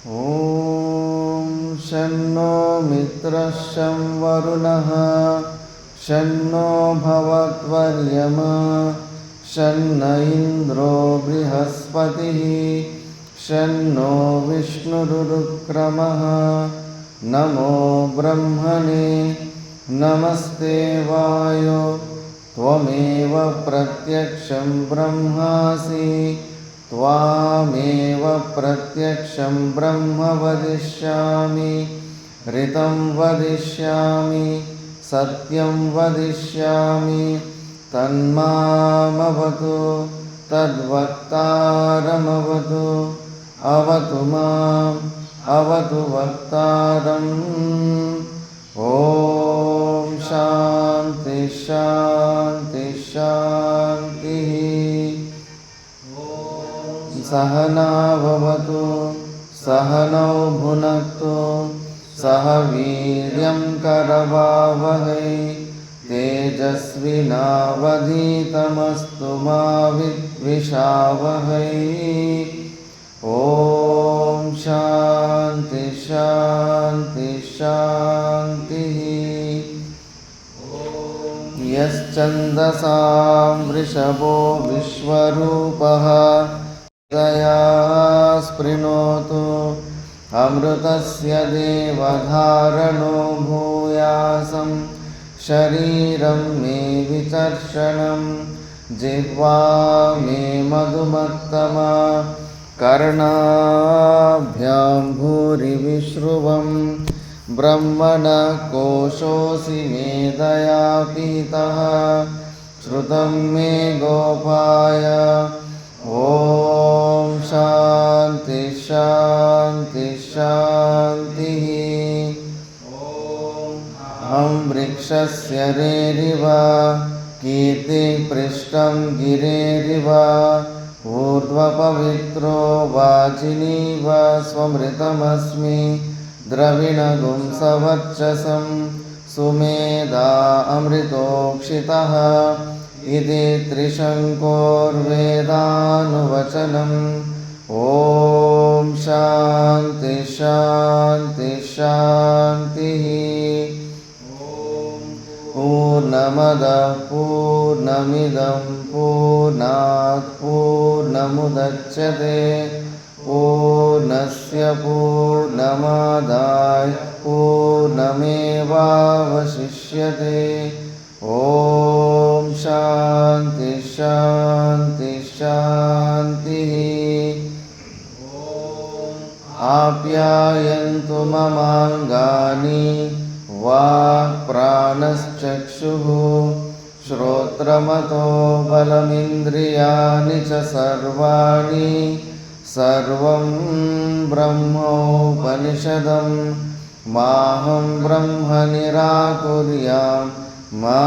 ॐ शन्नो मित्रः शं वरुणः शन्नो भवत्वर्यमा शन्न इन्द्रो बृहस्पतिः शन्नो विष्णुरुक्रमः नमो ब्रह्मणे नमस्ते वायो त्वमेव प्रत्यक्षं ब्रह्मासि त्वामेव प्रत्यक्षं ब्रह्म वदिष्यामि ऋतं वदिष्यामि सत्यं वदिष्यामि तन्मामवतु तद्वक्तारमवतु अवतु माम् अवतु वक्तारम् ॐ शान्ति शान्ति शान्तिः। सहना भवतु सहनौ भुनक्तु सह वीर्यं करवावहै तेजस्विनावधीतमस्तु मा विद्विषावहै। ॐ शान्ति शान्ति शान्तिः। यश्चन्दसां वृषभो विश्वरूपः दया स्पृणोतु अमृतस्य देवधारणो भूयासं शरीरं मे विचर्षणं जिह्वा मे मधुमत्तमा कर्णाभ्यां भूरिविश्रुवं ब्रह्मणः कोशोऽसि मेधया पीतः श्रुतं मे गोपाय। ॐ शान्ति शान्ति शान्तिः। अहं वृक्षस्य रेरिव कीर्तिपृष्ठं गिरेरिव ऊर्ध्वपवित्रो वाजिनीव स्वमृतमस्मि द्रविणगुं सवर्चसं सुमेधा अमृतोक्षितः इति त्रिशङ्कोर्वेदानुवचनम्। ॐ शान्ति शान्ति शान्तिः। पूर्णमदः पूर्णमिदं पूर्णात् पूर्णमुदच्यते पूर्णस्य पूर्णमादाय पूर्णमेवावशिष्यते। ॐ शान्ति शान्ति शान्तिः। आप्यायन्तु ममाङ्गानि वाक्प्राणश्चक्षुः श्रोत्रमतो बलमिन्द्रियाणि च सर्वाणि सर्वं ब्रह्मोपनिषदं माहं ब्रह्म निराकुर्याम् मा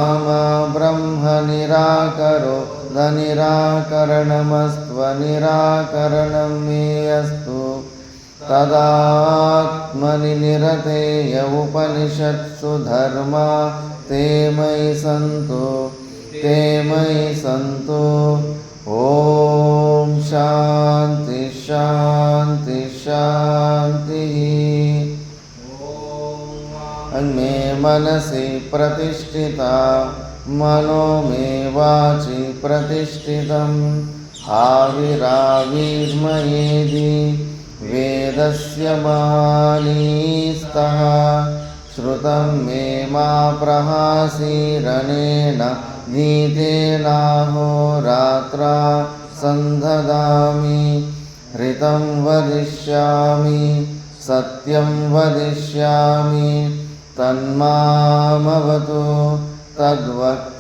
ब्रह्म निराकरोत् निराकरणमस्त्वनिराकरणं मे अस्तु तदात्मनि निरतेय उपनिषत्सु धर्मा ते मयि सन्तु। ॐ शान्ति शान्ति शान्तिः। मे मनसि प्रतिष्ठिता मनो मे वाचि प्रतिष्ठितम् आविराविर्मयेदि वेदस्य मानीस्तः श्रुतं मे मा प्रहासीरणेन नीतेनाहोरात्रा सन्धदामि ऋतं वदिष्यामि सत्यं वदिष्यामि तन्मामवतु तद्वक्तारमवतु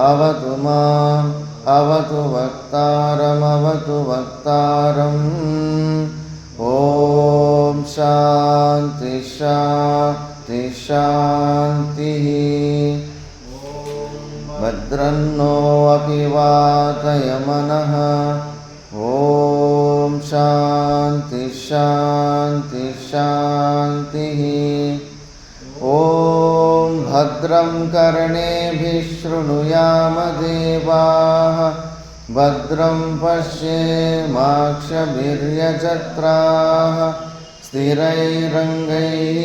अवतु माम् अवतु वक्तारमवतु वक्तारम्। ॐ शान्ति शान्ति शान्तिः। भद्रन्नो अपि वातयमनः। ॐ शान्ति शान्ति शान्तिः। ॐ भद्रं कर्णेभिः शृणुयाम देवाः भद्रं पश्येमाक्षभिर्यजत्राः स्थिरैरङ्गैः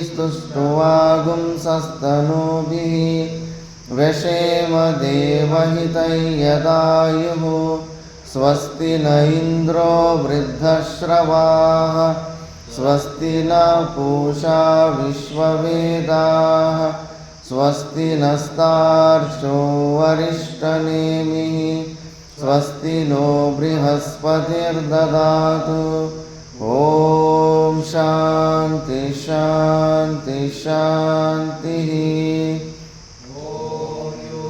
स्तुष्ट्वागुंसस्तनूभिः व्यशेम देवहितं यदायुः स्वस्ति न इन्द्रो वृद्धश्रवाः स्वस्ति न पूषा विश्ववेदाः स्वस्ति नस्तार्क्ष्यो वरिष्ठनेमिः स्वस्ति नो बृहस्पतिर्ददातु। ॐ शान्ति शान्ति शान्तिः।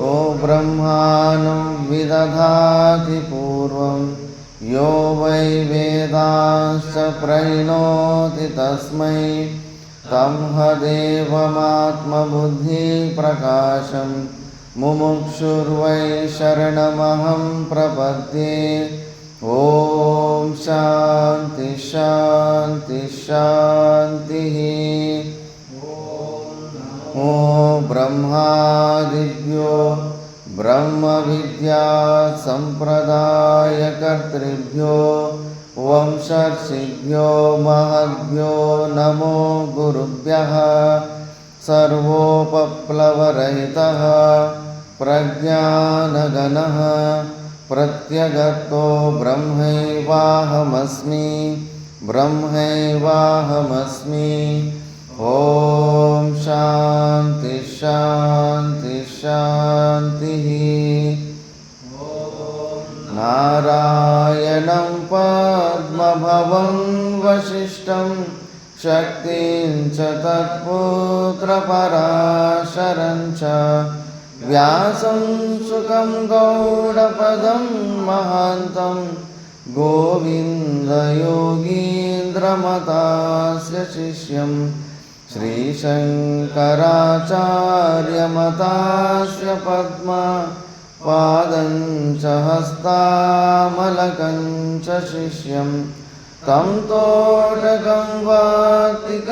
ओ ब्रह्माणं विदधाति पूर्वं यो वै वेदांश्च प्रणोति तस्मै तमहदेवमात्मबुद्धिप्रकाशं मुमुक्षुर्वै शरणमहं प्रपद्ये। ॐ शान्ति शान्ति शान्तिः। ॐ ब्रह्मादिभ्यो ब्रह्मविद्या सम्प्रदायकर्तृभ्यो वंशर्षिभ्यो महद्भ्यो नमो गुरुभ्यः। सर्वोपप्लवरहितः प्रज्ञानगणः प्रत्यगतो ब्रह्मैवाहमस्मि ब्रह्मैवाहमस्मि। ॐ शान्ति शान्ति शान्तिः। नारायणं पद्मभवं वसिष्ठं शक्तिं च तत्पुत्रपराशरं च व्यासं शुकं गौडपदं महान्तं गोविन्दयोगीन्द्रमतास्य शिष्यं श्रीशङ्कराचार्यमतास्य पद्मपादं च हस्तामलकं च शिष्यं तं तोटकं वातिककारमन्या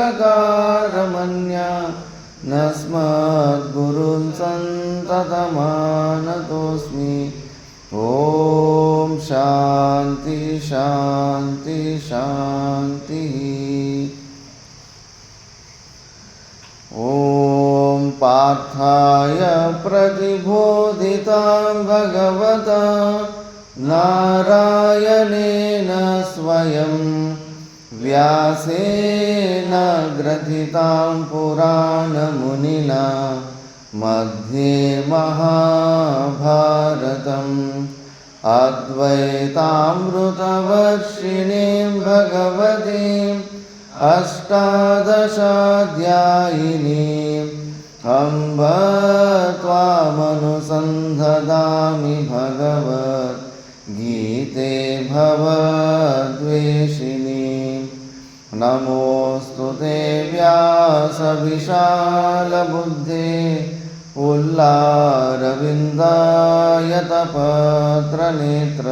नस्मद्गुरुं सन्ततमानतोऽस्मि। ॐ शान्ति शान्ति शान्तिः। ॐ पार्थाय प्रतिबोधितां भगवता नारायणेन स्वयं व्यासेन ग्रथितां पुराणमुनिना मध्ये महाभारतम् अद्वैतामृतवर्षिणीं भगवतीम् अष्टादशाध्यायिनीम् अम्ब त्वामनुसन्धदामि भगवद्गीते भवद्वेषिणी। नमोऽस्तु ते व्यासविशालबुद्धे पुल्लारविन्दायतपत्रनेत्र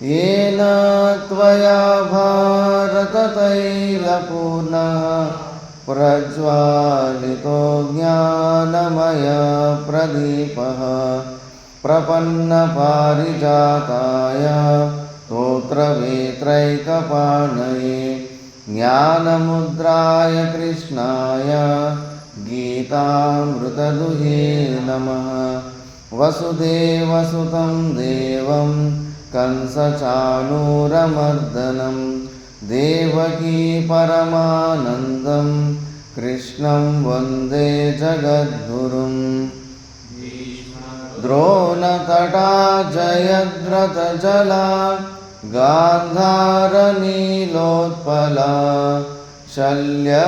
येन त्वया भारततैलपूर्णः प्रज्वालितो ज्ञानमयप्रदीपः प्रपन्नपारिजाताय स्तोत्रवेत्रैकपाणये ज्ञानमुद्राय कृष्णाय गीतामृतदुहे नमः। वसुदेवसुतं देवं कंसचाणूरमर्दनं देवकी परमानन्दं कृष्णं वन्दे जगद्गुरुं। द्रोणतटा जयद्रथजला गान्धारनीलोत्पला शल्यग्राहवती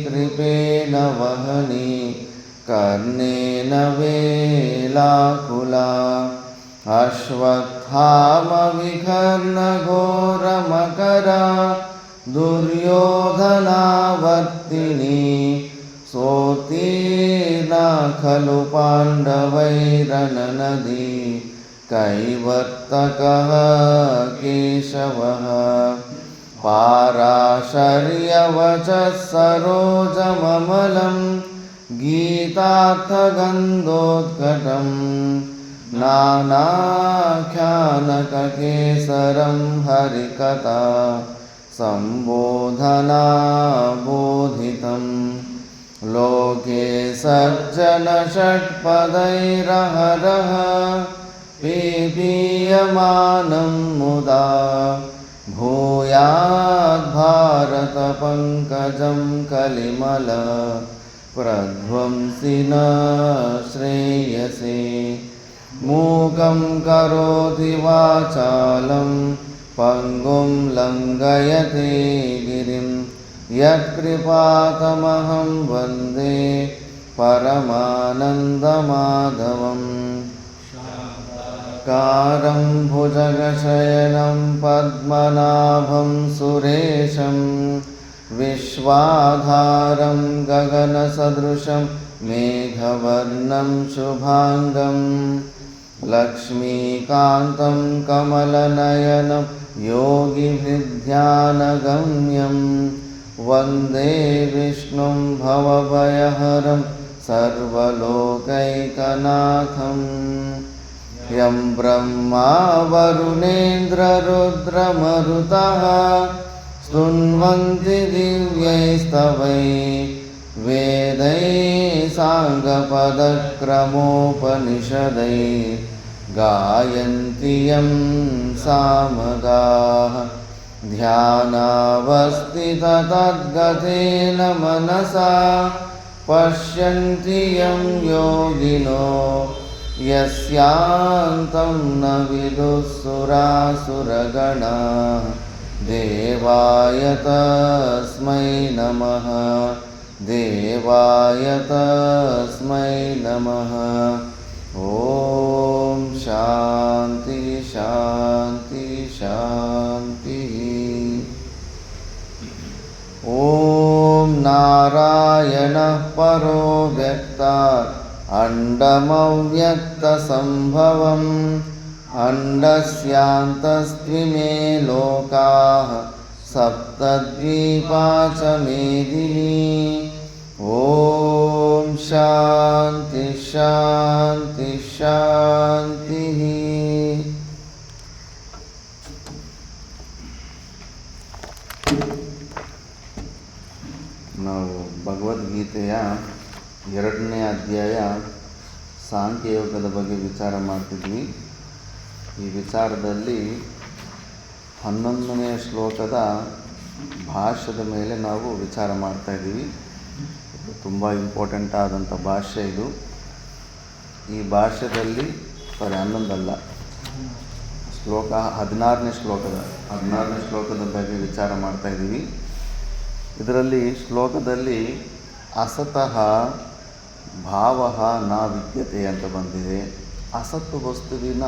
कृपेण वहनी कर्णेन वेलाकुला। अश्वत्थामविकर्णघोरमकरा दुर्योधनावर्तिनी सोत्तीर्णा खलु पाण्डवैरननदी कैवर्तकः केशवः। पाराशर्यवचः सरोजममलं गीतार्थगन्धोद्घटं नानाख्यानककेसरं हरिकथा सम्बोधना बोधितं लोके सज्जनषट्पदैरहरः पीपीयमानं मुदा भूयाद्भारतपङ्कजं कलिमल प्रध्वंसिन श्रेयसे मूकं करोति वाचालं पङ्गुं लङ्घयते गिरिं यत्कृपातमहं वन्दे परमानन्दमाधवम् कारं भुजगशयनं पद्मनाभं सुरेशं विश्वाधारं गगनसदृशं मेघवर्णं शुभाङ्गं लक्ष्मीकान्तं कमलनयनं योगिभिर्ध्यानगम्यं वन्दे विष्णुं भवभयहरं सर्वलोकैकनाथम् यं ब्रह्मा वरुणेन्द्ररुद्रमरुतः स्तुन्वन्ति दिव्यैस्तवैः वेदैः साङ्गपदक्रमोपनिषदैः गायन्ति यं सामगाः ध्यानावस्थिततद्गतेन मनसा पश्यन्ति यं योगिनो यस्यान्तं न विदुःसुरासुरगणाः देवाय तस्मै नमः देवाय तस्मै नमः। ॐ शान्ति शान्ति शान्तिः। ॐ नारायणः परो व्यक्तात् अण्डमव्यक्तसम्भवम् अण्डस्यान्तस्त्विमे लोकाः सप्तद्वीपा च मेदिनी। ॐ शान्ति शान्ति शान्तिः। ನಾವು ಭಗವದ್ಗೀತೆಯ 2ನೇ ಅಧ್ಯಾಯ ಸಾಂಖ್ಯಯೋಗದ ಬಗ್ಗೆ ವಿಚಾರ ಮಾಡ್ತಿದ್ವಿ. ಈ ವಿಚಾರದಲ್ಲಿ 11ನೇ ಶ್ಲೋಕದ ಭಾಷ್ಯದ ಮೇಲೆ ನಾವು ವಿಚಾರ ಮಾಡ್ತಾಯಿದ್ದೀವಿ. ತುಂಬ ಇಂಪಾರ್ಟೆಂಟ್ ಆದಂಥ ಭಾಷ್ಯ ಇದು. ಈ ಭಾಷ್ಯದಲ್ಲಿ 11 ಅಲ್ಲ, ಶ್ಲೋಕ 16ನೇ ಶ್ಲೋಕದ ಬಗ್ಗೆ ವಿಚಾರ ಮಾಡ್ತಾಯಿದ್ದೀವಿ. ಇದರಲ್ಲಿ ಶ್ಲೋಕದಲ್ಲಿ ಅಸತಃ ಭಾವ ನ ವಿದ್ಯತೆ ಅಂತ ಬಂದಿದೆ. ಅಸತ್ತು ವಸ್ತುವಿನ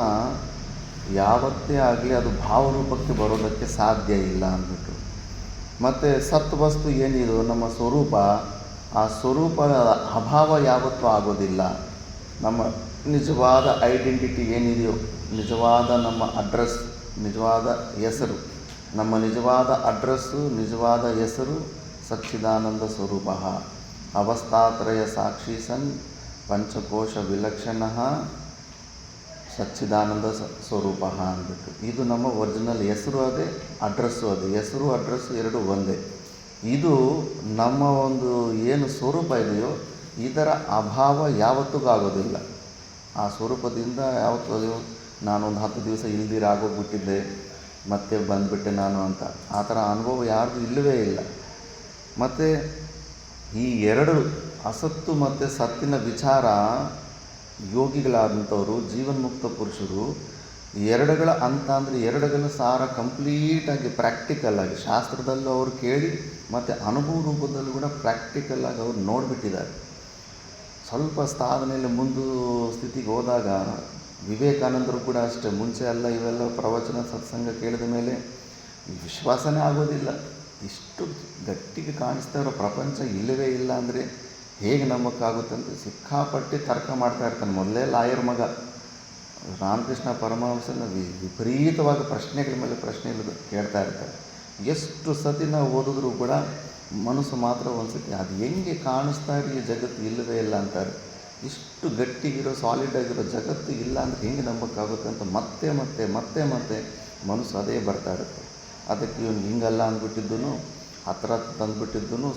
ಯಾವತ್ತೇ ಆಗಲಿ ಅದು ಭಾವರೂಪಕ್ಕೆ ಬರೋದಕ್ಕೆ ಸಾಧ್ಯ ಇಲ್ಲ ಅಂದ್ಬಿಟ್ಟು. ಮತ್ತು ಸತ್ ವಸ್ತು ಏನಿದು ನಮ್ಮ ಸ್ವರೂಪ, ಆ ಸ್ವರೂಪದ ಅಭಾವ ಯಾವತ್ತೂ ಆಗೋದಿಲ್ಲ. ನಮ್ಮ ನಿಜವಾದ ಐಡೆಂಟಿಟಿ ಏನಿದೆಯೋ, ನಿಜವಾದ ನಮ್ಮ ಅಡ್ರೆಸ್, ನಿಜವಾದ ಹೆಸರು, ನಮ್ಮ ನಿಜವಾದ ಅಡ್ರೆಸ್ಸು, ನಿಜವಾದ ಹೆಸರು ಸಚ್ಚಿದಾನಂದ ಸ್ವರೂಪ ಅವಸ್ಥಾತ್ರಯ ಸಾಕ್ಷಿ ಸನ್ ಪಂಚಕೋಶ ವಿಲಕ್ಷಣ ಸಚ್ಚಿದಾನಂದ ಸ್ವರೂಪ ಅಂದ್ಬಿಟ್ಟು. ಇದು ನಮ್ಮ ಒರಿಜಿನಲ್ ಹೆಸರು ಅದೇ, ಅಡ್ರೆಸ್ಸು ಅದೇ. ಹೆಸರು ಅಡ್ರೆಸ್ಸು ಎರಡು ಒಂದೇ. ಇದು ನಮ್ಮ ಒಂದು ಏನು ಸ್ವರೂಪ ಇದೆಯೋ ಇದರ ಅಭಾವ ಯಾವತ್ತಿಗೂ ಆಗೋದಿಲ್ಲ. ಆ ಸ್ವರೂಪದಿಂದ ಯಾವತ್ತೂ ನಾನೊಂದು 10 ದಿವಸ ಇಲ್ದಿರಾಗೋಗ್ಬಿಟ್ಟಿದ್ದೆ, ಮತ್ತೆ ಬಂದುಬಿಟ್ಟೆ ನಾನು ಅಂತ ಆ ಥರ ಅನುಭವ ಯಾರಿಗೂ ಇಲ್ಲವೇ ಇಲ್ಲ. ಮತ್ತು ಈ ಎರಡು ಅಸತ್ತು ಮತ್ತು ಸತ್ತಿನ ವಿಚಾರ ಯೋಗಿಗಳಾದಂಥವರು, ಜೀವನ್ಮುಕ್ತ ಪುರುಷರು, ಎರಡುಗಳ ಅಂತ ಅಂದರೆ ಎರಡುಗಳ ಸಾರ ಕಂಪ್ಲೀಟಾಗಿ ಪ್ರಾಕ್ಟಿಕಲ್ಲಾಗಿ ಶಾಸ್ತ್ರದಲ್ಲೂ ಅವರು ಕೇಳಿ ಮತ್ತು ಅನುಭವ ರೂಪದಲ್ಲೂ ಕೂಡ ಪ್ರಾಕ್ಟಿಕಲ್ಲಾಗಿ ಅವ್ರು ನೋಡಿಬಿಟ್ಟಿದ್ದಾರೆ. ಸ್ವಲ್ಪ ಸಾಧನೆಯಲ್ಲಿ ಮುಂದೆ ಸ್ಥಿತಿಗೆ ಹೋದಾಗ ವಿವೇಕಾನಂದರು ಕೂಡ ಅಷ್ಟೇ. ಮುಂಚೆ ಎಲ್ಲ ಇವೆಲ್ಲ ಪ್ರವಚನ ಸತ್ಸಂಗ ಕೇಳಿದ ಮೇಲೆ ವಿಶ್ವಾಸನೇ ಆಗೋದಿಲ್ಲ. ಇಷ್ಟು ಗಟ್ಟಿಗೆ ಕಾಣಿಸ್ತಾ ಇರೋ ಪ್ರಪಂಚ ಇಲ್ಲವೇ ಇಲ್ಲ ಅಂದರೆ ಹೇಗೆ ನಂಬಕ್ಕಾಗುತ್ತಂತ ಸಿಕ್ಕಾಪಟ್ಟಿ ತರ್ಕ ಮಾಡ್ತಾ ಇರ್ತಾನೆ. ಮೊದಲೇ ಲಾಯರ್ ಮಗ ರಾಮಕೃಷ್ಣ ಪರಮಹಂಸನ ವಿಪರೀತವಾಗಿ ಪ್ರಶ್ನೆಗಳ ಮೇಲೆ ಪ್ರಶ್ನೆಗಳು ಕೇಳ್ತಾ ಇರ್ತಾರೆ. ಎಷ್ಟು ಸತಿ ನಾವು ಓದಿದ್ರೂ ಕೂಡ ಮನಸ್ಸು ಮಾತ್ರ ಒಂದು ಸತಿ ಅದು ಹೆಂಗೆ ಕಾಣಿಸ್ತಾ ಇರಲಿ ಜಗತ್ತು ಇಲ್ಲವೇ ಇಲ್ಲ ಅಂತಾರೆ. ಇಷ್ಟು ಗಟ್ಟಿಗಿರೋ ಸಾಲಿಡಾಗಿರೋ ಜಗತ್ತು ಇಲ್ಲ ಅಂದರೆ ಹೆಂಗೆ ನಂಬೋಕ್ಕಾಗುತ್ತೆ ಅಂತ ಮತ್ತೆ ಮತ್ತೆ ಮತ್ತೆ ಮತ್ತೆ ಮನಸ್ಸು ಅದೇ ಬರ್ತಾ ಇರುತ್ತೆ. ಅದಕ್ಕೆ ಇವನು ಹಿಂಗಲ್ಲ ಅಂದ್ಬಿಟ್ಟಿದ್ದೂ ಹತ್ರ ತಂದುಬಿಟ್ಟಿದ್ದೂ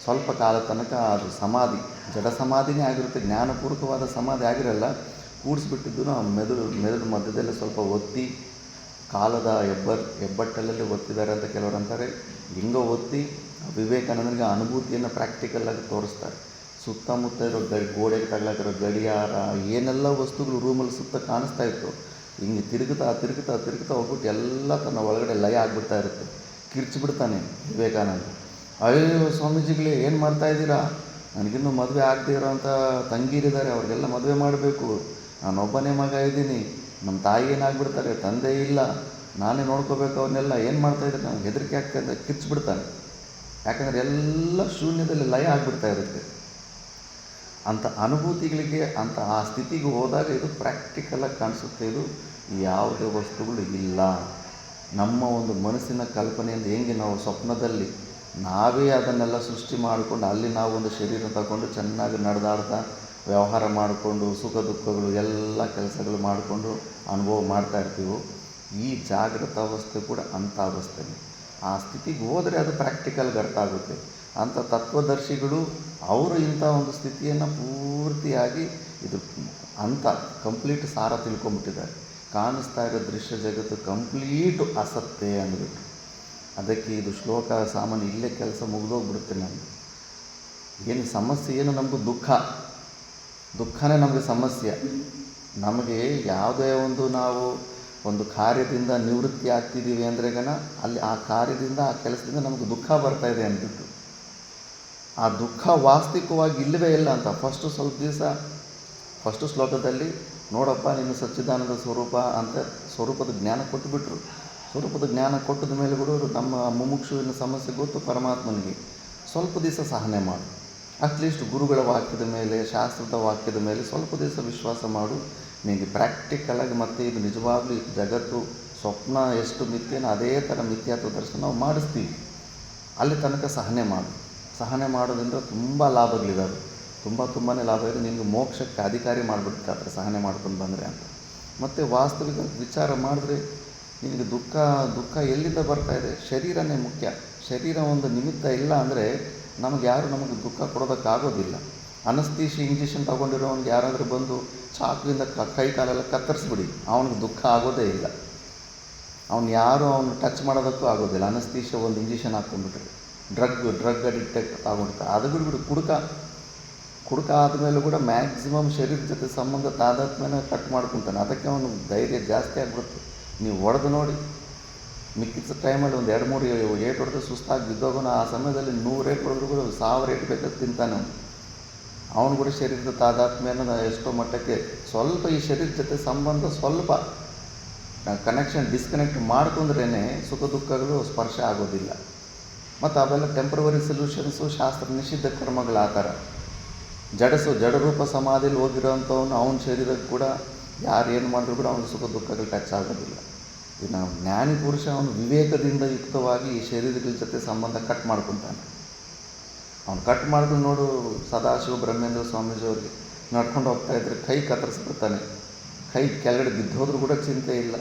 ಸ್ವಲ್ಪ ಕಾಲ ತನಕ ಅದು ಸಮಾಧಿ, ಜಡ ಸಮಾಧಿನೇ ಆಗಿರುತ್ತೆ, ಜ್ಞಾನಪೂರ್ವಕವಾದ ಸಮಾಧಿ ಆಗಿರಲ್ಲ. ಕೂಡಿಸ್ಬಿಟ್ಟಿದ್ದೂ ಆ ಮೆದುಳು ಮಧ್ಯದಲ್ಲಿ ಸ್ವಲ್ಪ ಒತ್ತಿ, ಕಾಲದ ಹೆಬ್ಬಟ್ಟಲಲ್ಲಿ ಒತ್ತಿದ್ದಾರೆ ಅಂತ ಕೆಲವರು ಅಂತಾರೆ. ಹಿಂಗೋ ಒತ್ತಿ ವಿವೇಕಾನಂದನಿಗೆ ಅನುಭೂತಿಯನ್ನು ಪ್ರಾಕ್ಟಿಕಲಾಗಿ ತೋರಿಸ್ತಾರೆ. ಸುತ್ತಮುತ್ತ ಇರೋ ಗೋಡೆಗೆ ತಗಲಾಕಿರೋ ಗಡಿಯಾರ, ಏನೆಲ್ಲ ವಸ್ತುಗಳು ರೂಮಲ್ಲಿ ಸುತ್ತ ಕಾಣಿಸ್ತಾ ಇತ್ತು, ಹಿಂಗೆ ತಿರುಗುತ್ತಾ ಹೋಗ್ಬಿಟ್ಟು ಎಲ್ಲ ತನ್ನ ಒಳಗಡೆ ಲಯ ಆಗಿಬಿಡ್ತಾ ಇರುತ್ತೆ. ಕಿರ್ಚಿಬಿಡ್ತಾನೆ ವಿವೇಕಾನಂದ. ಅಯ್ಯೋ ಸ್ವಾಮೀಜಿಗಳೇ, ಏನು ಮಾಡ್ತಾಯಿದ್ದೀರಾ? ನನಗಿನ್ನೂ ಮದುವೆ ಆಗದೆ ಇರೋವಂಥ ತಂಗೀರಿದ್ದಾರೆ, ಅವ್ರಿಗೆಲ್ಲ ಮದುವೆ ಮಾಡಬೇಕು, ನಾನೊಬ್ಬನೇ ಮಗ ಇದ್ದೀನಿ, ನಮ್ಮ ತಾಯಿ ಏನಾಗ್ಬಿಡ್ತಾರೆ, ತಂದೆ ಇಲ್ಲ, ನಾನೇ ನೋಡ್ಕೋಬೇಕು ಅವ್ರನ್ನೆಲ್ಲ, ಏನು ಮಾಡ್ತಾಯಿದ್ರೆ ನಮ್ಗೆ ಹೆದರಿಕೆ ಆಗ್ತಾಯಿದೆ, ಕಿರ್ಚಿಬಿಡ್ತಾನೆ. ಯಾಕಂದರೆ ಎಲ್ಲ ಶೂನ್ಯದಲ್ಲಿ ಲಯ ಆಗಿಬಿಡ್ತಾ ಇರುತ್ತೆ. ಅಂಥ ಅನುಭೂತಿಗಳಿಗೆ, ಆ ಸ್ಥಿತಿಗೆ ಹೋದಾಗ ಇದು ಪ್ರಾಕ್ಟಿಕಲಾಗಿ ಕಾಣಿಸುತ್ತೆ. ಇದು ಯಾವುದೇ ವಸ್ತುಗಳು ಇಲ್ಲ. ನಮ್ಮ ಒಂದು ಮನಸ್ಸಿನ ಕಲ್ಪನೆಯಿಂದ ಹೆಂಗೆ ನಾವು ಸ್ವಪ್ನದಲ್ಲಿ ನಾವೇ ಅದನ್ನೆಲ್ಲ ಸೃಷ್ಟಿ ಮಾಡಿಕೊಂಡು ಅಲ್ಲಿ ನಾವು ಒಂದು ಶರೀರ ತಗೊಂಡು ಚೆನ್ನಾಗಿ ನಡೆದಾಡ್ತಾ ವ್ಯವಹಾರ ಮಾಡಿಕೊಂಡು ಸುಖ ದುಃಖಗಳು ಎಲ್ಲ ಕೆಲಸಗಳು ಮಾಡಿಕೊಂಡು ಅನುಭವ ಮಾಡ್ತಾ ಇರ್ತೀವೋ, ಈ ಜಾಗೃತ ಅವಸ್ಥೆ ಕೂಡ ಅಂಥ ಅವಸ್ಥೆನೇ. ಆ ಸ್ಥಿತಿಗೆ ಹೋದರೆ ಅದು ಪ್ರಾಕ್ಟಿಕಲ್ಗೆ ಅರ್ಥ ಆಗುತ್ತೆ. ಅಂಥ ತತ್ವದರ್ಶಿಗಳು ಅವರು ಇಂಥ ಒಂದು ಸ್ಥಿತಿಯನ್ನು ಪೂರ್ತಿಯಾಗಿ ಇದು ಅಂಥ ಕಂಪ್ಲೀಟ್ ಸಾರ ತಿಳ್ಕೊಂಬಿಟ್ಟಿದ್ದಾರೆ. ಕಾಣಿಸ್ತಾ ಇರೋ ದೃಶ್ಯ ಜಗತ್ತು ಕಂಪ್ಲೀಟು ಅಸತ್ತೆ ಅಂದ್ಬಿಟ್ಟು. ಅದಕ್ಕೆ ಇದು ಶ್ಲೋಕ ಸಾಮಾನ್ಯ ಇಲ್ಲೇ ಕೆಲಸ ಮುಗಿದೋಗ್ಬಿಡುತ್ತೆ. ನಮಗೆ ಏನು ಸಮಸ್ಯೆ, ಏನು ನಮ್ಮದು ದುಃಖನೇ ನಮಗೆ ಸಮಸ್ಯೆ. ನಮಗೆ ಯಾವುದೇ ನಾವು ಒಂದು ಕಾರ್ಯದಿಂದ ನಿವೃತ್ತಿ ಆಗ್ತಿದ್ದೀವಿ ಅಂದರೆ ಅಲ್ಲಿ ಆ ಕಾರ್ಯದಿಂದ, ಆ ಕೆಲಸದಿಂದ ನಮಗೆ ದುಃಖ ಬರ್ತಾಯಿದೆ ಅಂದ್ಬಿಟ್ಟು. ಆ ದುಃಖ ವಾಸ್ತವಿಕವಾಗಿ ಇಲ್ಲವೇ ಇಲ್ಲ ಅಂತ ಫಸ್ಟು ಶ್ಲೋಕದಲ್ಲಿ ನೋಡಪ್ಪ ನಿನ್ನ ಸಚ್ಚಿದಾನಂದ ಸ್ವರೂಪ ಅಂತ ಸ್ವರೂಪದ ಜ್ಞಾನ ಕೊಟ್ಟುಬಿಟ್ರು. ಸ್ವರೂಪದ ಜ್ಞಾನ ಕೊಟ್ಟದ ಮೇಲೆ ಕೂಡ ನಮ್ಮ ಮುಮುಕ್ಷುವಿನ ಸಮಸ್ಯೆ ಗೊತ್ತು ಪರಮಾತ್ಮನಿಗೆ. ಸ್ವಲ್ಪ ದಿವಸ ಸಹನೆ ಮಾಡು, ಅಟ್ಲೀಸ್ಟ್ ಗುರುಗಳ ವಾಕ್ಯದ ಮೇಲೆ, ಶಾಸ್ತ್ರದ ವಾಕ್ಯದ ಮೇಲೆ ಸ್ವಲ್ಪ ದಿವಸ ವಿಶ್ವಾಸ ಮಾಡು. ನಿನಗೆ ಪ್ರಾಕ್ಟಿಕಲಾಗಿ ಮತ್ತೆ ಇದು ನಿಜವಾಗ್ಲೂ ಜಗತ್ತು ಸ್ವಪ್ನ ಎಷ್ಟು ಮಿಥ್ಯನೋ ಅದೇ ಥರ ಮಿಥ್ಯಾತ್ವ ದರ್ಶನ ನಾವು ಮಾಡಿಸ್ತೀವಿ. ಅಲ್ಲಿ ತನಕ ಸಹನೆ ಮಾಡೋದ್ರಿಂದ ತುಂಬ ಲಾಭಗಳಿದ್ದಾವೆ, ತುಂಬಾ ಲಾಭ ಇದೆ. ನಿನಗೆ ಮೋಕ್ಷಕ್ಕೆ ಅಧಿಕಾರಿ ಮಾಡಿಬಿಡುತ್ತೆ ಆ ಥರ ಸಹನೆ ಮಾಡ್ಕೊಂಡು ಬಂದರೆ ಅಂತ. ಮತ್ತು ವಾಸ್ತವಿಕ ವಿಚಾರ ಮಾಡಿದ್ರೆ ನಿನಗೆ ದುಃಖ ಎಲ್ಲಿಂದ ಬರ್ತಾಯಿದೆ? ಶರೀರನೇ ಮುಖ್ಯ. ಶರೀರ ಒಂದು ನಿಮಿತ್ತ ಇಲ್ಲ ಅಂದರೆ ನಮಗೆ ದುಃಖ ಕೊಡೋದಕ್ಕಾಗೋದಿಲ್ಲ. ಅನಸ್ತೀಶಿ ಇಂಜೆಕ್ಷನ್ ತೊಗೊಂಡಿರೋನಿಗೆ ಯಾರಾದರೂ ಬಂದು ಚಾಕುವಿಂದ ಕೈ ಕಾಲೆಲ್ಲ ಕತ್ತರಿಸ್ಬಿಡಿ, ಅವನಿಗೆ ದುಃಖ ಆಗೋದೇ ಇಲ್ಲ. ಅವನು ಟಚ್ ಮಾಡೋದಕ್ಕೂ ಆಗೋದಿಲ್ಲ. ಅನಸ್ತೀಶಿಯ ಒಂದು ಇಂಜೆಕ್ಷನ್ ಹಾಕ್ಕೊಂಡ್ಬಿಟ್ರೆ ಡ್ರಗ್ ಅಡಿಕ್ಟ್ ತಗೊಂಡಿರ್ತಾರೆ. ಅದು ಬಿಡ್ಬಿಡು, ಕುಡುಕ ಆದಮೇಲೆ ಕೂಡ ಮ್ಯಾಕ್ಸಿಮಮ್ ಶರೀರ ಜೊತೆ ಸಂಬಂಧ ತಾದಾತ್ಮ್ಯನ ಕಟ್ ಮಾಡ್ಕೊತಾನೆ. ಅದಕ್ಕೆ ಅವನು ಧೈರ್ಯ ಜಾಸ್ತಿ ಆಗಿಬಿಡುತ್ತೆ. ನೀವು ಹೊಡೆದು ನೋಡಿ, ಮಿಕ್ಕಿದ ಟೈಮಲ್ಲಿ ಒಂದು 2-3 ಏಟು ಹೊಡೆದು ಸುಸ್ತಾಗಿ ಬಿದ್ದೋಗೋನು. ಆ ಸಮಯದಲ್ಲಿ 100 ಏಟು ಹೊಡೆದ್ರು ಕೂಡ 1000 ಏಟು ಬೇಕಾದ್ರೆ ತಿಂತಾನೆ ಅವನು ಕೂಡ ಶರೀರದ ತಾದಾತ್ಮ್ಯನ ಎಷ್ಟೋ ಮಟ್ಟಕ್ಕೆ ಸ್ವಲ್ಪ ಈ ಶರೀರ ಜೊತೆ ಸಂಬಂಧ ಸ್ವಲ್ಪ ಕನೆಕ್ಷನ್ ಡಿಸ್ಕನೆಕ್ಟ್ ಮಾಡ್ಕೊಂಡ್ರೇ ಸುಖ ದುಃಖಗಳು ಸ್ಪರ್ಶ ಆಗೋದಿಲ್ಲ. ಮತ್ತು ಅವೆಲ್ಲ ಟೆಂಪ್ರವರಿ ಸೊಲ್ಯೂಷನ್ಸು, ಶಾಸ್ತ್ರ ನಿಷಿದ್ಧ ಕರ್ಮಗಳು ಆ ಥರ. ಜಡರೂಪ ಸಮಾಧಿಯಲ್ಲಿ ಹೋಗಿರೋವಂಥವನು ಅವನ ಶರೀರಕ್ಕೆ ಕೂಡ ಯಾರು ಏನು ಮಾಡಿದ್ರು ಕೂಡ ಅವನ ಸುಖ ದುಃಖಗಳು ಟಚ್ ಆಗೋದಿಲ್ಲ. ಇನ್ನು ಜ್ಞಾನಿ ಪುರುಷ ಅವನು ವಿವೇಕದಿಂದ ಯುಕ್ತವಾಗಿ ಈ ಶರೀರಗಳ ಜೊತೆ ಸಂಬಂಧ ಕಟ್ ಮಾಡ್ಕೊತಾನೆ. ಅವನು ಕಟ್ ಮಾಡಿದ್ರು ನೋಡು, ಸದಾಶಿವ ಬ್ರಹ್ಮೇಂದ್ರ ಸ್ವಾಮೀಜಿಯವ್ರಿಗೆ ನಡ್ಕೊಂಡು ಹೋಗ್ತಾಯಿದ್ರೆ ಕೈ ಕತ್ತರಿಸ್ಬಿಡ್ತಾನೆ. ಕೈ ಕೆಳಗಡೆ ಬಿದ್ದೋದ್ರೂ ಕೂಡ ಚಿಂತೆ ಇಲ್ಲ,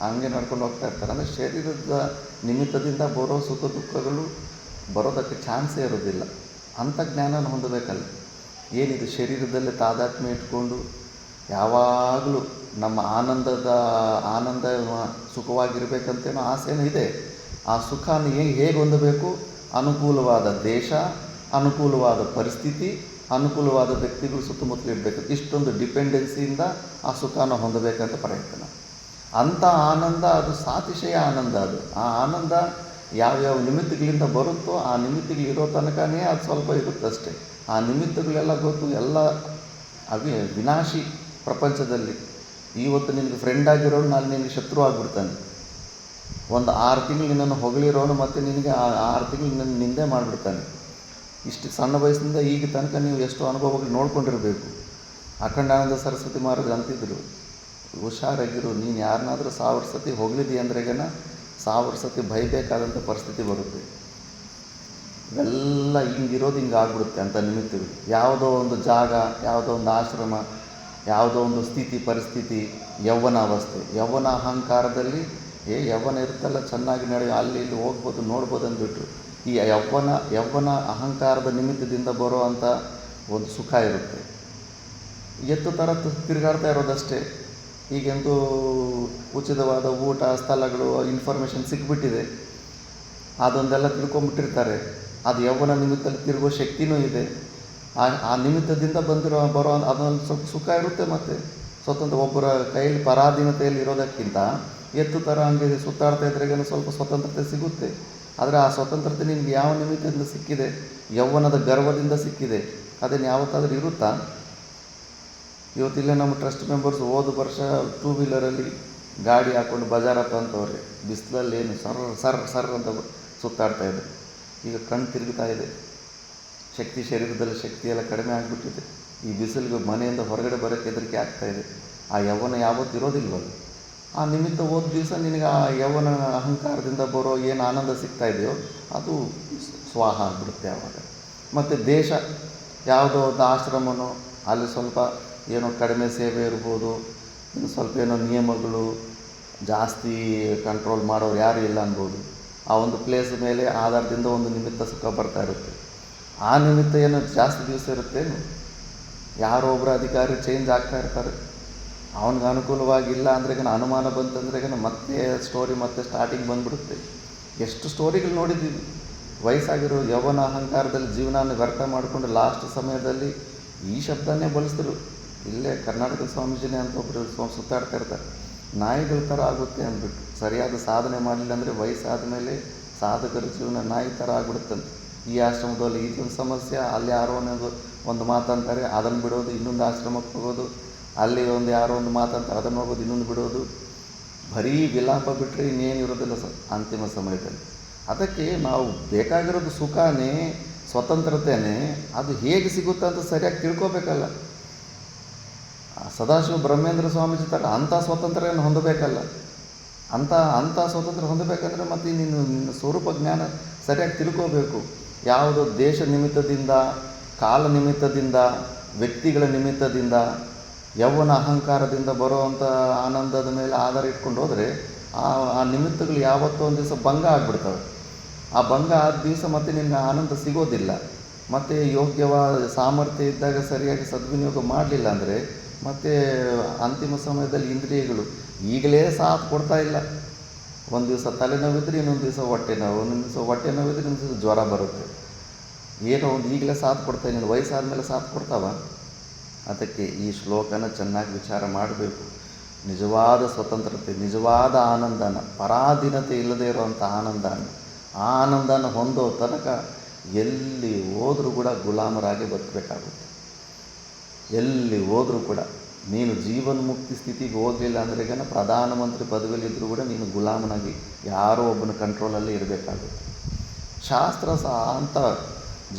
ಹಂಗೆ ನಡ್ಕೊಂಡು ಹೋಗ್ತಾ ಇರ್ತಾರೆ. ಅಂದರೆ ಶರೀರದ ನಿಮಿತ್ತದಿಂದ ಬರೋ ಸುಖ ದುಃಖಗಳು ಬರೋದಕ್ಕೆ ಚಾನ್ಸೇ ಇರೋದಿಲ್ಲ. ಅಂಥ ಜ್ಞಾನ ಹೊಂದಬೇಕಲ್ಲ. ಏನಿದು ಶರೀರದಲ್ಲೇ ತಾದಾತ್ಮ್ಯ ಇಟ್ಕೊಂಡು ಯಾವಾಗಲೂ ನಮ್ಮ ಆನಂದ ಸುಖವಾಗಿರ್ಬೇಕಂತೇನೋ ಆಸೆನೂ ಇದೆ. ಆ ಸುಖನ ಹೇಗೆ ಹೊಂದಬೇಕು? ಅನುಕೂಲವಾದ ದೇಶ, ಅನುಕೂಲವಾದ ಪರಿಸ್ಥಿತಿ, ಅನುಕೂಲವಾದ ವ್ಯಕ್ತಿಗಳು ಸುತ್ತಮುತ್ತಲು ಇರಬೇಕು. ಇಷ್ಟೊಂದು ಡಿಪೆಂಡೆನ್ಸಿಯಿಂದ ಆ ಸುಖನ ಹೊಂದಬೇಕಂತ ಪ್ರಯತ್ನ. ಅಂಥ ಆನಂದ ಅದು ಸಾತಿಶಯ ಆನಂದ. ಆ ಆನಂದ ಯಾವ್ಯಾವ ನಿಮಿತ್ತಗಳಿಂದ ಬರುತ್ತೋ ಆ ನಿಮಿತ್ತಗಳಿರೋ ತನಕನೇ ಅದು ಸ್ವಲ್ಪ ಇರುತ್ತಷ್ಟೇ. ಆ ನಿಮಿತ್ತಗಳೆಲ್ಲ ಗೊತ್ತು, ಎಲ್ಲ ವಿನಾಶಿ ಪ್ರಪಂಚದಲ್ಲಿ. ಇವತ್ತು ನಿನಗೆ ಫ್ರೆಂಡ್ ಆಗಿರೋನು ನಾಳೆ ನಿನಗೆ ಶತ್ರು ಆಗಿಬಿಡ್ತಾನೆ. ಒಂದು 6 ತಿಂಗಳು ನಿನ್ನನ್ನು ಹೊಗಳಿರೋನು ಮತ್ತು ನಿನಗೆ 6 ತಿಂಗಳು ನಿನ್ನ ನಿಂದೆ ಮಾಡಿಬಿಡ್ತಾನೆ. ಇಷ್ಟು ಸಣ್ಣ ವಯಸ್ಸಿನಿಂದ ಈಗ ತನಕ ನೀವು ಎಷ್ಟು ಅನುಭವಗಳು ನೋಡ್ಕೊಂಡಿರಬೇಕು. ಅಖಂಡಾನಂದ ಸರಸ್ವತಿ ಮಹಾರಾಜರು ಅಂತಿದ್ರು, ಹುಷಾರಾಗಿರು, ನೀನು ಯಾರನ್ನಾದರೂ 1000 ಸತಿ ಹೊಗಳಿದಿ ಅಂದ್ರೆಗನ 1000 ಸತಿ ಬೈಬೇಕಾದಂಥ ಪರಿಸ್ಥಿತಿ ಬರುತ್ತೆ. ಇವೆಲ್ಲ ಹಿಂಗಿರೋದು ಹಿಂಗೆ ಆಗ್ಬಿಡುತ್ತೆ ಅಂತ ನಿಮಿತ್ತಗಳು. ಯಾವುದೋ ಒಂದು ಜಾಗ, ಯಾವುದೋ ಒಂದು ಆಶ್ರಮ, ಯಾವುದೋ ಒಂದು ಸ್ಥಿತಿ ಪರಿಸ್ಥಿತಿ, ಯೌವನ ಅವಸ್ಥೆ, ಯೌವನ ಅಹಂಕಾರದಲ್ಲಿ ಯೌವನ ಇರುತ್ತಲ್ಲ, ಚೆನ್ನಾಗಿ ನಡೆಯೋ ಅಲ್ಲಿ ಇಲ್ಲಿ ಹೋಗ್ಬೋದು ನೋಡ್ಬೋದು ಅಂದ್ಬಿಟ್ಟು ಈ ಯೌವನ ಅಹಂಕಾರದ ನಿಮಿತ್ತದಿಂದ ಬರೋ ಅಂಥ ಒಂದು ಸುಖ ಇರುತ್ತೆ. ಎತ್ತು ಥರ ತಿರುಗಾಡ್ತಾ ಇರೋದಷ್ಟೇ. ಈಗೆಂತೂ ಉಚಿತವಾದ ಊಟ, ಸ್ಥಳಗಳು, ಇನ್ಫಾರ್ಮೇಷನ್ ಸಿಕ್ಬಿಟ್ಟಿದೆ. ಅದೊಂದೆಲ್ಲ ತಿಳ್ಕೊಂಬಿಟ್ಟಿರ್ತಾರೆ. ಅದು ಯೌವನ ನಿಮಿತ್ತದಲ್ಲಿ ತಿರುಗೋ ಶಕ್ತಿನೂ ಇದೆ. ಆ ನಿಮಿತ್ತದಿಂದ ಬರೋ ಅದೊಂದು ಸ್ವಲ್ಪ ಸುಖ ಇರುತ್ತೆ. ಮತ್ತು ಸ್ವತಂತ್ರ ಒಬ್ಬರ ಕೈಯಲ್ಲಿ ಪರಾಧೀನತೆಯಲ್ಲಿ ಇರೋದಕ್ಕಿಂತ ಎತ್ತು ಥರ ಹಂಗೆ ಸುತ್ತಾಡ್ತಾ ಇದ್ರಾಗೇನು ಸ್ವಲ್ಪ ಸ್ವತಂತ್ರತೆ ಸಿಗುತ್ತೆ. ಆದರೆ ಆ ಸ್ವತಂತ್ರತೆ ನಿನಗೆ ಯಾವ ನಿಮಿತ್ತದಿಂದ ಸಿಕ್ಕಿದೆ? ಯೌವನದ ಗರ್ವದಿಂದ ಸಿಕ್ಕಿದೆ. ಅದೇನು ಯಾವತ್ತಾದರೂ ಇರುತ್ತಾ? ಇವತ್ತಿಲ್ಲೇ ನಮ್ಮ ಟ್ರಸ್ಟ್ ಮೆಂಬರ್ಸ್ ಹೋದ ವರ್ಷ 2 ವೀಲರಲ್ಲಿ ಗಾಡಿ ಹಾಕ್ಕೊಂಡು ಬಜಾರಪ್ಪ ಅಂತವ್ರೆ. ಬಿಸಿಲಲ್ಲಿ ಏನು ಸರ್ ಅಂತ ಸುತ್ತಾಡ್ತಾಯಿದ್ರು. ಈಗ ಕಣ್ಣು ತಿರುಗ್ತಾ ಇದೆ. ಶರೀರದಲ್ಲಿ ಶಕ್ತಿಯೆಲ್ಲ ಕಡಿಮೆ ಆಗಿಬಿಟ್ಟಿದೆ. ಈ ಬಿಸಿಲಿಗೆ ಮನೆಯಿಂದ ಹೊರಗಡೆ ಬರೋಕ್ಕೆ ಹೆದರಿಕೆ ಆಗ್ತಾಯಿದೆ. ಆ ಯೌವನ ಯಾವತ್ತೂ ಇರೋದಿಲ್ವಲ್ಲ. ಆ ನಿಮಿತ್ತ ಹೋದ ದಿವಸ ನಿನಗೆ ಆ ಯೌವನ ಅಹಂಕಾರದಿಂದ ಬರೋ ಏನು ಆನಂದ ಸಿಗ್ತಾ ಇದೆಯೋ ಅದು ಸ್ವಾಹ ಆಗಿಬಿಡುತ್ತೆ ಆವಾಗ. ಮತ್ತು ದೇಶ ಯಾವುದೋ ಒಂದು ಆಶ್ರಮನೋ, ಅಲ್ಲಿ ಸ್ವಲ್ಪ ಏನೋ ಕಡಿಮೆ ಸೇವೆ ಇರ್ಬೋದು, ಇನ್ನು ಸ್ವಲ್ಪ ಏನೋ ನಿಯಮಗಳು ಜಾಸ್ತಿ ಕಂಟ್ರೋಲ್ ಮಾಡೋರು ಯಾರೂ ಇಲ್ಲ ಅನ್ಬೋದು. ಆ ಒಂದು ಪ್ಲೇಸ್ ಮೇಲೆ ಆಧಾರದಿಂದ ಒಂದು ನಿಮಿತ್ತ ಸುಖ ಬರ್ತಾ ಇರುತ್ತೆ. ಆ ನಿಮಿತ್ತ ಏನೋ ಜಾಸ್ತಿ ದಿವಸ ಇರುತ್ತೇನು? ಯಾರೋ ಒಬ್ಬರು ಅಧಿಕಾರಿ ಚೇಂಜ್ ಆಗ್ತಾ ಇರ್ತಾರೆ. ಅವನಿಗೆ ಅನುಕೂಲವಾಗಿಲ್ಲ ಅಂದ್ರೆ ಅನುಮಾನ ಬಂತಂದ್ರೆ ಮತ್ತೆ ಸ್ಟೋರಿ ಮತ್ತೆ ಸ್ಟಾರ್ಟಿಂಗ್ ಬಂದುಬಿಡುತ್ತೆ. ಎಷ್ಟು ಸ್ಟೋರಿಗಳು ನೋಡಿದ್ದೀವಿ. ವಯಸ್ಸಾಗಿರೋ ಯೌವನ ಅಹಂಕಾರದಲ್ಲಿ ಜೀವನ ವ್ಯರ್ಥ ಮಾಡಿಕೊಂಡು ಲಾಸ್ಟ್ ಸಮಯದಲ್ಲಿ ಈ ಶಬ್ದನೇ ಬಳಸಿದ್ರು. ಇಲ್ಲೇ ಕರ್ನಾಟಕ ಸ್ವಾಮೀಜಿನೇ ಅಂತ ಒಬ್ಬರು ಸುತ್ತಾಡ್ತಾ ಇರ್ತಾರೆ. ನಾಯಿಗಳ ಥರ ಆಗುತ್ತೆ ಅಂದ್ಬಿಟ್ಟು. ಸರಿಯಾದ ಸಾಧನೆ ಮಾಡಲಿಲ್ಲ ಅಂದರೆ ವಯಸ್ಸಾದ ಮೇಲೆ ಸಾಧಕರ ಜೀವನ ನಾಯಿ ಥರ ಆಗ್ಬಿಡುತ್ತಂತೆ. ಈ ಆಶ್ರಮದಲ್ಲಿ ಇದೊಂದು ಸಮಸ್ಯೆ, ಅಲ್ಲಿ ಯಾರೋ ಒಂದು ಮಾತಂತಾರೆ, ಅದನ್ನು ಬಿಡೋದು, ಇನ್ನೊಂದು ಆಶ್ರಮಕ್ಕೆ ಹೋಗೋದು, ಅಲ್ಲಿ ಯಾರೋ ಒಂದು ಮಾತಂತಾರೆ, ಅದನ್ನು ಹೋಗೋದು, ಇನ್ನೊಂದು ಬಿಡೋದು. ಬರೀ ವಿಲಾಪ ಬಿಟ್ಟರೆ ಇನ್ನೇನು ಇರೋದಿಲ್ಲ ಅಂತಿಮ ಸಮಯದಲ್ಲಿ. ಅದಕ್ಕೆ ನಾವು ಬೇಕಾಗಿರೋದು ಸುಖನೇ, ಸ್ವತಂತ್ರತೆಯೇ. ಅದು ಹೇಗೆ ಸಿಗುತ್ತೆ ಅಂತ ಸರಿಯಾಗಿ ತಿಳ್ಕೊಬೇಕಲ್ಲ. ಸದಾಶಿವ ಬ್ರಹ್ಮೇಂದ್ರ ಸ್ವಾಮೀಜಿ ಥರ ಅಂಥ ಸ್ವಾತಂತ್ರ್ಯವನ್ನು ಹೊಂದಬೇಕಲ್ಲ. ಅಂಥ ಸ್ವಾತಂತ್ರ್ಯ ಹೊಂದಬೇಕಂದ್ರೆ ಮತ್ತು ನಿನ್ನ ಸ್ವರೂಪ ಜ್ಞಾನ ಸರಿಯಾಗಿ ತಿಳ್ಕೋಬೇಕು. ಯಾವುದೋ ದೇಶ ನಿಮಿತ್ತದಿಂದ, ಕಾಲ ನಿಮಿತ್ತದಿಂದ, ವ್ಯಕ್ತಿಗಳ ನಿಮಿತ್ತದಿಂದ, ಯೌವನ ಅಹಂಕಾರದಿಂದ ಬರೋವಂಥ ಆನಂದದ ಮೇಲೆ ಆಧಾರ ಇಟ್ಕೊಂಡು ಹೋದರೆ ಆ ನಿಮಿತ್ತಗಳು ಯಾವತ್ತೋ ಒಂದು ದಿವಸ ಭಂಗ ಆಗಿಬಿಡ್ತವೆ. ಆ ಭಂಗ ಆದ ದಿವಸ ಮತ್ತೆ ನಿನಗೆ ಆನಂದ ಸಿಗೋದಿಲ್ಲ. ಮತ್ತು ಯೋಗ್ಯವಾದ ಸಾಮರ್ಥ್ಯ ಇದ್ದಾಗ ಸರಿಯಾಗಿ ಸದ್ವಿನಿಯೋಗ ಮಾಡಲಿಲ್ಲ ಅಂದರೆ ಮತ್ತು ಅಂತಿಮ ಸಮಯದಲ್ಲಿ ಇಂದ್ರಿಯಗಳು ಈಗಲೇ ಸಾಥ್ ಕೊಡ್ತಾ ಇಲ್ಲ. ಒಂದು ದಿವಸ ತಲೆನೋವಿದ್ರೆ ಇನ್ನೊಂದು ದಿವಸ ಹೊಟ್ಟೆ ನೋವು, ಒಂದೊಂದು ದಿವಸ ಹೊಟ್ಟೆ ನೋವಿದ್ರೆ ಇನ್ನೊಂದು ದಿವಸ ಜ್ವರ ಬರುತ್ತೆ. ಏನೋ ಒಂದು ಈಗಲೇ ಸಾಥ್ ಕೊಡ್ತಾ ಇಲ್ಲ, ವಯಸ್ಸಾದ ಮೇಲೆ ಸಾಥ್ ಕೊಡ್ತಾವ? ಅದಕ್ಕೆ ಈ ಶ್ಲೋಕನ ಚೆನ್ನಾಗಿ ವಿಚಾರ ಮಾಡಬೇಕು. ನಿಜವಾದ ಸ್ವತಂತ್ರತೆ, ನಿಜವಾದ ಆನಂದನ, ಪರಾಧೀನತೆ ಇಲ್ಲದೇ ಇರುವಂಥ ಆ ಆನಂದನ ಹೊಂದೋ ತನಕ ಎಲ್ಲಿ ಹೋದರೂ ಕೂಡ ಗುಲಾಮರಾಗಿ ಬದುಕಬೇಕಾಗುತ್ತೆ. ಎಲ್ಲಿ ಹೋದರೂ ಕೂಡ ನೀನು ಜೀವನ್ಮುಕ್ತಿ ಸ್ಥಿತಿಗೆ ಹೋಗಲಿಲ್ಲ ಅಂದರೆ ಪ್ರಧಾನಮಂತ್ರಿ ಪದವಿಯಲ್ಲಿದ್ದರೂ ಕೂಡ ನೀನು ಗುಲಾಮನಾಗಿ ಯಾರೋ ಒಬ್ಬನ ಕಂಟ್ರೋಲಲ್ಲಿ ಇರಬೇಕಾಗುತ್ತೆ. ಶಾಸ್ತ್ರ ಸಹ ಅಂಥ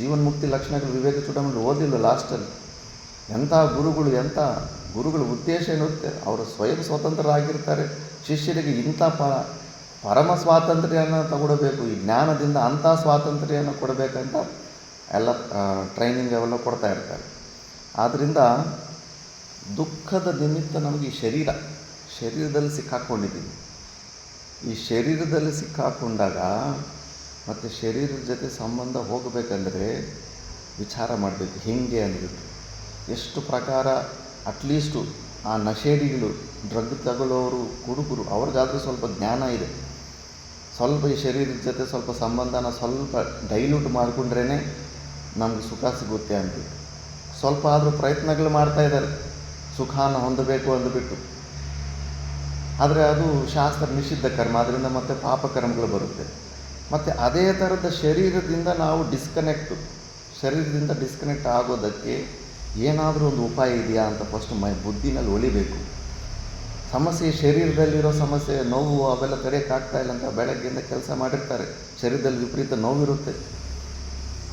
ಜೀವನ್ಮುಕ್ತಿ ಲಕ್ಷಣಗಳು ವಿವೇಕ ಚೂಡಾಮಣಿ ಓದಿಲ್ಲ ಲಾಸ್ಟಲ್ಲಿ. ಎಂಥ ಗುರುಗಳ ಉದ್ದೇಶ ಏನಿರುತ್ತೆ? ಅವರು ಸ್ವಯಂ ಸ್ವತಂತ್ರರಾಗಿರ್ತಾರೆ. ಶಿಷ್ಯರಿಗೆ ಇಂಥ ಪರಮ ಸ್ವಾತಂತ್ರ್ಯನ ತಗೊಳ್ಬೇಕು. ಈ ಜ್ಞಾನದಿಂದ ಅಂಥ ಸ್ವಾತಂತ್ರ್ಯನ ಕೊಡಬೇಕಂತ ಎಲ್ಲ ಟ್ರೈನಿಂಗ್ ಅವೆಲ್ಲ ಕೊಡ್ತಾ ಇರ್ತಾರೆ. ಆದ್ದರಿಂದ ದುಃಖದ ನಿಮಿತ್ತ ನಮಗೆ ಈ ಶರೀರದಲ್ಲಿ ಸಿಕ್ಕಾಕ್ಕೊಂಡಿದ್ದೀವಿ. ಈ ಶರೀರದಲ್ಲಿ ಸಿಕ್ಕಾಕೊಂಡಾಗ ಮತ್ತು ಶರೀರದ ಜೊತೆ ಸಂಬಂಧ ಹೋಗಬೇಕಂದ್ರೆ ವಿಚಾರ ಮಾಡಬೇಕು. ಹೇಗೆ ಅಂದ್ಬಿಟ್ಟು ಎಷ್ಟು ಪ್ರಕಾರ ಅಟ್ಲೀಸ್ಟು ಆ ನಶೇಡಿಗಳು, ಡ್ರಗ್ ತಗೊಳ್ಳೋರು, ಕುಡುಕರು, ಅವ್ರಿಗಾದರೂ ಸ್ವಲ್ಪ ಜ್ಞಾನ ಇದೆ. ಸ್ವಲ್ಪ ಈ ಶರೀರದ ಜೊತೆ ಸ್ವಲ್ಪ ಸಂಬಂಧನ ಸ್ವಲ್ಪ ಡೈಲ್ಯೂಟ್ ಮಾಡಿಕೊಂಡ್ರೇ ನಮಗೆ ಸುಖ ಸಿಗುತ್ತೆ ಅಂದ್ಬಿಟ್ಟು ಸ್ವಲ್ಪ ಆದರೂ ಪ್ರಯತ್ನಗಳು ಮಾಡ್ತಾಯಿದ್ದಾರೆ ಸುಖಾನ ಹೊಂದಬೇಕು ಅಂದುಬಿಟ್ಟು. ಆದರೆ ಅದು ಶಾಸ್ತ್ರ ನಿಷಿದ್ಧ ಕರ್ಮ, ಅದರಿಂದ ಮತ್ತೆ ಪಾಪಕರ್ಮಗಳು ಬರುತ್ತೆ. ಮತ್ತು ಅದೇ ಥರದ ಶರೀರದಿಂದ ಡಿಸ್ಕನೆಕ್ಟ್ ಆಗೋದಕ್ಕೆ ಏನಾದರೂ ಒಂದು ಉಪಾಯ ಇದೆಯಾ ಅಂತ ಫಸ್ಟ್ ಬುದ್ಧಿನಲ್ಲಿ ಒಳಿಬೇಕು. ಸಮಸ್ಯೆ ಶರೀರದಲ್ಲಿರೋ ಸಮಸ್ಯೆ, ನೋವು ಅವೆಲ್ಲ ತಡೆಯೋಕ್ಕಾಗ್ತಾಯಿಲ್ಲ ಅಂತ ಬೆಳಗ್ಗೆಯಿಂದ ಕೆಲಸ ಮಾಡಿರ್ತಾರೆ. ಶರೀರದಲ್ಲಿ ವಿಪರೀತ ನೋವಿರುತ್ತೆ.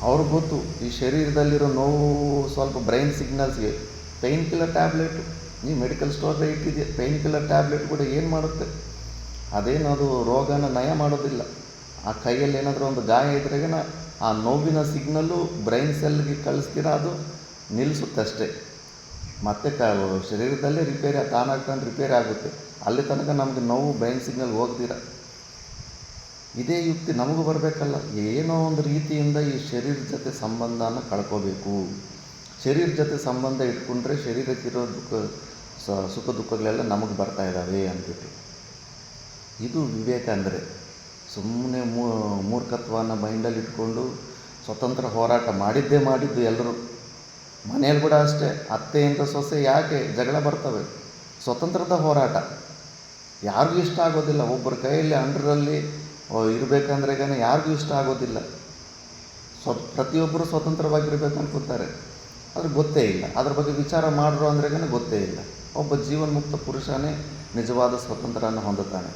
ಅವ್ರಿಗೆ ಗೊತ್ತು ಈ ಶರೀರದಲ್ಲಿರೋ ನೋವು ಸ್ವಲ್ಪ ಬ್ರೈನ್ ಸಿಗ್ನಲ್ಸ್ಗೆ ಪೇಯ್ನ್ ಕಿಲ್ಲರ್ ಟ್ಯಾಬ್ಲೆಟು ನೀವು ಮೆಡಿಕಲ್ ಸ್ಟೋರ್ಗೆ ಇಟ್ಟಿದೆಯಾ. ಪೇಯ್ನ್ ಕಿಲ್ಲರ್ ಟ್ಯಾಬ್ಲೆಟ್ ಕೂಡ ಏನು ಮಾಡುತ್ತೆ? ಅದೇನು ಅದು ರೋಗನ ನಯ ಮಾಡೋದಿಲ್ಲ. ಆ ಕೈಯಲ್ಲಿ ಏನಾದರೂ ಒಂದು ಗಾಯ ಇದ್ರಾಗನ ಆ ನೋವಿನ ಸಿಗ್ನಲ್ಲು ಬ್ರೈನ್ ಸೆಲ್ಗೆ ಕಳಿಸ್ತೀರ, ಅದು ನಿಲ್ಲಿಸುತ್ತೆ ಅಷ್ಟೇ. ಮತ್ತೆ ಶರೀರದಲ್ಲೇ ರಿಪೇರಿ ತಾನಾಗ್ತಾನೆ ರಿಪೇರಿ ಆಗುತ್ತೆ. ಅಲ್ಲಿ ತನಕ ನಮಗೆ ನೋವು ಬ್ರೈನ್ ಸಿಗ್ನಲ್ ಹೋಗ್ದಿರ. ಇದೇ ಯುಕ್ತಿ ನಮಗೂ ಬರಬೇಕಲ್ಲ. ಏನೋ ಒಂದು ರೀತಿಯಿಂದ ಈ ಶರೀರದ ಜೊತೆ ಸಂಬಂಧನ ಕಳ್ಕೋಬೇಕು. ಶರೀರ ಜೊತೆ ಸಂಬಂಧ ಇಟ್ಕೊಂಡ್ರೆ ಶರೀರಕ್ಕಿರೋ ಸುಖ ದುಃಖಗಳೆಲ್ಲ ನಮಗೆ ಬರ್ತಾ ಇದ್ದಾವೆ ಅಂದ್ಬಿಟ್ಟು. ಇದು ವಿವೇಕ ಅಂದರೆ. ಸುಮ್ಮನೆ ಮೂರ್ಖತ್ವನ ಮೈಂಡಲ್ಲಿ ಇಟ್ಕೊಂಡು ಸ್ವತಂತ್ರ ಹೋರಾಟ ಮಾಡಿದ್ದು ಎಲ್ಲರೂ. ಮನೆಯಲ್ಲಿ ಕೂಡ ಅಷ್ಟೇ, ಅತ್ತೆಯಿಂದ ಸೊಸೆ ಯಾಕೆ ಜಗಳ ಬರ್ತವೆ? ಸ್ವತಂತ್ರದ ಹೋರಾಟ ಯಾರಿಗೂ ಇಷ್ಟ ಆಗೋದಿಲ್ಲ. ಒಬ್ಬರ ಕೈಯಲ್ಲಿ ಅಂಡರಲ್ಲಿ ಇರಬೇಕಂದ್ರೆ ಯಾರಿಗೂ ಇಷ್ಟ ಆಗೋದಿಲ್ಲ. ಪ್ರತಿಯೊಬ್ಬರು ಸ್ವತಂತ್ರವಾಗಿರ್ಬೇಕು ಅನ್ಕೋತಾರೆ, ಆದರೆ ಗೊತ್ತೇ ಇಲ್ಲ. ಅದ್ರ ಬಗ್ಗೆ ವಿಚಾರ ಮಾಡ್ರು ಅಂದ್ರೆ ಗೊತ್ತೇ ಇಲ್ಲ. ಒಬ್ಬ ಜೀವನ್ಮುಕ್ತ ಪುರುಷನೇ ನಿಜವಾದ ಸ್ವತಂತ್ರನ ಹೊಂದುತ್ತಾನೆ.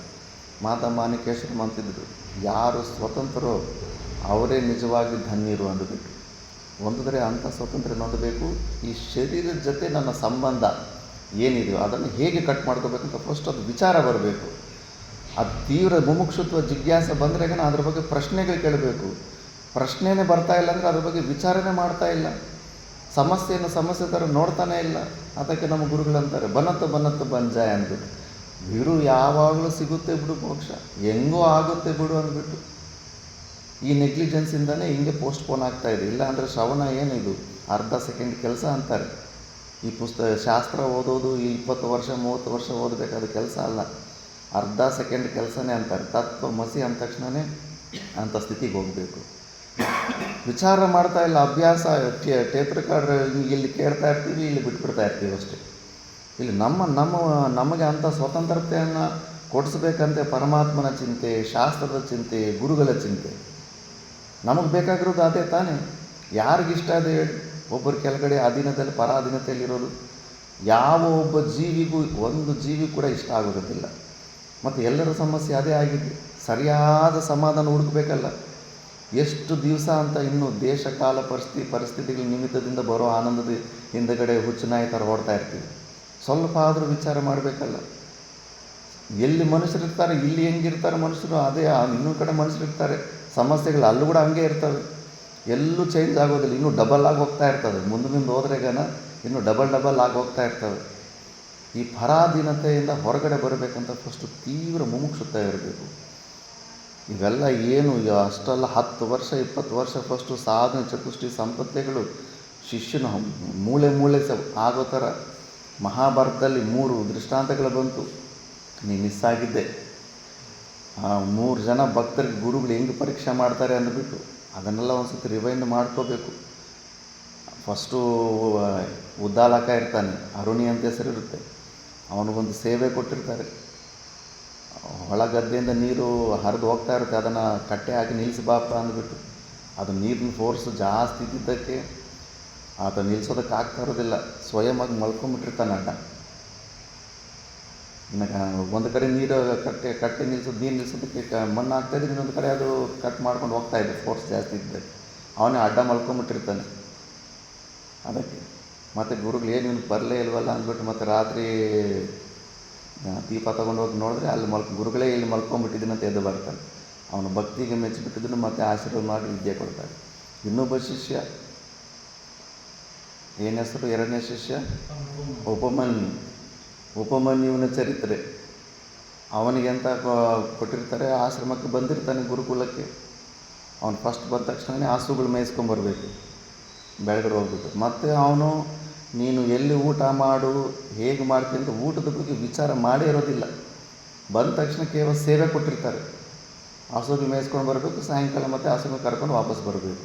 ಮಾತಾ ಮಾಣಿಕೇಶ್ವರಂ ಅಂತಿದ್ರು, ಯಾರು ಸ್ವತಂತ್ರರೋ ಅವರೇ ನಿಜವಾಗಿ ಧನ್ಯರು ಅಂದುಬಿಟ್ಟು. ಹೊಂದಿದ್ರೆ ಅಂಥ ಸ್ವಾತಂತ್ರ್ಯ ಹೊಂದಬೇಕು. ಈ ಶರೀರದ ಜೊತೆ ನನ್ನ ಸಂಬಂಧ ಏನಿದೆಯೋ ಅದನ್ನು ಹೇಗೆ ಕಟ್ ಮಾಡ್ಕೋಬೇಕಂತ ಫಸ್ಟ್ ಅದು ವಿಚಾರ ಬರಬೇಕು. ಅದು ತೀವ್ರ ಮುಮುಕ್ಷುತ್ವ ಜಿಜ್ಞಾಸೆ ಬಂದರೆ ಅದ್ರ ಬಗ್ಗೆ ಪ್ರಶ್ನೆಗಳು ಕೇಳಬೇಕು. ಪ್ರಶ್ನೆನೇ ಬರ್ತಾ ಇಲ್ಲ ಅಂದರೆ ಅದ್ರ ಬಗ್ಗೆ ವಿಚಾರನೇ ಮಾಡ್ತಾ ಇಲ್ಲ. ಸಮಸ್ಯೆ ಥರ ನೋಡ್ತಾನೇ ಇಲ್ಲ. ಅದಕ್ಕೆ ನಮ್ಮ ಗುರುಗಳಂತಾರೆ ಬನ್ನತ್ತು ಬಂಜಾಯ ಅಂದ್ಬಿಟ್ಟು. ಬಿಡು, ಯಾವಾಗಲೂ ಸಿಗುತ್ತೆ ಬಿಡು ಮೋಕ್ಷ, ಹೆಂಗೋ ಆಗುತ್ತೆ ಬಿಡು ಅಂದ್ಬಿಟ್ಟು. ಈ ನೆಗ್ಲಿಜೆನ್ಸಿಂದನೇ ಹಿಂಗೆ ಪೋಸ್ಟ್ಪೋನ್ ಆಗ್ತಾಯಿದೆ. ಇಲ್ಲ ಅಂದರೆ ಶ್ರವಣ ಏನಿದು ಅರ್ಧ ಸೆಕೆಂಡ್ ಕೆಲಸ ಅಂತಾರೆ. ಈ ಶಾಸ್ತ್ರ ಓದೋದು ಈ 20 ವರ್ಷ 30 ವರ್ಷ ಓದಬೇಕಾದ ಕೆಲಸ ಅಲ್ಲ, ಅರ್ಧ ಸೆಕೆಂಡ್ ಕೆಲಸನೇ ಅಂತಾರೆ. ತತ್ವ ಮಸಿ ಅಂದ ತಕ್ಷಣವೇ ಅಂಥ ಸ್ಥಿತಿಗೆ ಹೋಗಬೇಕು. ವಿಚಾರ ಮಾಡ್ತಾ ಇಲ್ಲ. ಅಭ್ಯಾಸ ಟೇಪ್ ರೆಕಾರ್ಡ್ರ್ ಇಲ್ಲಿ ಕೇಳ್ತಾ ಇರ್ತೀವಿ, ಇಲ್ಲಿ ಬಿಟ್ಬಿಡ್ತಾ ಇರ್ತೀವಿ ಅಷ್ಟೇ. ಇಲ್ಲಿ ನಮಗೆ ಅಂಥ ಸ್ವತಂತ್ರತೆಯನ್ನು ಕೊಡಿಸ್ಬೇಕಂತೆ ಪರಮಾತ್ಮನ ಚಿಂತೆ, ಶಾಸ್ತ್ರದ ಚಿಂತೆ, ಗುರುಗಳ ಚಿಂತೆ. ನಮಗೆ ಬೇಕಾಗಿರೋದು ಅದೇ ತಾನೇ. ಯಾರಿಗಿಷ್ಟ ಇದೆ ಹೇಳಿ? ಒಬ್ಬರು ಕೆಳಗಡೆ ಅಧೀನದಲ್ಲಿ ಪರಾಧೀನತೆಯಲ್ಲಿರೋದು ಯಾವ ಒಬ್ಬ ಜೀವಿಗೂ, ಒಂದು ಜೀವಿ ಕೂಡ ಇಷ್ಟ ಆಗೋದಿಲ್ಲ. ಮತ್ತು ಎಲ್ಲರ ಸಮಸ್ಯೆ ಅದೇ ಆಗಿದೆ. ಸರಿಯಾದ ಸಮಾಧಾನ ಹುಡುಕಬೇಕಲ್ಲ. ಎಷ್ಟು ದಿವಸ ಅಂತ ಇನ್ನೂ ದೇಶ ಕಾಲ ಪರಿಸ್ಥಿತಿಗಳ ನಿಮಿತ್ತದಿಂದ ಬರೋ ಆನಂದದ ಹಿಂದಗಡೆ ಹುಚ್ಚುನಾಯಿ ಥರ ಓಡ್ತಾ ಇರ್ತೀವಿ. ಸ್ವಲ್ಪ ಆದರೂ ವಿಚಾರ ಮಾಡಬೇಕಲ್ಲ. ಎಲ್ಲಿ ಮನುಷ್ಯರಿರ್ತಾರೆ, ಇಲ್ಲಿ ಹೆಂಗಿರ್ತಾರೆ ಮನುಷ್ಯರು, ಅದೇ ಇನ್ನೊಂದು ಕಡೆ ಮನುಷ್ಯರಿರ್ತಾರೆ. ಸಮಸ್ಯೆಗಳು ಅಲ್ಲೂ ಕೂಡ ಹಂಗೆ ಇರ್ತವೆ. ಎಲ್ಲೂ ಚೇಂಜ್ ಆಗೋದಿಲ್ಲ, ಇನ್ನೂ ಡಬಲ್ ಆಗಿ ಹೋಗ್ತಾ ಇರ್ತದೆ. ಮುಂದೆ ಹೋದ್ರೆಗನ ಇನ್ನೂ ಡಬಲ್ ಆಗಿ ಹೋಗ್ತಾ ಇರ್ತವೆ. ಈ ಪರಾಧೀನತೆಯಿಂದ ಹೊರಗಡೆ ಬರಬೇಕಂತ ಫಸ್ಟು ತೀವ್ರ ಮುಮುಕ್ಷುತ್ವ ಇರಬೇಕು. ಇವೆಲ್ಲ ಏನು ಅಷ್ಟೆಲ್ಲ 10 ವರ್ಷ 20 ವರ್ಷ ಫಸ್ಟು ಸಾಧನೆ ಚತುಷ್ಟಿ ಸಂಪತ್ತಿಗಳು ಶಿಷ್ಯನ ಮೂಳೆ ಆಗೋ ಥರ. ಮಹಾಭಾರತದಲ್ಲಿ 3 ದೃಷ್ಟಾಂತಗಳು ಬಂತು. ನೀ ಮಿಸ್ ಆಗಿದ್ದೆ. 3 ಜನ ಭಕ್ತರಿಗೆ ಗುರುಗಳು ಹೆಂಗೆ ಪರೀಕ್ಷೆ ಮಾಡ್ತಾರೆ ಅಂದ್ಬಿಟ್ಟು ಅದನ್ನೆಲ್ಲ ಒಂದು ಸತಿ ರಿವೈಂಡ್ ಮಾಡ್ಕೋಬೇಕು. ಫಸ್ಟು ಉದ್ದಾಲಕ ಇರ್ತಾನೆ, ಅರುಣಿ ಅಂತ ಹೆಸರಿರುತ್ತೆ. ಅವನಿಗೊಂದು ಸೇವೆ ಕೊಟ್ಟಿರ್ತಾರೆ. ಹೊಳಗದ್ದೆಯಿಂದ ನೀರು ಹರಿದು ಹೋಗ್ತಾ ಇರುತ್ತೆ, ಅದನ್ನು ಕಟ್ಟೆ ಹಾಕಿ ನಿಲ್ಲಿಸಬಾಪ ಅಂದ್ಬಿಟ್ಟು. ಅದು ನೀರಿನ ಫೋರ್ಸು ಜಾಸ್ತಿ ಇದ್ದಿದ್ದಕ್ಕೆ ಆತ ನಿಲ್ಲಿಸೋದಕ್ಕೆ ಆಗ್ತಾ ಇರೋದಿಲ್ಲ. ಸ್ವಯಂವಾಗಿ ಮಲ್ಕೊಂಬಿಟ್ಟಿರ್ತಾನೆ ಅಡ್ಡ. ಇನ್ನು ಒಂದು ಕಡೆ ನೀರು ಕಟ್ಟೆ ನಿಲ್ಲಿಸೋದಕ್ಕೆ ಮಣ್ಣು ಆಗ್ತಾಯಿದ್ದು, ಇನ್ನೊಂದು ಕಡೆ ಅದು ಕಟ್ ಮಾಡ್ಕೊಂಡು ಹೋಗ್ತಾಯಿದ್ದೆ ಫೋರ್ಸ್ ಜಾಸ್ತಿ ಇದ್ದಕ್ಕೆ. ಅವನೇ ಅಡ್ಡ ಮಲ್ಕೊಂಬಿಟ್ಟಿರ್ತಾನೆ. ಅದಕ್ಕೆ ಮತ್ತು ಗುರುಗಳು ಏನು ಇವನು ಬರಲೇ ಇಲ್ವಲ್ಲ ಅಂದ್ಬಿಟ್ಟು ಮತ್ತು ರಾತ್ರಿ ದೀಪ ತೊಗೊಂಡೋಗಿ ನೋಡಿದ್ರೆ ಅಲ್ಲಿ ಗುರುಗಳೇ ಇಲ್ಲಿ ಮಲ್ಕೊಂಬಿಟ್ಟಿದ್ದೀನಿ ಅಂತ ಎದ್ದು ಬರ್ತಾನೆ. ಅವನು ಭಕ್ತಿಗೆ ಮೆಚ್ಚಿಬಿಟ್ಟಿದ್ದನು ಮತ್ತು ಆಶೀರ್ವಾದ ಮಾಡಿ ವಿದ್ಯೆ ಕೊಡ್ತಾರೆ. ಇನ್ನೊಬ್ಬ ಶಿಷ್ಯ, ಏನು ಹೆಸರು? 2ನೇ ಶಿಷ್ಯ ಉಪಮನ್ಯುವಿನ ಚರಿತ್ರೆ. ಅವನಿಗೆ ಅಂತ ಕೊಟ್ಟಿರ್ತಾರೆ, ಆಶ್ರಮಕ್ಕೆ ಬಂದಿರ್ತಾನೆ ಗುರುಕುಲಕ್ಕೆ. ಅವನು ಫಸ್ಟ್ ಬಂದ ತಕ್ಷಣವೇ ಹಸುಗಳು ಮೇಯಿಸ್ಕೊಂಬರ್ಬೇಕು ಬೆಳಗಡೆ ಹೋಗ್ಬಿಟ್ಟು. ಮತ್ತು ಅವನು ನೀನು ಎಲ್ಲಿ ಊಟ ಮಾಡು, ಹೇಗೆ ಮಾಡ್ತೀನಿ ಅಂತ ಊಟದ ಬಗ್ಗೆ ವಿಚಾರ ಮಾಡೇ ಇರೋದಿಲ್ಲ. ಬಂದ ತಕ್ಷಣ ಕೇವಲ ಸೇವೆ ಕೊಟ್ಟಿರ್ತಾರೆ. ಹಸುಗಳು ಮೇಯಿಸ್ಕೊಂಡು ಬರಬೇಕು, ಸಾಯಂಕಾಲ ಮತ್ತು ಹಸುಗಳು ಕರ್ಕೊಂಡು ವಾಪಸ್ ಬರಬೇಕು.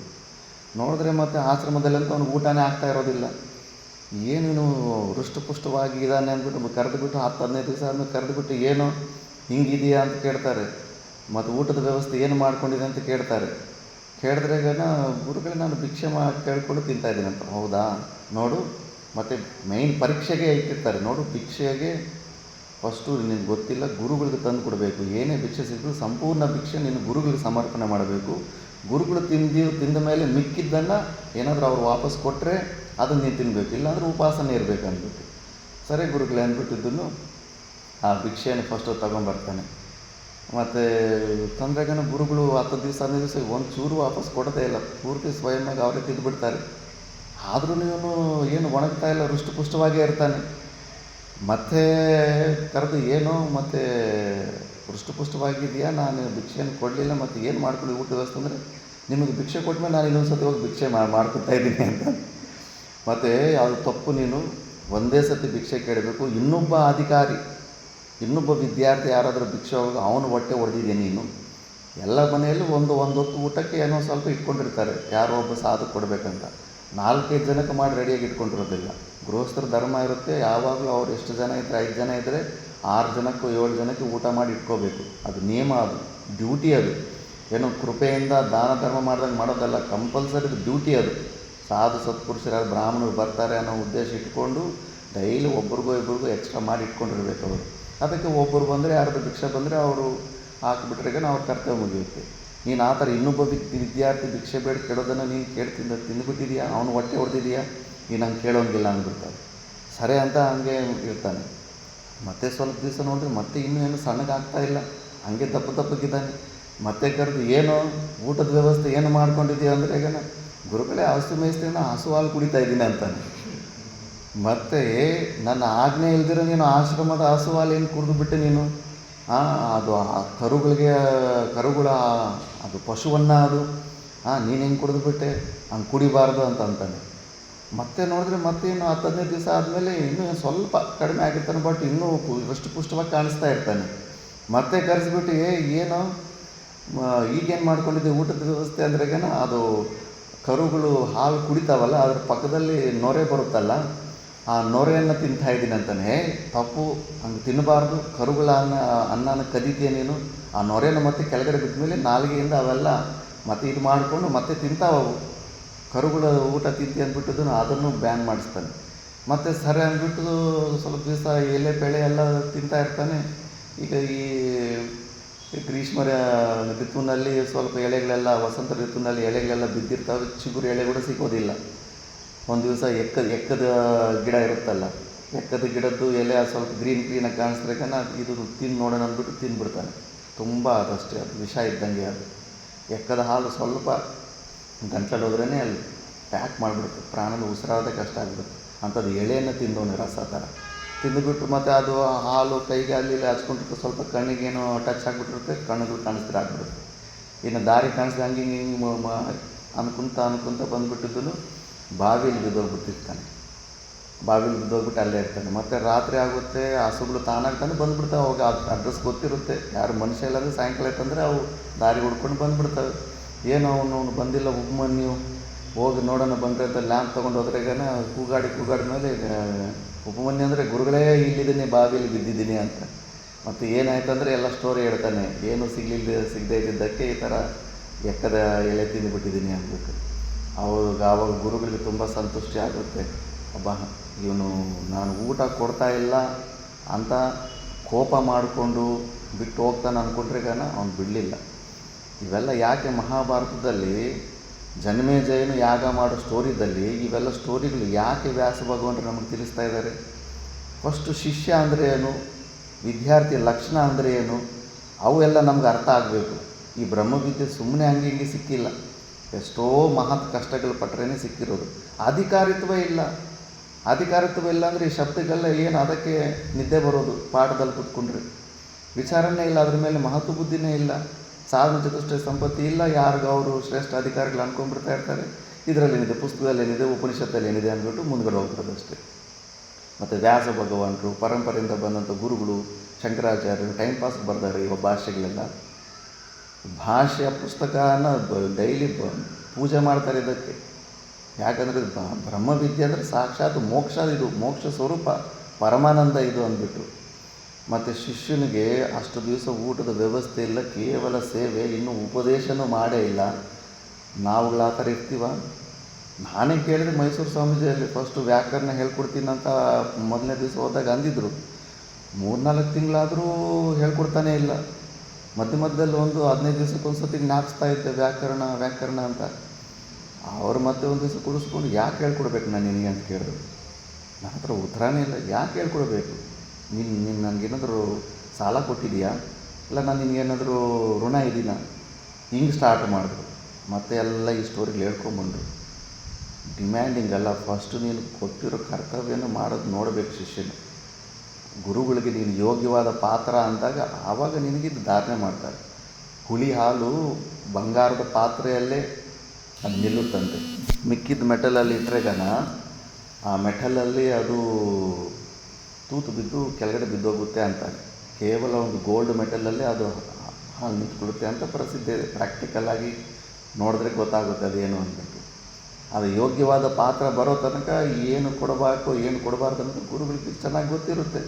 ನೋಡಿದ್ರೆ ಮತ್ತು ಆಶ್ರಮದಲ್ಲಂತೂ ಅವನು ಊಟನೇ ಆಗ್ತಾ ಇರೋದಿಲ್ಲ. ಏನೇನು ಹೃಷ್ಟಪುಷ್ಟವಾಗಿ ಇದ್ದಾನೆ ಅಂದ್ಬಿಟ್ಟು ಕರೆದುಬಿಟ್ಟು 10-15 ದಿವಸ ಆದಮೇಲೆ ಕರೆದುಬಿಟ್ಟು ಏನು ಹಿಂಗಿದೆಯಾ ಅಂತ ಕೇಳ್ತಾರೆ. ಮತ್ತು ಊಟದ ವ್ಯವಸ್ಥೆ ಏನು ಮಾಡ್ಕೊಂಡಿದೆ ಅಂತ ಕೇಳ್ತಾರೆ. ಕೇಳಿದ್ರೆ ಗುರುಗಳೇ ನಾನು ಭಿಕ್ಷೆ ಕೇಳ್ಕೊಂಡು ತಿಂತಾಯಿದ್ದೀನಿ ಅಂತ. ಹೌದಾ, ನೋಡು. ಮತ್ತು ಮೈನ್ ಪರೀಕ್ಷೆಗೆ ಇಟ್ಟಿರ್ತಾರೆ ನೋಡು. ಭಿಕ್ಷೆಗೆ ಫಸ್ಟು ನಿನಗೆ ಗೊತ್ತಿಲ್ಲ, ಗುರುಗಳಿಗೆ ತಂದು ಕೊಡಬೇಕು. ಏನೇ ಭಿಕ್ಷೆ ಸಿಕ್ಕರು ಸಂಪೂರ್ಣ ಭಿಕ್ಷೆ ನೀನು ಗುರುಗಳಿಗೆ ಸಮರ್ಪಣೆ ಮಾಡಬೇಕು. ಗುರುಗಳು ತಿಂದ ಮೇಲೆ ಮಿಕ್ಕಿದ್ದನ್ನು ಏನಾದರೂ ಅವ್ರು ವಾಪಸ್ ಕೊಟ್ಟರೆ ಅದನ್ನು ನೀನು ತಿನ್ನಬೇಕು, ಇಲ್ಲಾಂದ್ರೆ ಉಪವಾಸನೇ ಇರಬೇಕು ಅಂದ್ಬಿಟ್ಟು. ಸರಿ ಗುರುಗಳೇ ಅಂದ್ಬಿಟ್ಟಿದ್ದನ್ನು ಆ ಭಿಕ್ಷೆಯನ್ನು ಫಸ್ಟು ತೊಗೊಂಬರ್ತಾನೆ. ಮತ್ತು ತಂದ್ರಾಗನ ಗುರುಗಳು 10 ದಿವಸ 15 ದಿವಸ ಒಂದು ಚೂರು ವಾಪಸ್ ಕೊಡೋದೇ ಇಲ್ಲ, ಪೂರ್ತಿ ಸ್ವಯಂವಾಗಿ ಅವರೇ ತಿಂದುಬಿಡ್ತಾರೆ. ಆದ್ರೂ ಇವನು ಏನು ಒಣಗ್ತಾ ಇಲ್ಲ, ಹೃಷ್ಟಪುಷ್ಟವಾಗೇ ಇರ್ತಾನೆ. ಮತ್ತೆ ಕರೆದು ಏನು ಮತ್ತೆ ಹೃಷ್ಟಪುಷ್ಟವಾಗಿದೆಯಾ, ನಾನು ಭಿಕ್ಷೆಯನ್ನು ಕೊಡಲಿಲ್ಲ, ಮತ್ತು ಏನು ಮಾಡ್ಕೊಂಡು ಊಟ ವ್ಯವಸ್ಥೆ ಅಂದರೆ, ನಿಮಗೆ ಭಿಕ್ಷೆ ಕೊಟ್ಟಮೇಲೆ ನಾನು ಇನ್ನೊಂದು ಸತಿ ಹೋಗಿ ಭಿಕ್ಷೆ ಮಾಡ್ಕೊತಾ ಇದ್ದೀನಿ ಅಂತ. ಮತ್ತು ಅದು ತಪ್ಪು, ನೀನು ಒಂದೇ ಸತಿ ಭಿಕ್ಷೆ ಕೇಳಬೇಕು. ಇನ್ನೊಬ್ಬ ಅಧಿಕಾರಿ, ಇನ್ನೊಬ್ಬ ವಿದ್ಯಾರ್ಥಿ ಯಾರಾದರೂ ಭಿಕ್ಷೆ ಹೋಗಿ ಅವನು ಹೊಟ್ಟೆ ಹೊಡೆದಿದ್ಯಾ ನೀನು? ಎಲ್ಲ ಮನೆಯಲ್ಲೂ ಒಂದು ಹೊತ್ತು ಊಟಕ್ಕೆ ಏನೋ ಸ್ವಲ್ಪ ಇಟ್ಕೊಂಡಿರ್ತಾರೆ, ಯಾರೋ ಒಬ್ಬ ಸಾಧು ಕೊಡಬೇಕಂತ. 4-5 ಜನಕ್ಕೆ ಮಾಡಿ ರೆಡಿಯಾಗಿ ಇಟ್ಕೊಂಡಿರೋದಿಲ್ಲ. ಗೃಹಸ್ಥರ ಧರ್ಮ ಇರುತ್ತೆ, ಯಾವಾಗಲೂ ಅವ್ರು ಎಷ್ಟು ಜನ ಇದ್ದರೆ 5 ಜನ ಇದ್ದರೆ 6 ಜನಕ್ಕೂ 7 ಜನಕ್ಕೆ ಊಟ ಮಾಡಿ ಇಟ್ಕೋಬೇಕು. ಅದು ನಿಯಮ, ಅದು ಡ್ಯೂಟಿ. ಅದು ಏನೋ ಕೃಪೆಯಿಂದ ದಾನ ಧರ್ಮ ಮಾಡ್ದಂಗೆ ಮಾಡೋದಲ್ಲ, ಕಂಪಲ್ಸರಿ ಅದು ಡ್ಯೂಟಿ. ಅದು ಸಾಧು ಸತ್ಪುರುಷರು ಬ್ರಾಹ್ಮಣರು ಬರ್ತಾರೆ ಅನ್ನೋ ಉದ್ದೇಶ ಇಟ್ಕೊಂಡು ಡೈಲಿ ಒಬ್ರಿಗೂ ಇಬ್ಬರಿಗೂ ಎಕ್ಸ್ಟ್ರಾ ಮಾಡಿ ಇಟ್ಕೊಂಡಿರ್ಬೇಕು ಅವರು. ಅದಕ್ಕೆ ಒಬ್ಬರು ಬಂದರೆ, ಯಾರ್ದು ಭಿಕ್ಷೆ ಬಂದರೆ ಅವರು ಹಾಕಿಬಿಟ್ರೆ ಅವ್ರ ಕರ್ತವ್ಯ ಮುಗಿಯುತ್ತೆ. ನೀನು ಆ ಥರ ಇನ್ನೊಬ್ಬ ವಿದ್ಯಾರ್ಥಿ ಭಿಕ್ಷೆ ಬೇಡ ಕೆಡೋದನ್ನು ನೀನು ತಿಂದುಬಿಟ್ಟಿದೆಯಾ, ಅವನು ಹೊಟ್ಟೆ ಹೊಡೆದಿದೆಯಾ, ನೀನು ಹಂಗೆ ಕೇಳೋಂಗಿಲ್ಲ ಅಂದ್ಬಿಡ್ತಾರೆ. ಸರಿ ಅಂತ ಹಂಗೆ ಇರ್ತಾನೆ. ಮತ್ತೆ ಸ್ವಲ್ಪ ದಿವಸ ನೋಡಿದ್ರೆ ಮತ್ತೆ ಇನ್ನೂ ಏನು ಸಣ್ಣಗಾಗ್ತಾ ಇಲ್ಲ, ಹಂಗೆ ದಪ್ಪಗಿದ್ದಾನೆ. ಮತ್ತೆ ಕರೆದು ಏನು ಊಟದ ವ್ಯವಸ್ಥೆ ಏನು ಮಾಡ್ಕೊಂಡಿದ್ದೀಯ ಅಂದರೆ, ಈಗ ಗುರುಗಳೇ ಹಸು ಮೇಯಿಸ್ತೀನಿ, ಹಸು ಹಾಲು ಕುಡಿತಾ ಇದ್ದೀನಿ ಅಂತಾನೆ. ಮತ್ತು ನನ್ನ ಆಜ್ಞೆ ಇಲ್ದಿರೋ ನೀನು ಆಶ್ರಮದ ಹಸು ಹಾಲು ಏನು ಕುಡಿದು ನೀನು, ಅದು ಕರುಗಳ ಅದು ಪಶುವನ್ನು ಅದು ನೀನು ಹೆಂಗೆ ಕುಡಿದುಬಿಟ್ಟೆ, ಹಂಗೆ ಕುಡಿಬಾರ್ದು ಅಂತ ಅಂತಾನೆ. ಮತ್ತೆ ನೋಡಿದ್ರೆ ಮತ್ತೆ ಇನ್ನು 10-15 ದಿವಸ ಆದಮೇಲೆ ಇನ್ನೂ ಸ್ವಲ್ಪ ಕಡಿಮೆ ಆಗಿರ್ತಾನೆ, ಬಟ್ ಇನ್ನೂ ಪುಷ್ಟವಾಗಿ ಕಾಣಿಸ್ತಾ ಇರ್ತಾನೆ. ಮತ್ತೆ ಕರೆಸಿಬಿಟ್ಟು, ಏನು ಈಗೇನು ಮಾಡ್ಕೊಂಡಿದ್ದೆ ಊಟದ ವ್ಯವಸ್ಥೆ ಅಂದ್ರೆಗೇನ, ಅದು ಕರುಗಳು ಹಾಲು ಕುಡಿತಾವಲ್ಲ, ಅದ್ರ ಪಕ್ಕದಲ್ಲಿ ನೊರೆ ಬರುತ್ತಲ್ಲ, ಆ ನೊರೆಯನ್ನು ತಿಂತಾಯಿದ್ದೀನಿ ಅಂತಾನೆ. ತಪ್ಪು, ಹಂಗೆ ತಿನ್ನಬಾರ್ದು. ಕರುಗಳ ಅನ್ನನ ಕದೀತೀಯ ನೀನು. ಆ ನೊರೆನ ಮತ್ತೆ ಕೆಳಗಡೆ ಬಿಟ್ಟ ಮೇಲೆ ನಾಲಿಗೆಯಿಂದ ಅವೆಲ್ಲ ಮತ್ತೆ ಇದು ಮಾಡಿಕೊಂಡು ಮತ್ತೆ ತಿಂತಾವವು. ಕರುಗಳ ಊಟ ತಿಂತಿ ಅಂದ್ಬಿಟ್ಟು ಅದನ್ನು ಬ್ಯಾನ್ ಮಾಡಿಸ್ತಾನೆ. ಮತ್ತು ಸರಿ ಅಂದ್ಬಿಟ್ಟು ಸ್ವಲ್ಪ ದಿವಸ ಎಲೆ ಬೆಳೆ ಎಲ್ಲ ತಿಂತಾ ಇರ್ತಾನೆ. ಈಗ ಈ ಗ್ರೀಷ್ಮ ಋತುವಿನಲ್ಲಿ ಸ್ವಲ್ಪ ಎಲೆಗಳೆಲ್ಲ, ವಸಂತ ಋತುವಿನಲ್ಲಿ ಎಲೆಗಳೆಲ್ಲ ಬಿದ್ದಿರ್ತಾವೆ, ಚಿಗುರು ಎಲೆ ಕೂಡ ಸಿಗೋದಿಲ್ಲ. ಒಂದು ದಿವಸ ಎಕ್ಕದ ಗಿಡ ಇರುತ್ತಲ್ಲ, ಎಕ್ಕದ ಗಿಡದ್ದು ಎಲೆ ಸ್ವಲ್ಪ ಗ್ರೀನಾಗಿ ಕಾಣಿಸ್ತಾಗ ಇದು ತಿಂದು ನೋಡೋಣ ಅಂದ್ಬಿಟ್ಟು ತಿಂದುಬಿಡ್ತಾನೆ. ತುಂಬ ಅದಷ್ಟೇ, ಅದು ವಿಷ ಇದ್ದಂಗೆ. ಅದು ಎಕ್ಕದ ಹಾಲು ಸ್ವಲ್ಪ ಗಂಟಲು ಹೋದ್ರೇ ಅಲ್ಲಿ ಪ್ಯಾಕ್ ಮಾಡಿಬಿಡುತ್ತೆ, ಪ್ರಾಣದ ಉಸಿರಾಡೋದೇ ಕಷ್ಟ ಆಗಿಬಿಡುತ್ತೆ. ಅಂಥದ್ದು ಎಳೆಯನ್ನು ತಿಂದವನು ರಸ ಥರ ತಿಂದುಬಿಟ್ಟು ಮತ್ತು ಅದು ಹಾಲು ಕೈಗೆ ಅಲ್ಲಿ ಹಚ್ಕೊಂಡಿರುತ್ತೆ, ಸ್ವಲ್ಪ ಕಣ್ಣಿಗೇನೋ ಟಚ್ ಆಗಿಬಿಟ್ಟಿರುತ್ತೆ, ಕಣ್ಣುಗಳು ಕಾಣಿಸ್ತಾರೆ ಆಗಿಬಿಡುತ್ತೆ. ಇನ್ನು ದಾರಿ ಕಾಣಿಸ್ದೆ ಹಂಗೆ ಹಿಂಗೆ ಅನ್ಕೊಂತ ಬಂದುಬಿಟ್ಟಿದ್ದು ಬಾವಿಯಲ್ಲಿ ಬಿದ್ದೋಗ್ಬಿಟ್ಟಿರ್ತಾನೆ. ಬಾವಿಲಿ ಬಿದ್ದೋಗ್ಬಿಟ್ಟು ಅಲ್ಲೇ ಇರ್ತಾನೆ. ಮತ್ತು ರಾತ್ರಿ ಆಗುತ್ತೆ, ಹಸುಗಳು ತಾನಾಗ್ತಾನೆ ಬಂದುಬಿಡ್ತಾವೆ. ಅವಾಗ ಅಡ್ರೆಸ್ ಗೊತ್ತಿರುತ್ತೆ, ಯಾರು ಮನುಷ್ಯ ಇಲ್ಲಾಂದರೆ ಸಾಯಂಕಾಲ ಆಯ್ತಂದರೆ ಅವು ದಾರಿ ಹುಡ್ಕೊಂಡು ಬಂದುಬಿಡ್ತವೆ. ಏನೋ ಅವನು ಬಂದಿಲ್ಲ, ಉಪಮನ್ಯು ಹೋಗಿ ನೋಡೋಣ ಬಂದರೆ ಅಂತ ಲ್ಯಾಂಪ್ ತೊಗೊಂಡು ಹೋದ್ರೆಗನ ಕೂಗಾಡಿ ಮೇಲೆ ಉಪಮನ್ಯು ಅಂದರೆ, ಗುರುಗಳೇ ಇಲ್ಲಿದ್ದೀನಿ, ಬಾವಿಯಲ್ಲಿ ಬಿದ್ದಿದ್ದೀನಿ ಅಂತ. ಮತ್ತು ಏನಾಯ್ತಂದರೆ ಎಲ್ಲ ಸ್ಟೋರಿ ಹೇಳ್ತಾನೆ, ಏನು ಸಿಗದೇ ಇದ್ದಿದ್ದಕ್ಕೆ ಈ ಥರ ಎಕ್ಕದ ಎಲೆ ತಿಂದುಬಿಟ್ಟಿದ್ದೀನಿ ಅಂದ್ಬಿಟ್ಟು. ಆವಾಗ ಗುರುಗಳಿಗೆ ತುಂಬ ಸಂತುಷ್ಟಿ ಆಗುತ್ತೆ. ಅಬ್ಬಾ, ಇವನು ನಾನು ಊಟ ಕೊಡ್ತಾ ಇಲ್ಲ ಅಂತ ಕೋಪ ಮಾಡಿಕೊಂಡು ಬಿಟ್ಟು ಹೋಗ್ತಾನೆ ಅಂದ್ಕೊಂಡ್ರೆಗಾನ ಅವನು ಬಿಡಲಿಲ್ಲ. ಇವೆಲ್ಲ ಯಾಕೆ ಮಹಾಭಾರತದಲ್ಲಿ ಜನ್ಮೇಜಯನು ಯಾಗ ಮಾಡೋ ಸ್ಟೋರಿದಲ್ಲಿ ಇವೆಲ್ಲ ಸ್ಟೋರಿಗಳು ಯಾಕೆ ವ್ಯಾಸ ಭಗವಂತರು ನಮಗೆ ತಿಳಿಸ್ತಾ ಇದ್ದಾರೆ? ಫಸ್ಟು ಶಿಷ್ಯ ಅಂದರೆ ಏನು, ವಿದ್ಯಾರ್ಥಿ ಲಕ್ಷಣ ಅಂದರೆ ಏನು, ಅವೆಲ್ಲ ನಮ್ಗೆ ಅರ್ಥ ಆಗಬೇಕು. ಈ ಬ್ರಹ್ಮವಿದ್ಯೆ ಸುಮ್ಮನೆ ಹಂಗೆ ಸಿಕ್ಕಿಲ್ಲ, ಎಷ್ಟೋ ಮಹತ್ ಕಷ್ಟಗಳು ಪಟ್ಟರೆ ಸಿಕ್ಕಿರೋದು. ಅಧಿಕಾರಿತ್ವ ಇಲ್ಲ ಅಂದರೆ ಈ ಶಬ್ದಗಳೆಲ್ಲ ಏನು, ಅದಕ್ಕೆ ನಿದ್ದೆ ಬರೋದು ಪಾಠದಲ್ಲಿ ಕೂತ್ಕೊಂಡ್ರೆ. ವಿಚಾರನೇ ಇಲ್ಲ, ಅದ್ರ ಮೇಲೆ ಮಹತ್ವ ಬುದ್ಧಿನೇ ಇಲ್ಲ, ಸಾಧನ ಚತುಷ್ಟಯ ಸಂಪತ್ತಿ ಇಲ್ಲ. ಯಾರಿಗೂ ಅವರು ಶ್ರೇಷ್ಠ ಅಧಿಕಾರಿಗಳು ಅಂದ್ಕೊಂಡ್ಬಿಡ್ತಾ ಇರ್ತಾರೆ, ಇದರಲ್ಲಿ ಏನಿದೆ, ಪುಸ್ತಕದಲ್ಲಿ ಏನಿದೆ, ಉಪನಿಷತ್ತಲ್ಲಿ ಏನಿದೆ ಅಂದ್ಬಿಟ್ಟು ಮುಂದ್ಗಡೆ ಹೋಗ್ಬಿಡೋದು ಅಷ್ಟೇ. ಮತ್ತು ವ್ಯಾಸ ಭಗವಂತರು, ಪರಂಪರೆಯಿಂದ ಬಂದಂಥ ಗುರುಗಳು, ಶಂಕರಾಚಾರ್ಯರು ಟೈಮ್ ಪಾಸ್ಗೆ ಬರ್ತಾರೆ. ಇವಾಗ ಭಾಷೆಗಳೆಲ್ಲ ಭಾಷೆಯ ಪುಸ್ತಕನ ಡೈಲಿ ಪೂಜೆ ಮಾಡ್ತಾರೆ ಇದಕ್ಕೆ. ಯಾಕಂದರೆ ಬ್ರಹ್ಮವಿದ್ಯೆ ಅಂದರೆ ಸಾಕ್ಷಾತ್ ಮೋಕ್ಷ, ಇದು ಮೋಕ್ಷ ಸ್ವರೂಪ, ಪರಮಾನಂದ ಇದು ಅಂದ್ಬಿಟ್ಟು. ಮತ್ತು ಶಿಷ್ಯನಿಗೆ ಅಷ್ಟು ದಿವಸ ಊಟದ ವ್ಯವಸ್ಥೆ ಇಲ್ಲ, ಕೇವಲ ಸೇವೆ, ಇನ್ನೂ ಉಪದೇಶನೂ ಮಾಡೇ ಇಲ್ಲ. ನಾವುಗಳು ಆ ಥರ ಇರ್ತೀವ? ನಾನೇ ಕೇಳಿದೆ ಮೈಸೂರು ಸ್ವಾಮೀಜಿಯಲ್ಲಿ ಫಸ್ಟು ವ್ಯಾಕರಣ ಹೇಳ್ಕೊಡ್ತೀನಿ ಅಂತ ಮೊದಲನೇ ದಿವಸ ಹೋದಾಗ ಅಂದಿದ್ರು. 3-4 ತಿಂಗಳಾದರೂ ಹೇಳ್ಕೊಡ್ತಾನೇ ಇಲ್ಲ. ಮಧ್ಯದಲ್ಲಿ ಒಂದು 15 ದಿವಸಕ್ಕೊಂದು ಸತಿ ಜ್ಞಾಪಿಸ್ತಾ ಇದ್ದೆ ವ್ಯಾಕರಣ ಅಂತ. ಅವರು ಮತ್ತೆ ಒಂದು ದಿವಸ ಕುಡಿಸ್ಕೊಂಡು, ಯಾಕೆ ಹೇಳ್ಕೊಡ್ಬೇಕು ನಾನು ನಿನಗೆ ಅಂತ ಕೇಳಿದ್ರು. ನನ್ನ ಹತ್ರ ಉತ್ತರನೇ ಇಲ್ಲ. ಯಾಕೆ ಹೇಳ್ಕೊಡ್ಬೇಕು? ನೀನು ನನಗೇನಾದರೂ ಸಾಲ ಕೊಟ್ಟಿದೆಯಾ? ಇಲ್ಲ ನಾನು ನಿನಗೇನಾದರೂ ಋಣ ಇದ್ದೀನ, ಹಿಂಗೆ ಸ್ಟಾರ್ಟ್ ಮಾಡಿದ್ರು. ಮತ್ತೆ ಎಲ್ಲ ಈ ಸ್ಟೋರಿಗೆ ಹೇಳ್ಕೊಂಬಂದರು. ಡಿಮ್ಯಾಂಡಿಂಗ್ ಅಲ್ಲ, ಫಸ್ಟು ನೀನು ಕೊಟ್ಟಿರೋ ಕರ್ತವ್ಯನ ಮಾಡೋದು ನೋಡಬೇಕು ಶಿಷ್ಯನು. ಗುರುಗಳಿಗೆ ನೀನು ಯೋಗ್ಯವಾದ ಪಾತ್ರ ಅಂದಾಗ ಆವಾಗ ನಿನಗಿದ್ದು ಧಾರಣೆ ಮಾಡ್ತಾರೆ. ಹುಳಿ ಹಾಲು ಬಂಗಾರದ ಪಾತ್ರೆಯಲ್ಲೇ ಅದು ನಿಲ್ಲುತ್ತಂತೆ, ಮಿಕ್ಕಿದ ಮೆಟಲಲ್ಲಿ ಇಟ್ಟರೆಗನ ಆ ಮೆಟಲಲ್ಲಿ ಅದು ತೂತು ಬಿದ್ದು ಕೆಳಗಡೆ ಬಿದ್ದೋಗುತ್ತೆ ಅಂತಾರೆ. ಕೇವಲ ಒಂದು ಗೋಲ್ಡ್ ಮೆಟಲಲ್ಲೇ ಅದು ಹಾಲು ನಿಂತ್ಕೊಳ್ಳುತ್ತೆ ಅಂತ ಪ್ರಸಿದ್ಧಿ ಇದೆ. ಪ್ರಾಕ್ಟಿಕಲಾಗಿ ನೋಡಿದ್ರೆ ಗೊತ್ತಾಗುತ್ತೆ ಅದೇನು ಅಂದ್ಬಿಟ್ಟು. ಅದು ಯೋಗ್ಯವಾದ ಪಾತ್ರ ಬರೋ ತನಕ ಏನು ಕೊಡಬೇಕು ಏನು ಕೊಡಬಾರ್ದು ಅಂತ ಗುರುಗಳಿಗೆ ಚೆನ್ನಾಗಿ ಗೊತ್ತಿರುತ್ತೆ.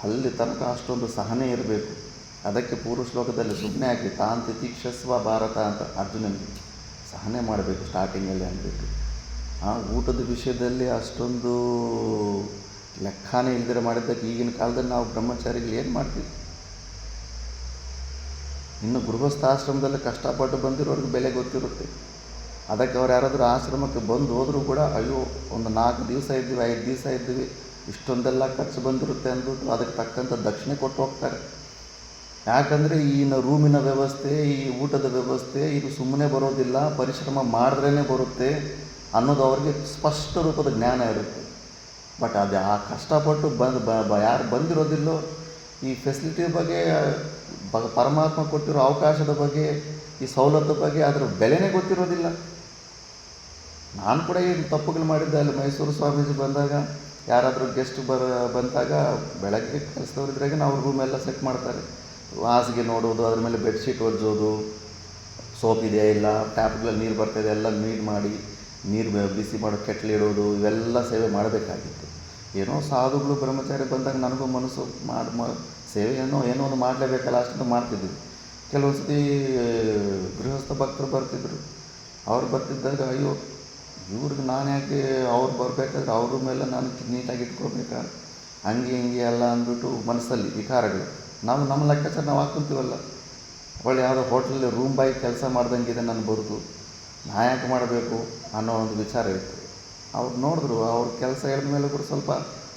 ಅಲ್ಲಿ ತನಕ ಅಷ್ಟೊಂದು ಸಹನೆ ಇರಬೇಕು. ಅದಕ್ಕೆ ಪೂರ್ವ ಶ್ಲೋಕದಲ್ಲಿ ಸುಮ್ಮನೆ ಹಾಕಿ ತಾನ್ ತಿತಿಕ್ಷಸ್ವ ಭಾರತ ಅಂತ ಅರ್ಜುನನಿಗೆ ಸಹನೆ ಮಾಡಬೇಕು ಸ್ಟಾರ್ಟಿಂಗಲ್ಲಿ ಅಂದ್ಬಿಟ್ಟು. ಆ ಊಟದ ವಿಷಯದಲ್ಲಿ ಅಷ್ಟೊಂದು ಲೆಕ್ಕನೇ ಇಲ್ದಿರ ಮಾಡಿದ್ದಕ್ಕೆ ಈಗಿನ ಕಾಲದಲ್ಲಿ ನಾವು ಬ್ರಹ್ಮಚಾರಿಗಳು ಏನು ಮಾಡ್ತೀವಿ? ಇನ್ನು ಗೃಹಸ್ಥಾಶ್ರಮದಲ್ಲಿ ಕಷ್ಟಪಟ್ಟು ಬಂದಿರೋರಿಗೆ ಬೆಲೆ ಗೊತ್ತಿರುತ್ತೆ. ಅದಕ್ಕೆ ಅವ್ರು ಯಾರಾದರೂ ಆಶ್ರಮಕ್ಕೆ ಬಂದು ಹೋದರೂ ಕೂಡ ಅಯ್ಯೋ ಒಂದು 4 ದಿವಸ ಇದ್ದೀವಿ 5 ದಿವಸ ಇದ್ದೀವಿ ಇಷ್ಟೊಂದೆಲ್ಲ ಖರ್ಚು ಬಂದಿರುತ್ತೆ ಅಂದ್ಬಿಟ್ಟು ಅದಕ್ಕೆ ತಕ್ಕಂಥ ದಕ್ಷಿಣೆ ಕೊಟ್ಟು ಹೋಗ್ತಾರೆ. ಯಾಕಂದರೆ ಈ ರೂಮಿನ ವ್ಯವಸ್ಥೆ, ಈ ಊಟದ ವ್ಯವಸ್ಥೆ ಇದು ಸುಮ್ಮನೆ ಬರೋದಿಲ್ಲ, ಪರಿಶ್ರಮ ಮಾಡಿದ್ರೇ ಬರುತ್ತೆ ಅನ್ನೋದು ಅವ್ರಿಗೆ ಸ್ಪಷ್ಟ ರೂಪದ ಜ್ಞಾನ ಇರುತ್ತೆ. ಬಟ್ ಅದು ಆ ಕಷ್ಟಪಟ್ಟು ಯಾರು ಬಂದಿರೋದಿಲ್ಲೋ ಈ ಫೆಸಿಲಿಟಿ ಬಗ್ಗೆ, ಪರಮಾತ್ಮ ಕೊಟ್ಟಿರೋ ಅವಕಾಶದ ಬಗ್ಗೆ, ಈ ಸವಲತ್ತು ಬಗ್ಗೆ ಅದರ ಬೆಲೆನೇ ಗೊತ್ತಿರೋದಿಲ್ಲ. ನಾನು ಕೂಡ ಏನು ತಪ್ಪುಗಳು ಮಾಡಿದ್ದೆ. ಅಲ್ಲಿ ಮೈಸೂರು ಸ್ವಾಮೀಜಿ ಬಂದಾಗ ಯಾರಾದರೂ ಗೆಸ್ಟ್ ಬಂದಾಗ ಬೆಳಗ್ಗೆ ಕೆಲಸದವರಿದ್ರಾಗೆ ನಾವು ರೂಮೆಲ್ಲ ಸೆಟ್ ಮಾಡ್ತಾರೆ. ಹಾಸಿಗೆ ನೋಡೋದು, ಅದ್ರ ಮೇಲೆ ಬೆಡ್ಶೀಟ್ ಒಜ್ಜೋದು, ಸೋಪ್ ಇದೆಯಾ ಇಲ್ಲ, ಟ್ಯಾಪ್ಗಳಲ್ಲಿ ನೀರು ಬರ್ತಾಯಿದೆ ಎಲ್ಲ ನೀರು ಮಾಡಿ, ನೀರು ಬಿಸಿ ಮಾಡೋ ಕೆಟ್ಲು ಇಡೋದು, ಇವೆಲ್ಲ ಸೇವೆ ಮಾಡಬೇಕಾಗಿತ್ತು. ಏನೋ ಸಾಧುಗಳು ಬ್ರಹ್ಮಚಾರಿ ಬಂದಾಗ ನನಗೂ ಮನಸ್ಸು ಸೇವೆ ಏನೋ ಒಂದು ಮಾಡಲೇಬೇಕಲ್ಲ ಅಷ್ಟನ್ನು ಮಾಡ್ತಿದ್ವಿ. ಕೆಲವೊಂದು ಸತಿ ಗೃಹಸ್ಥ ಭಕ್ತರು ಬರ್ತಿದ್ರು. ಅವ್ರು ಬರ್ತಿದ್ದಾಗ ಅಯ್ಯೋ ಇವ್ರಿಗೆ ನಾನು ಯಾಕೆ ಅವ್ರು ಬರಬೇಕಾದ್ರೆ ಅವ್ರ ಮೇಲೆ ನಾನು ನೀಟಾಗಿ ಇಟ್ಕೊಬೇಕಾ, ಹಂಗೆ ಹಿಂಗೆ ಎಲ್ಲ ಅಂದ್ಬಿಟ್ಟು ಮನಸ್ಸಲ್ಲಿ ವಿಕಾರಗಳು. ನಾವು ನಮ್ಮ ಲೆಕ್ಕಾಚಾರ ನಾವು ಹಾಕ್ಕೊಂತೀವಲ್ಲ, ಒಳ್ಳೆ ಯಾವುದೋ ಹೋಟ್ಲಲ್ಲಿ ರೂಮ್ ಬಾಯ್ ಕೆಲಸ ಮಾಡ್ದಂಗಿದೆ ನನ್ನ ಬದುಕು, ನಾ ಯಾಕೆ ಮಾಡಬೇಕು ಅನ್ನೋ ಒಂದು ವಿಚಾರ ಇತ್ತು. ಅವ್ರು ನೋಡಿದ್ರು, ಅವ್ರ ಕೆಲಸ ಹೇಳಿದ ಮೇಲೆ ಕೂಡ ಸ್ವಲ್ಪ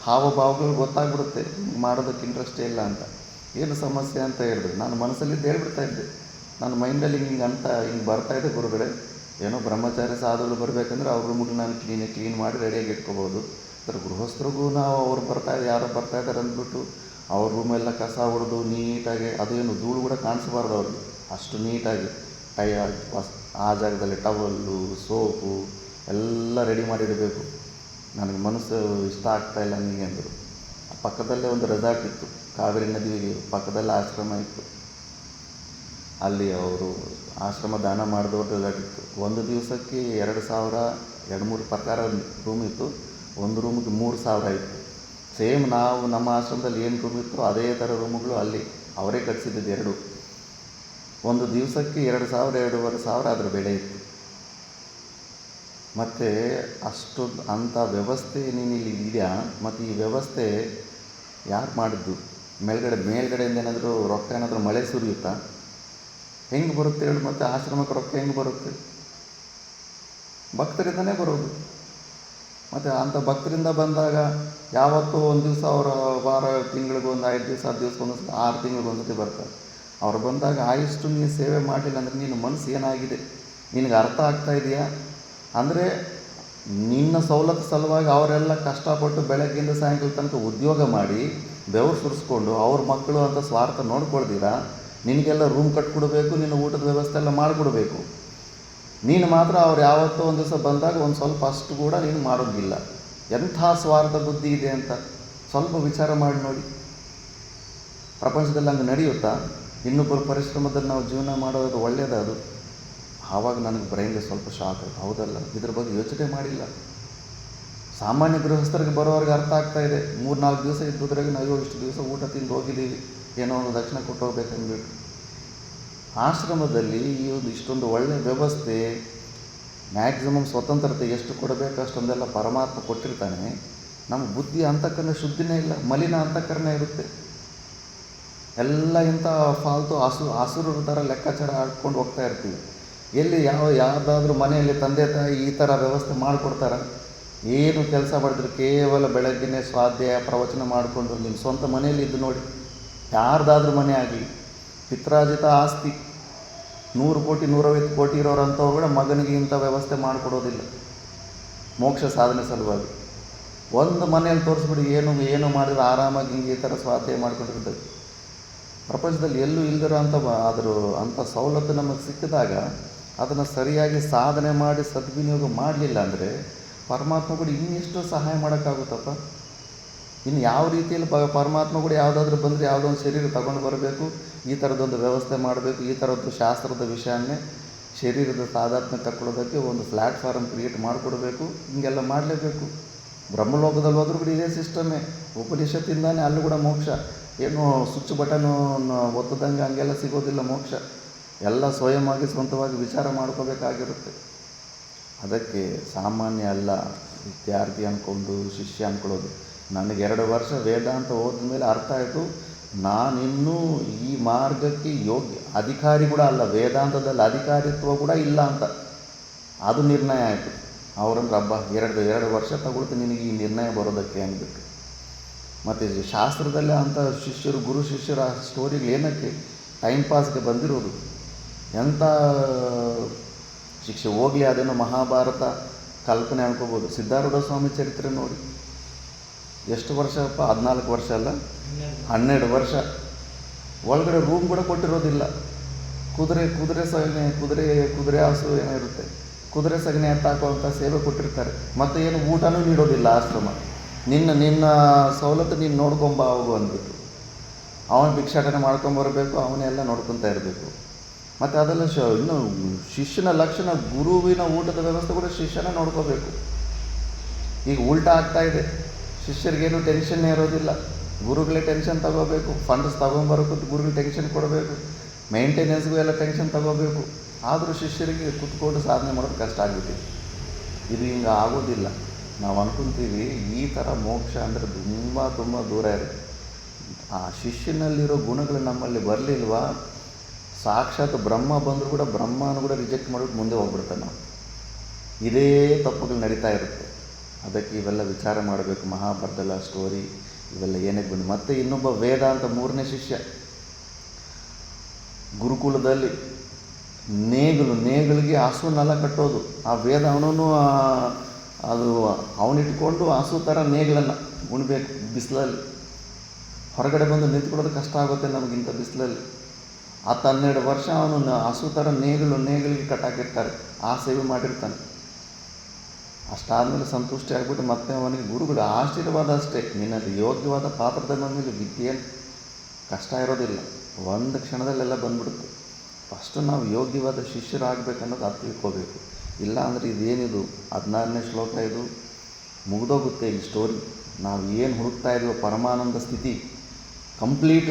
ಹಾವಭಾವಗಳು ಗೊತ್ತಾಗ್ಬಿಡುತ್ತೆ, ಮಾಡೋದಕ್ಕೆ ಇಂಟ್ರೆಸ್ಟೇ ಇಲ್ಲ ಅಂತ. ಏನು ಸಮಸ್ಯೆ ಅಂತ ಹೇಳಿದ್ರು. ನಾನು ಮನಸ್ಸಲ್ಲಿದ್ದು ಹೇಳ್ಬಿಡ್ತಾ ಇದ್ದೆ. ನನ್ನ ಮೈಂಡಲ್ಲಿ ಹಿಂಗೆ ಬರ್ತಾಯಿದ್ದೆ, ಗುರುಗಳೇ ಏನೋ ಬ್ರಹ್ಮಚಾರಿ ಸಾಧುಗಳು ಬರಬೇಕಂದ್ರೆ ಅವ್ರ ರೂಮಿಗೆ ನಾನು ಕ್ಲೀನ್ ಮಾಡಿ ರೆಡಿಯಾಗಿ ಇಟ್ಕೋಬೋದು. ಅದರ ಗೃಹಸ್ಥರಿಗೂ ನಾವು ಅವ್ರು ಯಾರೋ ಬರ್ತಾಯಿದ್ದಾರೆ ಅಂದ್ಬಿಟ್ಟು ಅವ್ರ ರೂಮೆಲ್ಲ ಕಸ ಹೊಡೆದು ನೀಟಾಗಿ, ಅದೇನು ಧೂಳು ಕೂಡ ಕಾಣಿಸಬಾರ್ದು ಅವ್ರಿಗೆ, ಅಷ್ಟು ನೀಟಾಗಿ ಆ ಜಾಗದಲ್ಲಿ ಟವಲ್ಲು ಸೋಪು ಎಲ್ಲ ರೆಡಿ ಮಾಡಿಡಬೇಕು. ನನಗೆ ಮನಸ್ಸು ಇಷ್ಟ ಆಗ್ತಾಯಿಲ್ಲ ನನಗೆ ಅಂದರು. ಪಕ್ಕದಲ್ಲೇ ಒಂದು ರೆಸಾರ್ಟ್ ಇತ್ತು, ಕಾವೇರಿ ನದಿ ಪಕ್ಕದಲ್ಲೇ ಆಶ್ರಮ ಇತ್ತು. ಅಲ್ಲಿ ಅವರು ಆಶ್ರಮ ದಾನ ಮಾಡಿದವ್ರ ರೆಸಾರ್ಟ್ ಇತ್ತು. ಒಂದು ದಿವಸಕ್ಕೆ 2,000 2-3 ಪ್ರಕಾರ ರೂಮ್ ಇತ್ತು. ಒಂದು ರೂಮಿಗೆ 3,000 ಇತ್ತು. ಸೇಮ್ ನಾವು ನಮ್ಮ ಆಶ್ರಮದಲ್ಲಿ ಏನು ರೂಮ್ ಇತ್ತು ಅದೇ ಥರ ರೂಮುಗಳು ಅಲ್ಲಿ ಅವರೇ ಕಟ್ಸಿದ್ದು 2. ಒಂದು ದಿವಸಕ್ಕೆ 2,000 2,500 ಅದರ ಬೆಲೆ ಇತ್ತು. ಮತ್ತು ಅಷ್ಟು ಅಂಥ ವ್ಯವಸ್ಥೆ ನೀನು ಇಲ್ಲಿ ಇದೆಯಾ? ಮತ್ತು ಈ ವ್ಯವಸ್ಥೆ ಯಾರು ಮಾಡಿದ್ದು? ಮೇಲ್ಗಡೆಯಿಂದ ಏನಾದರೂ ರೊಕ್ಕ ಏನಾದರೂ ಮಳೆ ಸುರಿಯುತ್ತಾ? ಹೆಂಗೆ ಬರುತ್ತೆ ಹೇಳಿ? ಮತ್ತು ಆಶ್ರಮಕ್ಕೆ ರೊಕ್ಕ ಹೆಂಗೆ ಬರುತ್ತೆ? ಭಕ್ತರಿಂದನೇ ಬರೋದು. ಮತ್ತು ಅಂಥ ಭಕ್ತರಿಂದ ಬಂದಾಗ ಯಾವತ್ತೂ ಒಂದು ದಿವಸ ಅವರ ವಾರ ತಿಂಗಳಿಗೆ ಒಂದು 5 ದಿವಸ 10 ದಿವಸ ಒಂದು 6 ತಿಂಗಳಿಗೆ ಒಂದು ಸತಿ ಬರ್ತಾರೆ. ಅವ್ರು ಬಂದಾಗ ಆಯಿಷ್ಟು ನೀನು ಸೇವೆ ಮಾಡಲಿಲ್ಲ ಅಂದರೆ ನಿನ್ನ ಮನಸ್ಸು ಏನಾಗಿದೆ ನಿನಗೆ ಅರ್ಥ ಆಗ್ತಾ ಇದೆಯಾ? ಅಂದರೆ ನಿನ್ನ ಸವಲತ್ತು ಸಲುವಾಗಿ ಅವರೆಲ್ಲ ಕಷ್ಟಪಟ್ಟು ಬೆಳಗ್ಗಿಂದ ಸಾಯಂಕಾಲ ತನಕ ಉದ್ಯೋಗ ಮಾಡಿ ಬೆವರು ಸುರಿಸ್ಕೊಂಡು ಅವ್ರ ಮಕ್ಕಳು ಅಂತ ಸ್ವಾರ್ಥ ನೋಡ್ಕೊಳ್ತೀರಾ? ನಿನಗೆಲ್ಲ ರೂಮ್ ಕಟ್ಕೊಡ್ಬೇಕು, ನಿನ್ನ ಊಟದ ವ್ಯವಸ್ಥೆ ಎಲ್ಲ ಮಾಡಿಕೊಡ್ಬೇಕು. ನೀನು ಮಾತ್ರ ಅವ್ರು ಯಾವತ್ತೋ ಒಂದು ದಿವಸ ಬಂದಾಗ ಒಂದು ಸ್ವಲ್ಪ ಅಷ್ಟು ಕೂಡ ನೀನು ಮಾಡೋದಿಲ್ಲ. ಎಂಥ ಸ್ವಾರ್ಥ ಬುದ್ಧಿ ಇದೆ ಅಂತ ಸ್ವಲ್ಪ ವಿಚಾರ ಮಾಡಿ ನೋಡಿ. ಪ್ರಪಂಚದಲ್ಲಿ ಹಂಗೆ ನಡೆಯುತ್ತಾ? ಇನ್ನೊಬ್ಬರ ಪರಿಶ್ರಮದಲ್ಲಿ ನಾವು ಜೀವನ ಮಾಡೋದು ಒಳ್ಳೆಯದು. ಅದು ಆವಾಗ ನನಗೆ ಬ್ರೈನ್ಗೆ ಸ್ವಲ್ಪ ಶಾಕ್ ಆಯಿತು. ಹೌದಲ್ಲ, ಇದ್ರ ಬಗ್ಗೆ ಯೋಚನೆ ಮಾಡಿಲ್ಲ. ಸಾಮಾನ್ಯ ಗೃಹಸ್ಥರಿಗೆ ಬರೋವ್ರಿಗೆ ಅರ್ಥ ಆಗ್ತಾಯಿದೆ. 3-4 ದಿವಸ ಇದ್ದುದ್ರಾಗ ನಾವು ಇಷ್ಟು ದಿವಸ ಊಟ ತಿಂದು ಹೋಗಿದ್ದೀವಿ, ಏನೋ ಒಂದು ದಕ್ಷಿಣ ಕೊಟ್ಟು ಹೋಗ್ಬೇಕಂದ್ಬಿಟ್ಟು. ಆಶ್ರಮದಲ್ಲಿ ಈ ಒಂದು ಇಷ್ಟೊಂದು ಒಳ್ಳೆಯ ವ್ಯವಸ್ಥೆ, ಮ್ಯಾಕ್ಸಿಮಮ್ ಸ್ವತಂತ್ರತೆ ಎಷ್ಟು ಕೊಡಬೇಕು ಅಷ್ಟೊಂದೆಲ್ಲ ಪರಮಾತ್ಮ ಕೊಟ್ಟಿರ್ತಾನೆ. ನಮ್ಮ ಬುದ್ಧಿ ಅಂತಃಕರಣ ಶುದ್ಧಿನೇ ಇಲ್ಲ, ಮಲಿನ ಅಂತಃಕರಣ ಇರುತ್ತೆ. ಎಲ್ಲ ಇಂಥ ಫಾಲ್ತು ಹಸುರ ಥರ ಲೆಕ್ಕಾಚಾರ ಆಡ್ಕೊಂಡು ಹೋಗ್ತಾ ಇರ್ತೀವಿ. ಎಲ್ಲಿ ಯಾವುದಾದ್ರೂ ಮನೆಯಲ್ಲಿ ತಂದೆ ತಾಯಿ ಈ ಥರ ವ್ಯವಸ್ಥೆ ಮಾಡಿಕೊಡ್ತಾರೆ? ಏನು ಕೆಲಸ ಮಾಡಿದ್ರು ಕೇವಲ ಬೆಳಗ್ಗೆನೇ ಸ್ವಾಧ್ಯಾಯ ಪ್ರವಚನ ಮಾಡಿಕೊಂಡು ನಿಮ್ಮ ಸ್ವಂತ ಮನೆಯಲ್ಲಿ ಇದ್ದು ನೋಡಿ, ಯಾರ್ದಾದ್ರೂ ಮನೆ ಆಗಲಿ ಪಿತ್ರಾರ್ಜಿತ ಆಸ್ತಿ 100 ಕೋಟಿ 150 ಕೋಟಿ ಇರೋರಂಥವ್ರು ಕೂಡ ಮಗನಿಗೆ ಇಂಥ ವ್ಯವಸ್ಥೆ ಮಾಡಿಕೊಡೋದಿಲ್ಲ ಮೋಕ್ಷ ಸಾಧನೆ ಸಲುವಾಗಿ. ಒಂದು ಮನೆಯಲ್ಲಿ ತೋರಿಸ್ಬಿಡಿ, ಏನು ಮಾಡಿದ್ರೆ ಆರಾಮಾಗಿ ಹಿಂಗೆ ಈ ಥರ ಸ್ವಾಧ್ಯಾಯ ಮಾಡ್ಕೊಂಡಿರ್ತದೆ. ಪ್ರಪಂಚದಲ್ಲಿ ಎಲ್ಲೂ ಇಲ್ದಿರೋ ಅಂಥ ಸವಲತ್ತು ನಮಗೆ ಸಿಕ್ಕಿದಾಗ ಅದನ್ನು ಸರಿಯಾಗಿ ಸಾಧನೆ ಮಾಡಿ ಸದ್ವಿನಿಯೋಗ ಮಾಡಲಿಲ್ಲ ಅಂದರೆ ಪರಮಾತ್ಮ ಕೂಡ ಇನ್ನೆಷ್ಟು ಸಹಾಯ ಮಾಡೋಕ್ಕಾಗುತ್ತಪ್ಪ. ಇನ್ನು ಯಾವ ರೀತಿಯಲ್ಲಿ ಪರಮಾತ್ಮ ಕೂಡ ಯಾವುದಾದ್ರೂ ಬಂದರೆ ಯಾವುದೋ ಒಂದು ಶರೀರ ತಗೊಂಡು ಬರಬೇಕು, ಈ ಥರದೊಂದು ವ್ಯವಸ್ಥೆ ಮಾಡಬೇಕು, ಈ ಥರದ್ದು ಶಾಸ್ತ್ರದ ವಿಷಯನ್ನೇ ಶರೀರದ ತಾದಾತ್ಮ್ಯ ತಗೊಳ್ಳೋದಕ್ಕೆ ಒಂದು ಪ್ಲ್ಯಾಟ್ಫಾರ್ಮ್ ಕ್ರಿಯೇಟ್ ಮಾಡಿಕೊಡ್ಬೇಕು. ಹಿಂಗೆಲ್ಲ ಮಾಡಲೇಬೇಕು. ಬ್ರಹ್ಮಲೋಕದಲ್ಲಿ ಹೋದ್ರೂ ಕೂಡ ಇದೇ ಸಿಸ್ಟಮೇ. ಉಪನಿಷತ್ತಿಂದಾನೇ ಅಲ್ಲೂ ಕೂಡ ಮೋಕ್ಷ. ಏನು ಸ್ವಿಚ್ ಬಟನು ಒತ್ತದಂಗೆ ಹಂಗೆಲ್ಲ ಸಿಗೋದಿಲ್ಲ ಮೋಕ್ಷ. ಎಲ್ಲ ಸ್ವಯಂವಾಗಿ ಸ್ವಂತವಾಗಿ ವಿಚಾರ ಮಾಡ್ಕೋಬೇಕಾಗಿರುತ್ತೆ. ಅದಕ್ಕೆ ಸಾಮಾನ್ಯ ಅಲ್ಲ ವಿದ್ಯಾರ್ಥಿ ಅಂದ್ಕೊಂಡು ಶಿಷ್ಯ ಅಂದ್ಕೊಳ್ಳೋದು. ನನಗೆ 2 ವರ್ಷ ವೇದಾಂತ ಹೋದ ಮೇಲೆ ಅರ್ಥ ಆಯಿತು, ನಾನಿನ್ನೂ ಈ ಮಾರ್ಗಕ್ಕೆ ಯೋಗ್ಯ ಅಧಿಕಾರಿ ಕೂಡ ಅಲ್ಲ, ವೇದಾಂತದಲ್ಲಿ ಅಧಿಕಾರಿತ್ವ ಕೂಡ ಇಲ್ಲ ಅಂತ ಅದು ನಿರ್ಣಯ ಆಯಿತು. ಅವರಂದ್ರೆ ಹಬ್ಬ 2 ವರ್ಷ ತಗೊಳ್ತೀನಿ ನಿನಗೆ ಈ ನಿರ್ಣಯ ಬರೋದಕ್ಕೆ ಅಂದ್ಬಿಟ್ಟು. ಮತ್ತು ಶಾಸ್ತ್ರದಲ್ಲೇ ಅಂಥ ಶಿಷ್ಯರು ಗುರು ಶಿಷ್ಯರ ಸ್ಟೋರಿಗಳು ಏನಕ್ಕೆ ಟೈಮ್ ಪಾಸ್ಗೆ ಬಂದಿರೋದು. ಎಂಥ ಶಿಕ್ಷೆ ಹೋಗಲಿ, ಅದೇನೋ ಮಹಾಭಾರತ ಕಲ್ಪನೆ ಅನ್ಕೋಬೋದು. ಸಿದ್ಧಾರೂಢ ಸ್ವಾಮಿ ಚರಿತ್ರೆ ನೋಡಿ, ಎಷ್ಟು ವರ್ಷಪ್ಪ, 14 ವರ್ಷ ಅಲ್ಲ 12 ವರ್ಷ. ಒಳಗಡೆ ರೂಮ್ ಕೂಡ ಕೊಟ್ಟಿರೋದಿಲ್ಲ. ಕುದುರೆ ಸಗಣಿ ಕುದುರೆ ಹಾಸು ಏನೋ ಇರುತ್ತೆ, ಕುದುರೆ ಸಗಣಿ ಎತ್ತಾಕುವಂಥ ಸೇವೆ ಕೊಟ್ಟಿರ್ತಾರೆ. ಮತ್ತು ಏನು ಊಟನೂ ನೀಡೋದಿಲ್ಲ ಆಶ್ರಮ. ನಿನ್ನ ಸವಲತ್ತು ನೀನು ನೋಡ್ಕೊಂಬ ಹೋಗು ಅಂದ್ಬಿಟ್ಟು ಅವನು ಭಿಕ್ಷಾಟನೆ ಮಾಡ್ಕೊಂಬರ್ಬೇಕು, ಅವನೇ ಎಲ್ಲ ನೋಡ್ಕೊತಾ ಇರಬೇಕು. ಮತ್ತು ಅದೆಲ್ಲ ಇನ್ನು ಶಿಷ್ಯನ ಲಕ್ಷಣ, ಗುರುವಿನ ಊಟದ ವ್ಯವಸ್ಥೆ ಕೂಡ ಶಿಷ್ಯನ ನೋಡ್ಕೋಬೇಕು. ಈಗ ಉಲ್ಟಾ ಆಗ್ತಾ ಇದೆ. ಶಿಷ್ಯರಿಗೇನು ಟೆನ್ಷನ್ನೇ ಇರೋದಿಲ್ಲ, ಗುರುಗಳೇ ಟೆನ್ಷನ್ ತಗೋಬೇಕು. ಫಂಡ್ಸ್ ತೊಗೊಂಬರೋಕ್ಕೂ ಗುರುಗಳು ಟೆನ್ಷನ್ ಕೊಡಬೇಕು, ಮೇಂಟೆನೆನ್ಸ್ಗೂ ಎಲ್ಲ ಟೆನ್ಷನ್ ತಗೋಬೇಕು. ಆದರೂ ಶಿಷ್ಯರಿಗೆ ಕುತ್ಕೊಂಡು ಸಾಧನೆ ಮಾಡೋದು ಕಷ್ಟ ಆಗಿಬಿಟ್ಟಿದೆ. ಇದು ಹಿಂಗೆ ಆಗೋದಿಲ್ಲ. ನಾವು ಅಂದ್ಕೊತೀವಿ ಈ ಥರ ಮೋಕ್ಷ ಅಂದರೆ ತುಂಬ ದೂರ ಇರುತ್ತೆ. ಆ ಶಿಷ್ಯನಲ್ಲಿರೋ ಗುಣಗಳು ನಮ್ಮಲ್ಲಿ ಬರಲಿಲ್ವಾ, ಸಾಕ್ಷಾತ್ ಬ್ರಹ್ಮ ಬಂದರೂ ಕೂಡ ಬ್ರಹ್ಮನೂ ಕೂಡ ರಿಜೆಕ್ಟ್ ಮಾಡಿಬಿಟ್ಟು ಮುಂದೆ ಹೋಗ್ಬಿಡ್ತಾನೆ ನಾವು. ಇದೇ ತಪ್ಪುಗಳು ನಡೀತಾ ಇರುತ್ತೆ. ಅದಕ್ಕೆ ಇವೆಲ್ಲ ವಿಚಾರ ಮಾಡಬೇಕು. ಮಹಾಭಾರತದ ಸ್ಟೋರಿ ಇವೆಲ್ಲ ಏನಕ್ಕೆ ಬಂದು. ಮತ್ತು ಇನ್ನೊಬ್ಬ ವೇದಾಂತ 3ನೇ ಶಿಷ್ಯ ಗುರುಕುಲದಲ್ಲಿ ನೇಗಿಲಿಗೆ ಹಸುನೆಲ್ಲ ಕಟ್ಟೋದು. ಆ ವೇದ ಅದು ಅವನಿಟ್ಕೊಂಡು ಹಸು ಥರ ನೇಗಿಲನ್ನು ಉಣ್ಬೇಕು ಬಿಸಿಲಲ್ಲಿ. ಹೊರಗಡೆ ಬಂದು ನಿಂತ್ಕೊಳ್ಳೋದು ಕಷ್ಟ ಆಗುತ್ತೆ ನಮಗಿಂತ ಬಿಸಿಲಲ್ಲಿ. 10-12 ವರ್ಷ ಅವನು ಹಸು ಥರ ನೇಗಿಲಿಗೆ ಕಟ್ಟಾಕಿರ್ತಾರೆ, ಆ ಸೇವೆ ಮಾಡಿರ್ತಾನೆ. ಅಷ್ಟಾದಮೇಲೆ ಸಂತುಷ್ಟಿ ಆಗಿಬಿಟ್ಟು ಮತ್ತೆ ಅವನಿಗೆ ಗುರುಗಳು ಆಶೀರ್ವಾದ ಅಷ್ಟೇ, ನಿನ್ನಲ್ಲಿ ಯೋಗ್ಯವಾದ ಪಾತ್ರದ ಮೇಲೆ ವಿದ್ಯೆ ಕಷ್ಟ ಇರೋದಿಲ್ಲ, ಒಂದು ಕ್ಷಣದಲ್ಲೆಲ್ಲ ಬಂದ್ಬಿಡುತ್ತೆ. ಫಸ್ಟು ನಾವು ಯೋಗ್ಯವಾದ ಶಿಷ್ಯರಾಗಬೇಕನ್ನೋದು ಅದು ತಿಳ್ಕೋಬೇಕು. ಇಲ್ಲ ಅಂದರೆ ಇದೇನಿದು 16ನೇ ಶ್ಲೋಕ ಇದು ಮುಗಿದೋಗುತ್ತೆ ಈ ಸ್ಟೋರಿ. ನಾವು ಏನು ಹುಡುಕ್ತಾ ಇದ್ದೀವೋ ಪರಮಾನಂದ ಸ್ಥಿತಿ, ಕಂಪ್ಲೀಟ್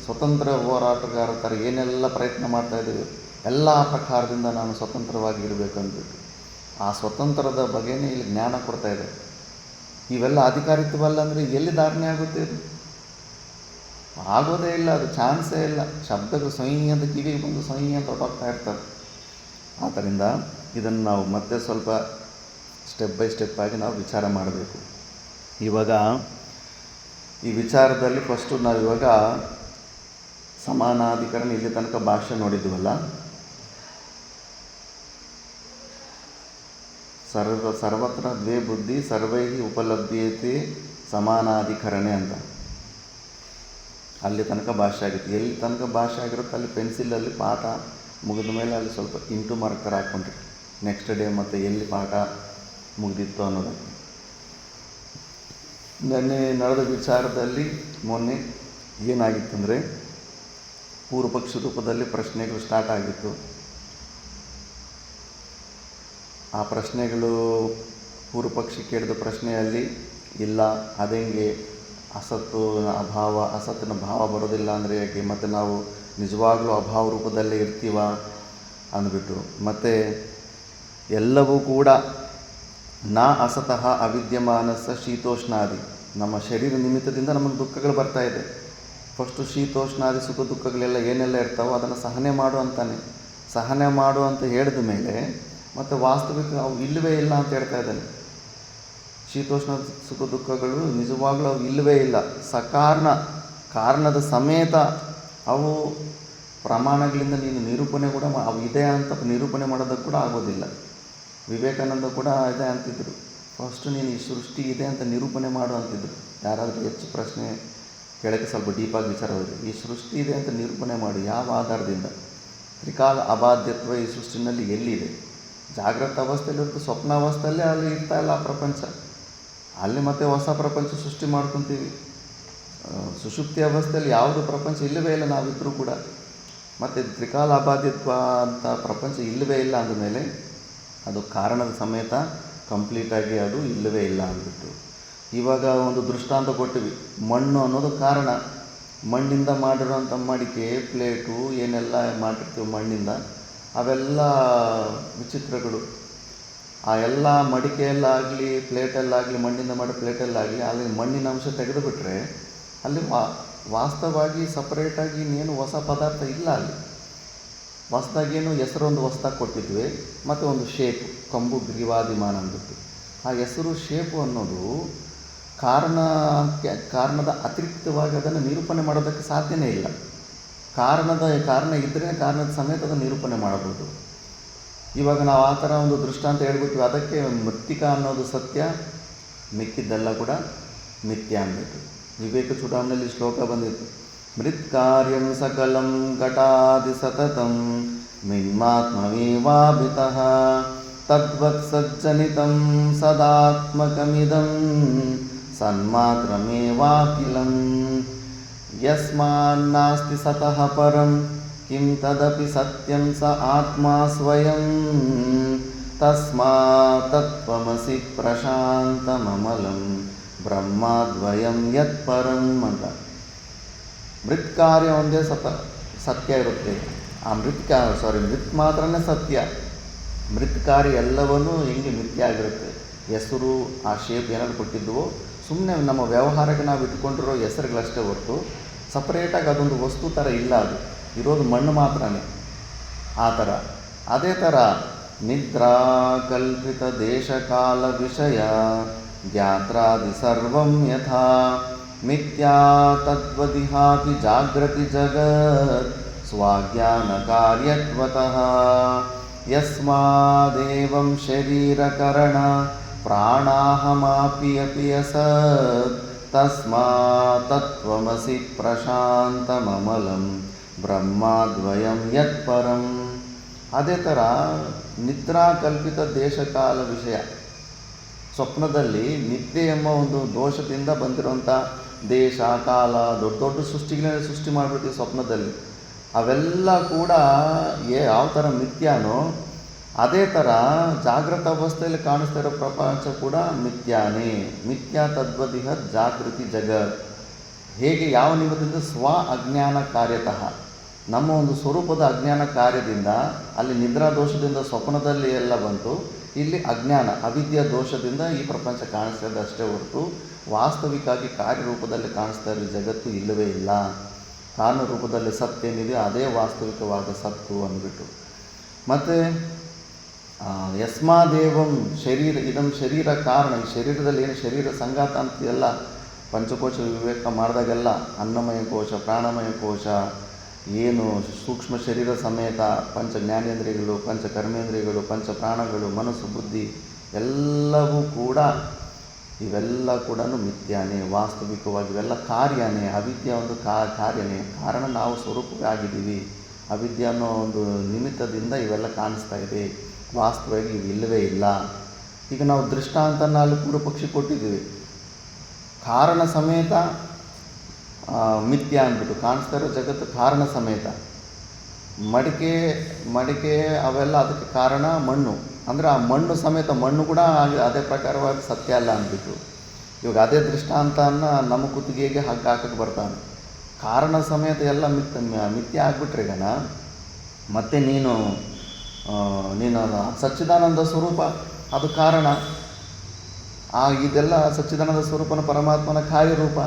ಸ್ವತಂತ್ರ ಹೋರಾಟಗಾರ ಥರ ಏನೆಲ್ಲ ಪ್ರಯತ್ನ ಮಾಡ್ತಾಯಿದ್ದೀವಿ, ಎಲ್ಲ ಪ್ರಕಾರದಿಂದ ನಾನು ಸ್ವತಂತ್ರವಾಗಿ ಇರಬೇಕಂದ್ಬಿಟ್ಟು ಆ ಸ್ವತಂತ್ರದ ಬಗ್ಗೆನೇ ಇಲ್ಲಿ ಜ್ಞಾನ ಕೊಡ್ತಾಯಿದೆ. ಇವೆಲ್ಲ ಅಧಿಕಾರಿತ್ವಲ್ಲ ಅಂದರೆ ಎಲ್ಲಿ ಧಾರಣೆ ಆಗುತ್ತೆ? ಇದು ಆಗೋದೇ ಇಲ್ಲ, ಅದು ಚಾನ್ಸೇ ಇಲ್ಲ. ಶಬ್ದಗಳು ಸೊಯ್ ಅಂತ ಕಿವಿಗೆ ಬಂದು ಸೊಯ್ ಅಂತ ಹೊರಟೋಗ್ತಾ ಇರ್ತಾರೆ. ಆದ್ದರಿಂದ ಇದನ್ನು ನಾವು ಮತ್ತೆ ಸ್ವಲ್ಪ ಸ್ಟೆಪ್ ಬೈ ಸ್ಟೆಪ್ ಆಗಿ ನಾವು ವಿಚಾರ ಮಾಡಬೇಕು. ಇವಾಗ ಈ ವಿಚಾರದಲ್ಲಿ ಫಸ್ಟು ನಾವಿವಾಗ ಸಮಾನಾಧಿಕರಣ ಇಲ್ಲಿ ತನಕ ಭಾಷೆ ನೋಡಿದ್ವಲ್ಲ, ಸರ್ವತ್ರ ದ್ವೇ ಬುದ್ಧಿ ಸರ್ವೈ ಉಪಲಭ್ಯತೆ ಸಮಾನಾಧಿಕರಣೆ ಅಂತ ಅಲ್ಲಿ ತನಕ ಭಾಷೆ ಆಗಿತ್ತು. ಎಲ್ಲಿ ತನಕ ಭಾಷೆ ಆಗಿರುತ್ತೆ ಅಲ್ಲಿ ಪೆನ್ಸಿಲಲ್ಲಿ ಪಾಠ ಮುಗಿದ ಮೇಲೆ ಅಲ್ಲಿ ಸ್ವಲ್ಪ ಇಂಟು ಮಾರ್ಕರ್ ಹಾಕ್ಕೊಂಡ್ರಿ ನೆಕ್ಸ್ಟ್ ಡೇ ಮತ್ತು ಎಲ್ಲಿ ಪಾಠ ಮುಗಿದಿತ್ತು ಅನ್ನೋದಕ್ಕೆ. ನೆನ್ನೆ ನಡೆದ ವಿಚಾರದಲ್ಲಿ ಮೊನ್ನೆ ಏನಾಗಿತ್ತಂದರೆ ಪೂರ್ವಪಕ್ಷ ರೂಪದಲ್ಲಿ ಪ್ರಶ್ನೆಗಳು ಸ್ಟಾರ್ಟ್ ಆಗಿತ್ತು. ಆ ಪ್ರಶ್ನೆಗಳು ಪೂರ್ವಪಕ್ಷಿ ಕೇಳಿದ ಪ್ರಶ್ನೆಯಲ್ಲಿ ಇಲ್ಲ ಅದಂಗೆ ಅಸತ್ತಿನ ಭಾವ ಬರೋದಿಲ್ಲ ಅಂದರೆ ಹೇಗೆ, ಮತ್ತು ನಾವು ನಿಜವಾಗ್ಲೂ ಅಭಾವ ರೂಪದಲ್ಲೇ ಇರ್ತೀವ ಅಂದ್ಬಿಟ್ಟು, ಮತ್ತು ಎಲ್ಲವೂ ಕೂಡ ನಾ ಅಸತಃ ಅವಿದ್ಯಮಾನಸ ಶೀತೋಷ್ಣಾದಿ, ನಮ್ಮ ಶರೀರ ನಿಮಿತ್ತದಿಂದ ನಮಗೆ ದುಃಖಗಳು ಬರ್ತಾ ಇದೆ. ಫಸ್ಟು ಶೀತೋಷ್ಣಾದಿ ಸುಖ ದುಃಖಗಳೆಲ್ಲ ಏನೆಲ್ಲ ಇರ್ತಾವೋ ಅದನ್ನು ಸಹನೆ ಮಾಡು ಅಂತಾನೆ. ಸಹನೆ ಮಾಡು ಅಂತ ಹೇಳಿದ ಮೇಲೆ ಮತ್ತು ವಾಸ್ತವಿಕ ಅವು ಇಲ್ಲವೇ ಇಲ್ಲ ಅಂತ ಹೇಳ್ತಾ ಇದ್ದಾನೆ. ಶೀತೋಷ್ಣ ಸುಖ ದುಃಖಗಳು ನಿಜವಾಗ್ಲೂ ಅವು ಇಲ್ಲವೇ ಇಲ್ಲ. ಕಾರಣದ ಸಮೇತ ಅವು ಪ್ರಮಾಣಗಳಿಂದ ನೀನು ನಿರೂಪಣೆ ಕೂಡ ಅವು ಇದೆ ಅಂತ ನಿರೂಪಣೆ ಮಾಡೋದಕ್ಕೆ ಕೂಡ ಆಗೋದಿಲ್ಲ. ವಿವೇಕಾನಂದ ಕೂಡ ಇದೆ ಅಂತಿದ್ರು. ಫಸ್ಟ್ ನೀನು ಈ ಸೃಷ್ಟಿ ಇದೆ ಅಂತ ನಿರೂಪಣೆ ಮಾಡು ಅಂತಿದ್ರು. ಯಾರಾದರೂ ಹೆಚ್ಚು ಪ್ರಶ್ನೆ ಕೇಳೋಕ್ಕೆ ಸ್ವಲ್ಪ ಡೀಪಾಗಿ ವಿಚಾರ ಹೋದರೆ, ಈ ಸೃಷ್ಟಿ ಇದೆ ಅಂತ ನಿರೂಪಣೆ ಮಾಡು, ಯಾವ ಆಧಾರದಿಂದ? ತ್ರಿಕಾಲ ಅಬಾಧ್ಯತ್ವ ಈ ಸೃಷ್ಟಿನಲ್ಲಿ ಎಲ್ಲಿದೆ? ಜಾಗ್ರತ ಅವಸ್ಥೆಯಲ್ಲಿರುತ್ತೆ, ಸ್ವಪ್ನಾವಸ್ಥೆಯಲ್ಲೇ ಅಲ್ಲಿ ಇರ್ತಾ ಇಲ್ಲ ಆ ಪ್ರಪಂಚ. ಅಲ್ಲಿ ಮತ್ತೆ ಹೊಸ ಪ್ರಪಂಚ ಸೃಷ್ಟಿ ಮಾಡ್ಕೊತೀವಿ. ಸುಷುಪ್ತಿ ಅವಸ್ಥೆಯಲ್ಲಿ ಯಾವುದು ಪ್ರಪಂಚ ಇಲ್ಲವೇ ಇಲ್ಲ ನಾವಿದ್ದರೂ ಕೂಡ. ಮತ್ತು ತ್ರಿಕಾಲ ಅಬಾಧ್ಯತ್ವ ಅಂತ ಪ್ರಪಂಚ ಇಲ್ಲವೇ ಇಲ್ಲ ಅಂದಮೇಲೆ ಅದು ಕಾರಣದ ಸಮೇತ ಕಂಪ್ಲೀಟಾಗಿ ಅದು ಇಲ್ಲವೇ ಇಲ್ಲ ಅಂದ್ಬಿಟ್ಟು. ಇವಾಗ ಒಂದು ದೃಷ್ಟಾಂತ ಕೊಟ್ಟಿವಿ. ಮಣ್ಣು ಅನ್ನೋದು ಕಾರಣ. ಮಣ್ಣಿಂದ ಮಾಡಿರೋಂಥ ಮಡಿಕೆ, ಪ್ಲೇಟು ಏನೆಲ್ಲ ಮಾಡಿರ್ತೀವಿ ಮಣ್ಣಿಂದ, ಅವೆಲ್ಲ ವಿಚಿತ್ರಗಳು. ಆ ಎಲ್ಲ ಮಡಿಕೆಯಲ್ಲಾಗಲಿ ಪ್ಲೇಟಲ್ಲಾಗಲಿ, ಮಣ್ಣಿಂದ ಮಾಡೋ ಪ್ಲೇಟಲ್ಲಾಗಲಿ, ಅಲ್ಲಿ ಮಣ್ಣಿನ ಅಂಶ ತೆಗೆದುಬಿಟ್ರೆ ಅಲ್ಲಿ ವಾಸ್ತವವಾಗಿ ಸಪ್ರೇಟಾಗಿ ಇನ್ನೇನು ಹೊಸ ಪದಾರ್ಥ ಇಲ್ಲ. ಅಲ್ಲಿ ಹೊಸ್ದಾಗೇನು ಹೆಸರೊಂದು ಹೊಸ್ದಾಗಿ ಕೊಟ್ಟಿದ್ವಿ, ಮತ್ತು ಒಂದು ಶೇಪು, ಕಂಬು ಗ್ರೀವಾದಿಮಾನ ಅಂದ್ಬಿಟ್ಟು. ಆ ಹೆಸರು ಶೇಪು ಅನ್ನೋದು ಕಾರಣದ ಅತಿರಿಕ್ತವಾಗಿ ಅದನ್ನು ನಿರೂಪಣೆ ಮಾಡೋದಕ್ಕೆ ಸಾಧ್ಯವೇ ಇಲ್ಲ. ಕಾರಣ ಇದ್ದರೆ ಕಾರಣದ ಸಮೇತ ಅದನ್ನು ನಿರೂಪಣೆ ಮಾಡಬಹುದು. ಇವಾಗ ನಾವು ಆ ಥರ ಒಂದು ದೃಷ್ಟಾಂತ ಹೇಳ್ಬಿಟ್ವಿ. ಅದಕ್ಕೆ ಮೃತ್ತಿಕಾ ಅನ್ನೋದು ಸತ್ಯ, ಮಿಕ್ಕಿದ್ದೆಲ್ಲ ಕೂಡ ಮಿಥ್ಯ ಅಂದ್ಬಿಟ್ಟು. ವಿವೇಕ ಚೂಡಾಮಣಿಯಲ್ಲಿ ಶ್ಲೋಕ ಬಂದಿತ್ತು. ಮೃತ್ಕಾರ್ಯಂ ಸಕಲಂ ಘಟಾದಿ ಸತತಂ ಮಿನ್ಮಾತ್ಮವೇವಾಭಿತಃ ತದ್ವತ್ ಸಜ್ಜನಿತಂ ಸದಾತ್ಮಕಮಿದಂ ಸನ್ಮಾತ್ರಮೇವಾಖಿಲಂ ಯಸ್ಮಾನ್ನಾಸ್ತಿ ಸತಃ ಪರಂ ಕಿಂ ತದಪಿ ಸತ್ಯಂ ಸ ಆತ್ಮಾ ಸ್ವಯಂ ತಸ್ಮಾತ್ ತತ್ವಮಸಿ ಪ್ರಶಾಂತಮಮಲಂ ಬ್ರಹ್ಮಾದ್ವಯಂ ಯತ್ಪರಂ ಅಂತ. ಮೃತ್ಕಾರ್ಯ ಒಂದೇ ಸತ್ಯ ಇರುತ್ತೆ. ಆ ಮೃತ್ ಮಾತ್ರನೇ ಸತ್ಯ. ಮೃತ್ಕಾರ್ಯ ಎಲ್ಲವನ್ನೂ ಹೆಂಗೆ ಮಿಥ್ಯ ಆಗಿರುತ್ತೆ. ಹೆಸರು, ಆ ಶೇಪ್ ಏನಾದ್ರು ಕೊಟ್ಟಿದ್ವೋ ಸುಮ್ಮನೆ ನಮ್ಮ ವ್ಯವಹಾರಕ್ಕೆ ನಾವು ಇಟ್ಕೊಂಡಿರೋ ಹೆಸರುಗಳಷ್ಟೇ ಹೊರತು ಸಪ್ರೇಟಾಗಿ ಅದೊಂದು ವಸ್ತು ಥರ ಇಲ್ಲ. ಅದು ಇರೋದು ಮಣ್ಣು ಮಾತ್ರನೇ. ಆ ಥರ ಅದೇ ಥರ ನಿದ್ರಾ ಕಲ್ಪಿತ ದೇಶಕಾಲ ವಿಷಯ ಜ್ಞಾತ್ರಾದಿ ಸರ್ವಂ ಯಥಾ ಮಿಥ್ಯಾ ತದ್ವದಿಹಾಪಿ ಜಾಗೃತಿ ಜಗತ್ ಸ್ವಾಜ್ಞಾನ ಕಾರ್ಯತ್ವತಃ ಯಸ್ಮಾದೇವಂ ಶರೀರಕರಣ ಪ್ರಾಣಾಹಮಾಪಿ ಅಪಿ ಅಸತ್ ತಸ್ಮಾತ್ ತತ್ವಮಸಿ ಪ್ರಶಾಂತಮಮಲಂ ಬ್ರಹ್ಮಾದ್ವಯಂ ಯತ್ಪರಂ. ಅದೇ ಥರ ನಿದ್ರಾ ಕಲ್ಪಿತ ದೇಶಕಾಲ ವಿಷಯ. ಸ್ವಪ್ನದಲ್ಲಿ ನಿದ್ದೆ ಎಂಬ ಒಂದು ದೋಷದಿಂದ ಬಂದಿರುವಂಥ ದೇಶ ಕಾಲ ದೊಡ್ಡ ದೊಡ್ಡ ಸೃಷ್ಟಿಗಳನ್ನೇ ಸೃಷ್ಟಿ ಮಾಡಿಬಿಡ್ತೀವಿ ಸ್ವಪ್ನದಲ್ಲಿ. ಅವೆಲ್ಲ ಕೂಡ ಯಾವ ಥರ ಮಿಥ್ಯಾನೋ ಅದೇ ಥರ ಜಾಗೃತ ಅವಸ್ಥೆಯಲ್ಲಿ ಕಾಣಿಸ್ತಾ ಇರೋ ಪ್ರಪಂಚ ಕೂಡ ಮಿಥ್ಯಾನೇ. ಮಿಥ್ಯಾ ತದ್ವದಿಹ ಜಾಗೃತಿ ಜಗತ್. ಹೇಗೆ ಯಾವ ನಿಮಿತ್ತದಿಂದ ಸ್ವ ಅಜ್ಞಾನ ಕಾರ್ಯತಃ, ನಮ್ಮ ಒಂದು ಸ್ವರೂಪದ ಅಜ್ಞಾನ ಕಾರ್ಯದಿಂದ ಅಲ್ಲಿ ನಿದ್ರಾ ದೋಷದಿಂದ ಸ್ವಪ್ನದಲ್ಲಿ ಎಲ್ಲ ಬಂತು. ಇಲ್ಲಿ ಅಜ್ಞಾನ ಅವಿದ್ಯಾ ದೋಷದಿಂದ ಈ ಪ್ರಪಂಚ ಕಾಣಿಸ್ತಾ ಇದೆ ಅಷ್ಟೇ ಹೊರತು ವಾಸ್ತವಿಕವಾಗಿ ಕಾರ್ಯರೂಪದಲ್ಲಿ ಕಾಣಿಸ್ತಾ ಇರೋ ಜಗತ್ತು ಇಲ್ಲವೇ ಇಲ್ಲ. ಕಾರಣ ರೂಪದಲ್ಲಿ ಸತ್ಯ ಏನಿದೆ ಅದೇ ವಾಸ್ತವಿಕವಾದ ಸತ್ತು ಅಂದ್ಬಿಟ್ಟು. ಮತ್ತು ಯಸ್ಮಾದೇವಂ ಇದಂ ಶರೀರ ಕಾರಣ. ಈ ಶರೀರದಲ್ಲಿ ಏನು ಶರೀರ ಸಂಘಾತ ಅಂತೆಲ್ಲ ಪಂಚಕೋಶ ವಿವೇಕ ಮಾಡಿದಾಗೆಲ್ಲ ಅನ್ನಮಯ ಕೋಶ, ಪ್ರಾಣಮಯ ಕೋಶ, ಏನು ಸೂಕ್ಷ್ಮ ಶರೀರ ಸಮೇತ ಪಂಚ ಜ್ಞಾನೇಂದ್ರಿಯಗಳು, ಪಂಚ ಕರ್ಮೇಂದ್ರಿಯಗಳು, ಪಂಚ ಪ್ರಾಣಗಳು, ಮನಸ್ಸು, ಬುದ್ಧಿ ಎಲ್ಲವೂ ಕೂಡ ಇವೆಲ್ಲ ಕೂಡ ಮಿಥ್ಯಾನೇ. ವಾಸ್ತವಿಕವಾಗಿ ಇವೆಲ್ಲ ಕಾರ್ಯನೇ. ಅವಿದ್ಯೆ ಒಂದು ಕಾರ್ಯನೇ. ಕಾರಣ ನಾವು ಸ್ವರೂಪವೇ ಆಗಿದ್ದೀವಿ. ಅವಿದ್ಯೆ ಅನ್ನೋ ಒಂದು ನಿಮಿತ್ತದಿಂದ ಇವೆಲ್ಲ ಕಾಣಿಸ್ತಾ ಇದೆ. ವಾಸ್ತವವಾಗಿ ಇವು ಇಲ್ಲವೇ ಇಲ್ಲ. ಈಗ ನಾವು ದೃಷ್ಟಾಂತನ ಅಲ್ಲಿ ಪೂರ್ವ ಪಕ್ಷಿ ಕೊಟ್ಟಿದ್ದೀವಿ. ಕಾರಣ ಸಮೇತ ಮಿಥ್ಯ ಅಂದ್ಬಿಟ್ಟು ಕಾಣಿಸ್ತಾ ಇರೋ ಜಗತ್ತು ಕಾರಣ ಸಮೇತ. ಮಡಿಕೆ ಅವೆಲ್ಲ ಅದಕ್ಕೆ ಕಾರಣ ಮಣ್ಣು. ಅಂದರೆ ಆ ಮಣ್ಣು ಸಮೇತ ಮಣ್ಣು ಕೂಡ ಅದೇ ಪ್ರಕಾರವಾಗಿ ಸತ್ಯ ಅಲ್ಲ ಅಂದ್ಬಿಟ್ಟು. ಇವಾಗ ಅದೇ ದೃಷ್ಟಾಂತನ ನಮ್ಮ ಕುತ್ತಿಗೆಗೆ ಹಗ್ಗ ಹಾಕಕ್ಕೆ ಬರ್ತಾನೆ. ಕಾರಣ ಸಮೇತ ಎಲ್ಲ ಮಿಥ್ಯ ಆಗಿಬಿಟ್ರೆ ಗನ ಮತ್ತು ನೀನು ಸಚ್ಚಿದಾನಂದ ಸ್ವರೂಪ ಅದು ಕಾರಣ. ಇದೆಲ್ಲ ಸಚ್ಚಿದಾನಂದ ಸ್ವರೂಪನ ಪರಮಾತ್ಮನ ಕಾರ್ಯರೂಪ.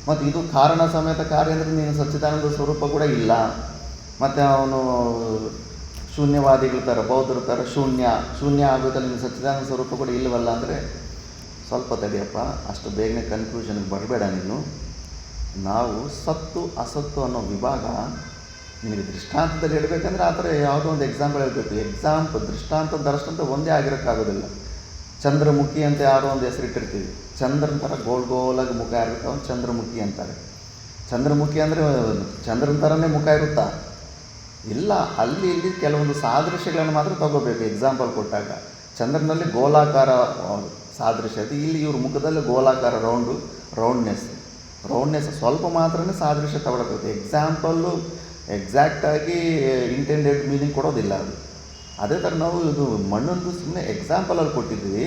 ಮತ್ತು ಇದು ಕಾರಣ ಸಮೇತ ಕಾರ್ಯ ಅಂದರೆ ನೀನು ಸಚ್ಚಿದಾನಂದ ಸ್ವರೂಪ ಕೂಡ ಇಲ್ಲ. ಮತ್ತು ಅವನು ಶೂನ್ಯವಾದಿಗಳ ಥರ, ಬೌದ್ಧರ ಥರ ಶೂನ್ಯ ಆಗೋದಲ್ಲ, ನೀನು ಸಚ್ಚಿದಾನಂದ ಸ್ವರೂಪ ಕೂಡ ಇಲ್ಲವಲ್ಲ ಅಂದರೆ ಸ್ವಲ್ಪ ತಡೆಯಪ್ಪ, ಅಷ್ಟು ಬೇಗನೆ ಕನ್ಕ್ಲೂಷನ್ಗೆ ಬರಬೇಡ ನೀನು. ನಾವು ಸತ್ತು ಅಸತ್ತು ಅನ್ನೋ ವಿಭಾಗ ನಿಮಗೆ ದೃಷ್ಟಾಂತದಲ್ಲಿ ಹೇಳಬೇಕಂದ್ರೆ ಆ ಥರ ಯಾವುದೋ ಒಂದು ಎಕ್ಸಾಂಪಲ್ ಹೇಳಬೇಕು. ದೃಷ್ಟಾಂತ ಒಂದೇ ಆಗಿರೋಕ್ಕಾಗೋದಿಲ್ಲ. ಚಂದ್ರಮುಖಿ ಅಂತ ಯಾವುದೋ ಒಂದು ಹೆಸರಿಟ್ಟಿರ್ತೀವಿ. ಚಂದ್ರನ ಥರ ಗೋಲಾಗಿ ಮುಖ ಇರುತ್ತೆ, ಅವನು ಚಂದ್ರಮುಖಿ ಅಂತಾರೆ. ಚಂದ್ರಮುಖಿ ಅಂದರೆ ಚಂದ್ರನ ಥರನೇ ಮುಖ ಇರುತ್ತಾ? ಇಲ್ಲ, ಅಲ್ಲಿ ಇಲ್ಲಿ ಕೆಲವೊಂದು ಸಾದೃಶ್ಯಗಳನ್ನು ಮಾತ್ರ ತಗೋಬೇಕು. ಎಕ್ಸಾಂಪಲ್ ಕೊಟ್ಟಾಗ ಚಂದ್ರನಲ್ಲಿ ಗೋಲಾಕಾರ ಸಾದೃಶ್ಯತೆ, ಇಲ್ಲಿ ಇವ್ರ ಮುಖದಲ್ಲಿ ಗೋಲಾಕಾರ ರೌಂಡ್ನೆಸ್ ಸ್ವಲ್ಪ ಮಾತ್ರನೇ ಸಾದೃಶ್ಯ ತಗೊಳಕ್ಕೆ. ಎಕ್ಸಾಂಪಲ್ಲು ಎಕ್ಸಾಕ್ಟಾಗಿ ಇಂಟೆಂಡೆಡ್ ಮೀನಿಂಗ್ ಕೊಡೋದಿಲ್ಲ ಅದು. ಅದೇ ಥರ ನಾವು ಇದು ಮಣ್ಣೊಂದು ಸುಮ್ಮನೆ ಎಕ್ಸಾಂಪಲಲ್ಲಿ ಕೊಟ್ಟಿದ್ವಿ.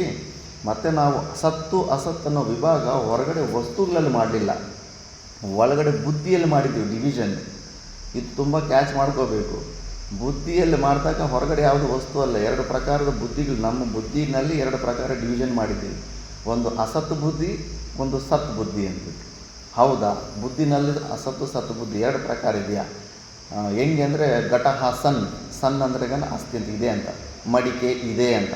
ಮತ್ತು ನಾವು ಸತ್ತು ಅಸತ್ತು ಅನ್ನೋ ವಿಭಾಗ ಹೊರಗಡೆ ವಸ್ತುಗಳಲ್ಲಿ ಮಾಡಲಿಲ್ಲ, ಒಳಗಡೆ ಬುದ್ಧಿಯಲ್ಲಿ ಮಾಡಿದ್ದೀವಿ ಡಿವಿಷನ್. ಇದು ತುಂಬ ಕ್ಯಾಚ್ ಮಾಡ್ಕೋಬೇಕು. ಬುದ್ಧಿಯಲ್ಲಿ ಮಾಡಿದಾಗ ಹೊರಗಡೆ ಯಾವುದು ವಸ್ತು ಅಲ್ಲ, 2 ಪ್ರಕಾರದ ಬುದ್ಧಿಗಳು ನಮ್ಮ ಬುದ್ಧಿನಲ್ಲಿ 2 ಪ್ರಕಾರ ಡಿವಿಷನ್ ಮಾಡಿದ್ದೀವಿ. ಒಂದು ಅಸತ್ತು ಬುದ್ಧಿ, ಒಂದು ಸತ್ ಬುದ್ಧಿ ಅಂದ್ಬಿಟ್ಟು. ಹೌದಾ? ಬುದ್ಧಿನಲ್ಲಿ ಅಸತ್ತು ಸತ್ ಬುದ್ಧಿ 2 ಪ್ರಕಾರ ಇದೆಯಾ? ಹೆಂಗೆ ಅಂದರೆ ಘಟಃ ಸನ್ ಅಂದರೆ ಅಸ್ತಿ ಅಂತ ಇದೆ ಅಂತ, ಮಡಿಕೆ ಇದೆ ಅಂತ.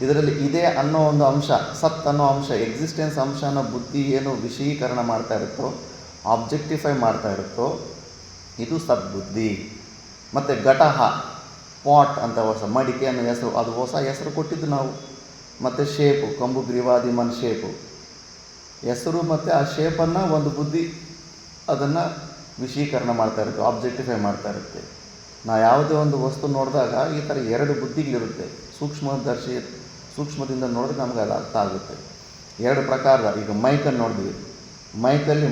ಇದರಲ್ಲಿ ಇದೆ ಅನ್ನೋ ಒಂದು ಅಂಶ, ಸತ್ ಅನ್ನೋ ಅಂಶ, ಎಕ್ಸಿಸ್ಟೆನ್ಸ್ ಅಂಶನ ಬುದ್ಧಿ ಏನು ವಿಷಯೀಕರಣ ಮಾಡ್ತಾ ಇರುತ್ತೋ, ಆಬ್ಜೆಕ್ಟಿಫೈ ಮಾಡ್ತಾ ಇರುತ್ತೋ, ಇದು ಸದ್ಬುದ್ಧಿ. ಮತ್ತು ಘಟಃ ಪಾಟ್ ಅಂತ ಮಡಿಕೆ ಅನ್ನೋ ಹೆಸರು, ಅದು ಹೊಸ ಹೆಸರು ಕೊಟ್ಟಿದ್ದು ನಾವು. ಮತ್ತು ಶೇಪು, ಕಂಬು ಗ್ರೀವಾದಿ ಮನ್ ಶೇಪು ಹೆಸರು, ಮತ್ತು ಆ ಶೇಪನ್ನು ಒಂದು ಬುದ್ಧಿ ಅದನ್ನು ವಿಷೀಕರಣ ಮಾಡ್ತಾ ಇರುತ್ತೆ, ಆಬ್ಜೆಕ್ಟಿಫೈ ಮಾಡ್ತಾ ಇರುತ್ತೆ. ನಾವು ಯಾವುದೇ ಒಂದು ವಸ್ತು ನೋಡಿದಾಗ ಈ ಥರ 2 ಬುದ್ಧಿಗಳಿರುತ್ತೆ. ಸೂಕ್ಷ್ಮದಿಂದ ನೋಡಿದ್ರೆ ನಮ್ಗೆ ಅದು ಅರ್ಥ ಆಗುತ್ತೆ. 2 ಪ್ರಕಾರದ. ಈಗ ಮೈಕನ್ನು ನೋಡಿದ್ವಿ, ಮೈಕಲ್ಲಿ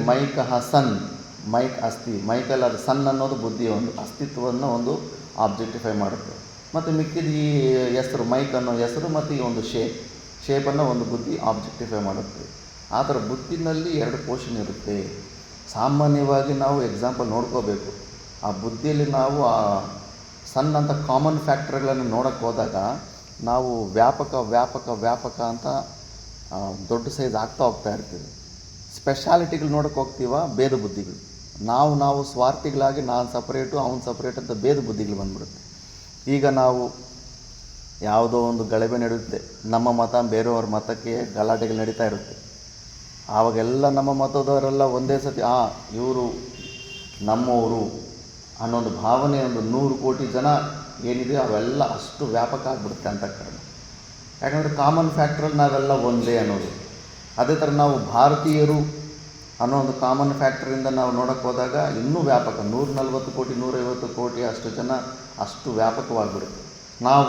ಮೈಕ್ ಅಸ್ಥಿ, ಮೈಕಲ್ಲಿ ಅದು ಸನ್ ಅನ್ನೋದು ಬುದ್ಧಿ ಒಂದು ಅಸ್ತಿತ್ವವನ್ನು ಒಂದು ಆಬ್ಜೆಕ್ಟಿಫೈ ಮಾಡುತ್ತೆ. ಮತ್ತು ಮಿಕ್ಕಿದ ಈ ಹೆಸರು, ಮೈಕ್ ಅನ್ನೋ ಹೆಸರು ಮತ್ತು ಈ ಒಂದು ಶೇಪನ್ನು ಒಂದು ಬುದ್ಧಿ ಆಬ್ಜೆಕ್ಟಿಫೈ ಮಾಡುತ್ತೆ. ಆ ಥರ ಬುದ್ಧಿನಲ್ಲಿ 2 ಪೋರ್ಷನ್ ಇರುತ್ತೆ. ಸಾಮಾನ್ಯವಾಗಿ ನಾವು ಎಕ್ಸಾಂಪಲ್ ನೋಡ್ಕೋಬೇಕು. ಆ ಬುದ್ಧಿಯಲ್ಲಿ ನಾವು ಆ ಸಣ್ಣ ಕಾಮನ್ ಫ್ಯಾಕ್ಟರ್ಗಳನ್ನು ನೋಡೋಕ್ಕೆ ಹೋದಾಗ ನಾವು ವ್ಯಾಪಕ ಅಂತ ದೊಡ್ಡ ಸೈಜ್ ಆಗ್ತಾ ಹೋಗ್ತಾ ಇರ್ತೀವಿ. ಸ್ಪೆಷಾಲಿಟಿಗಳು ನೋಡೋಕ್ಕೆ ಹೋಗ್ತೀವ, ಭೇದ ಬುದ್ಧಿಗಳು. ನಾವು ಸ್ವಾರ್ಥಿಗಳಾಗಿ ನಾನು ಸಪ್ರೇಟು ಅವ್ನು ಸಪ್ರೇಟ್ ಅಂತ ಭೇದ ಬುದ್ಧಿಗಳು ಬಂದ್ಬಿಡುತ್ತೆ. ಈಗ ನಾವು ಯಾವುದೋ ಒಂದು ಗಲಭೆ ನಡೆಯುತ್ತೆ, ನಮ್ಮ ಮತ ಬೇರೆಯವ್ರ ಮತಕ್ಕೆ ಗಲಾಟೆಗಳು ನಡೀತಾ ಇರುತ್ತೆ. ಆವಾಗೆಲ್ಲ ನಮ್ಮ ಮತದವರೆಲ್ಲ ಒಂದೇ ಸತಿ ಇವರು ನಮ್ಮವರು ಅನ್ನೋದು ಭಾವನೆ, ಒಂದು 100 ಕೋಟಿ ಜನ ಏನಿದೆ ಅವೆಲ್ಲ ಅಷ್ಟು ವ್ಯಾಪಕ ಆಗಿಬಿಡುತ್ತೆ ಅಂತ ಕಾರಣ. ಯಾಕಂದರೆ ಕಾಮನ್ ಫ್ಯಾಕ್ಟ್ರಲ್ಲಿ ನಾವೆಲ್ಲ ಒಂದೇ ಅನ್ನೋದು. ಅದೇ ಥರ ನಾವು ಭಾರತೀಯರು ಅನ್ನೋ ಒಂದು ಕಾಮನ್ ಫ್ಯಾಕ್ಟ್ರಿಂದ ನಾವು ನೋಡೋಕ್ಕೆ ಹೋದಾಗ ಇನ್ನೂ ವ್ಯಾಪಕ, 140 ಕೋಟಿ 150 ಕೋಟಿ ಅಷ್ಟು ಜನ, ಅಷ್ಟು ವ್ಯಾಪಕವಾಗಿಬಿಡುತ್ತೆ. ನಾವು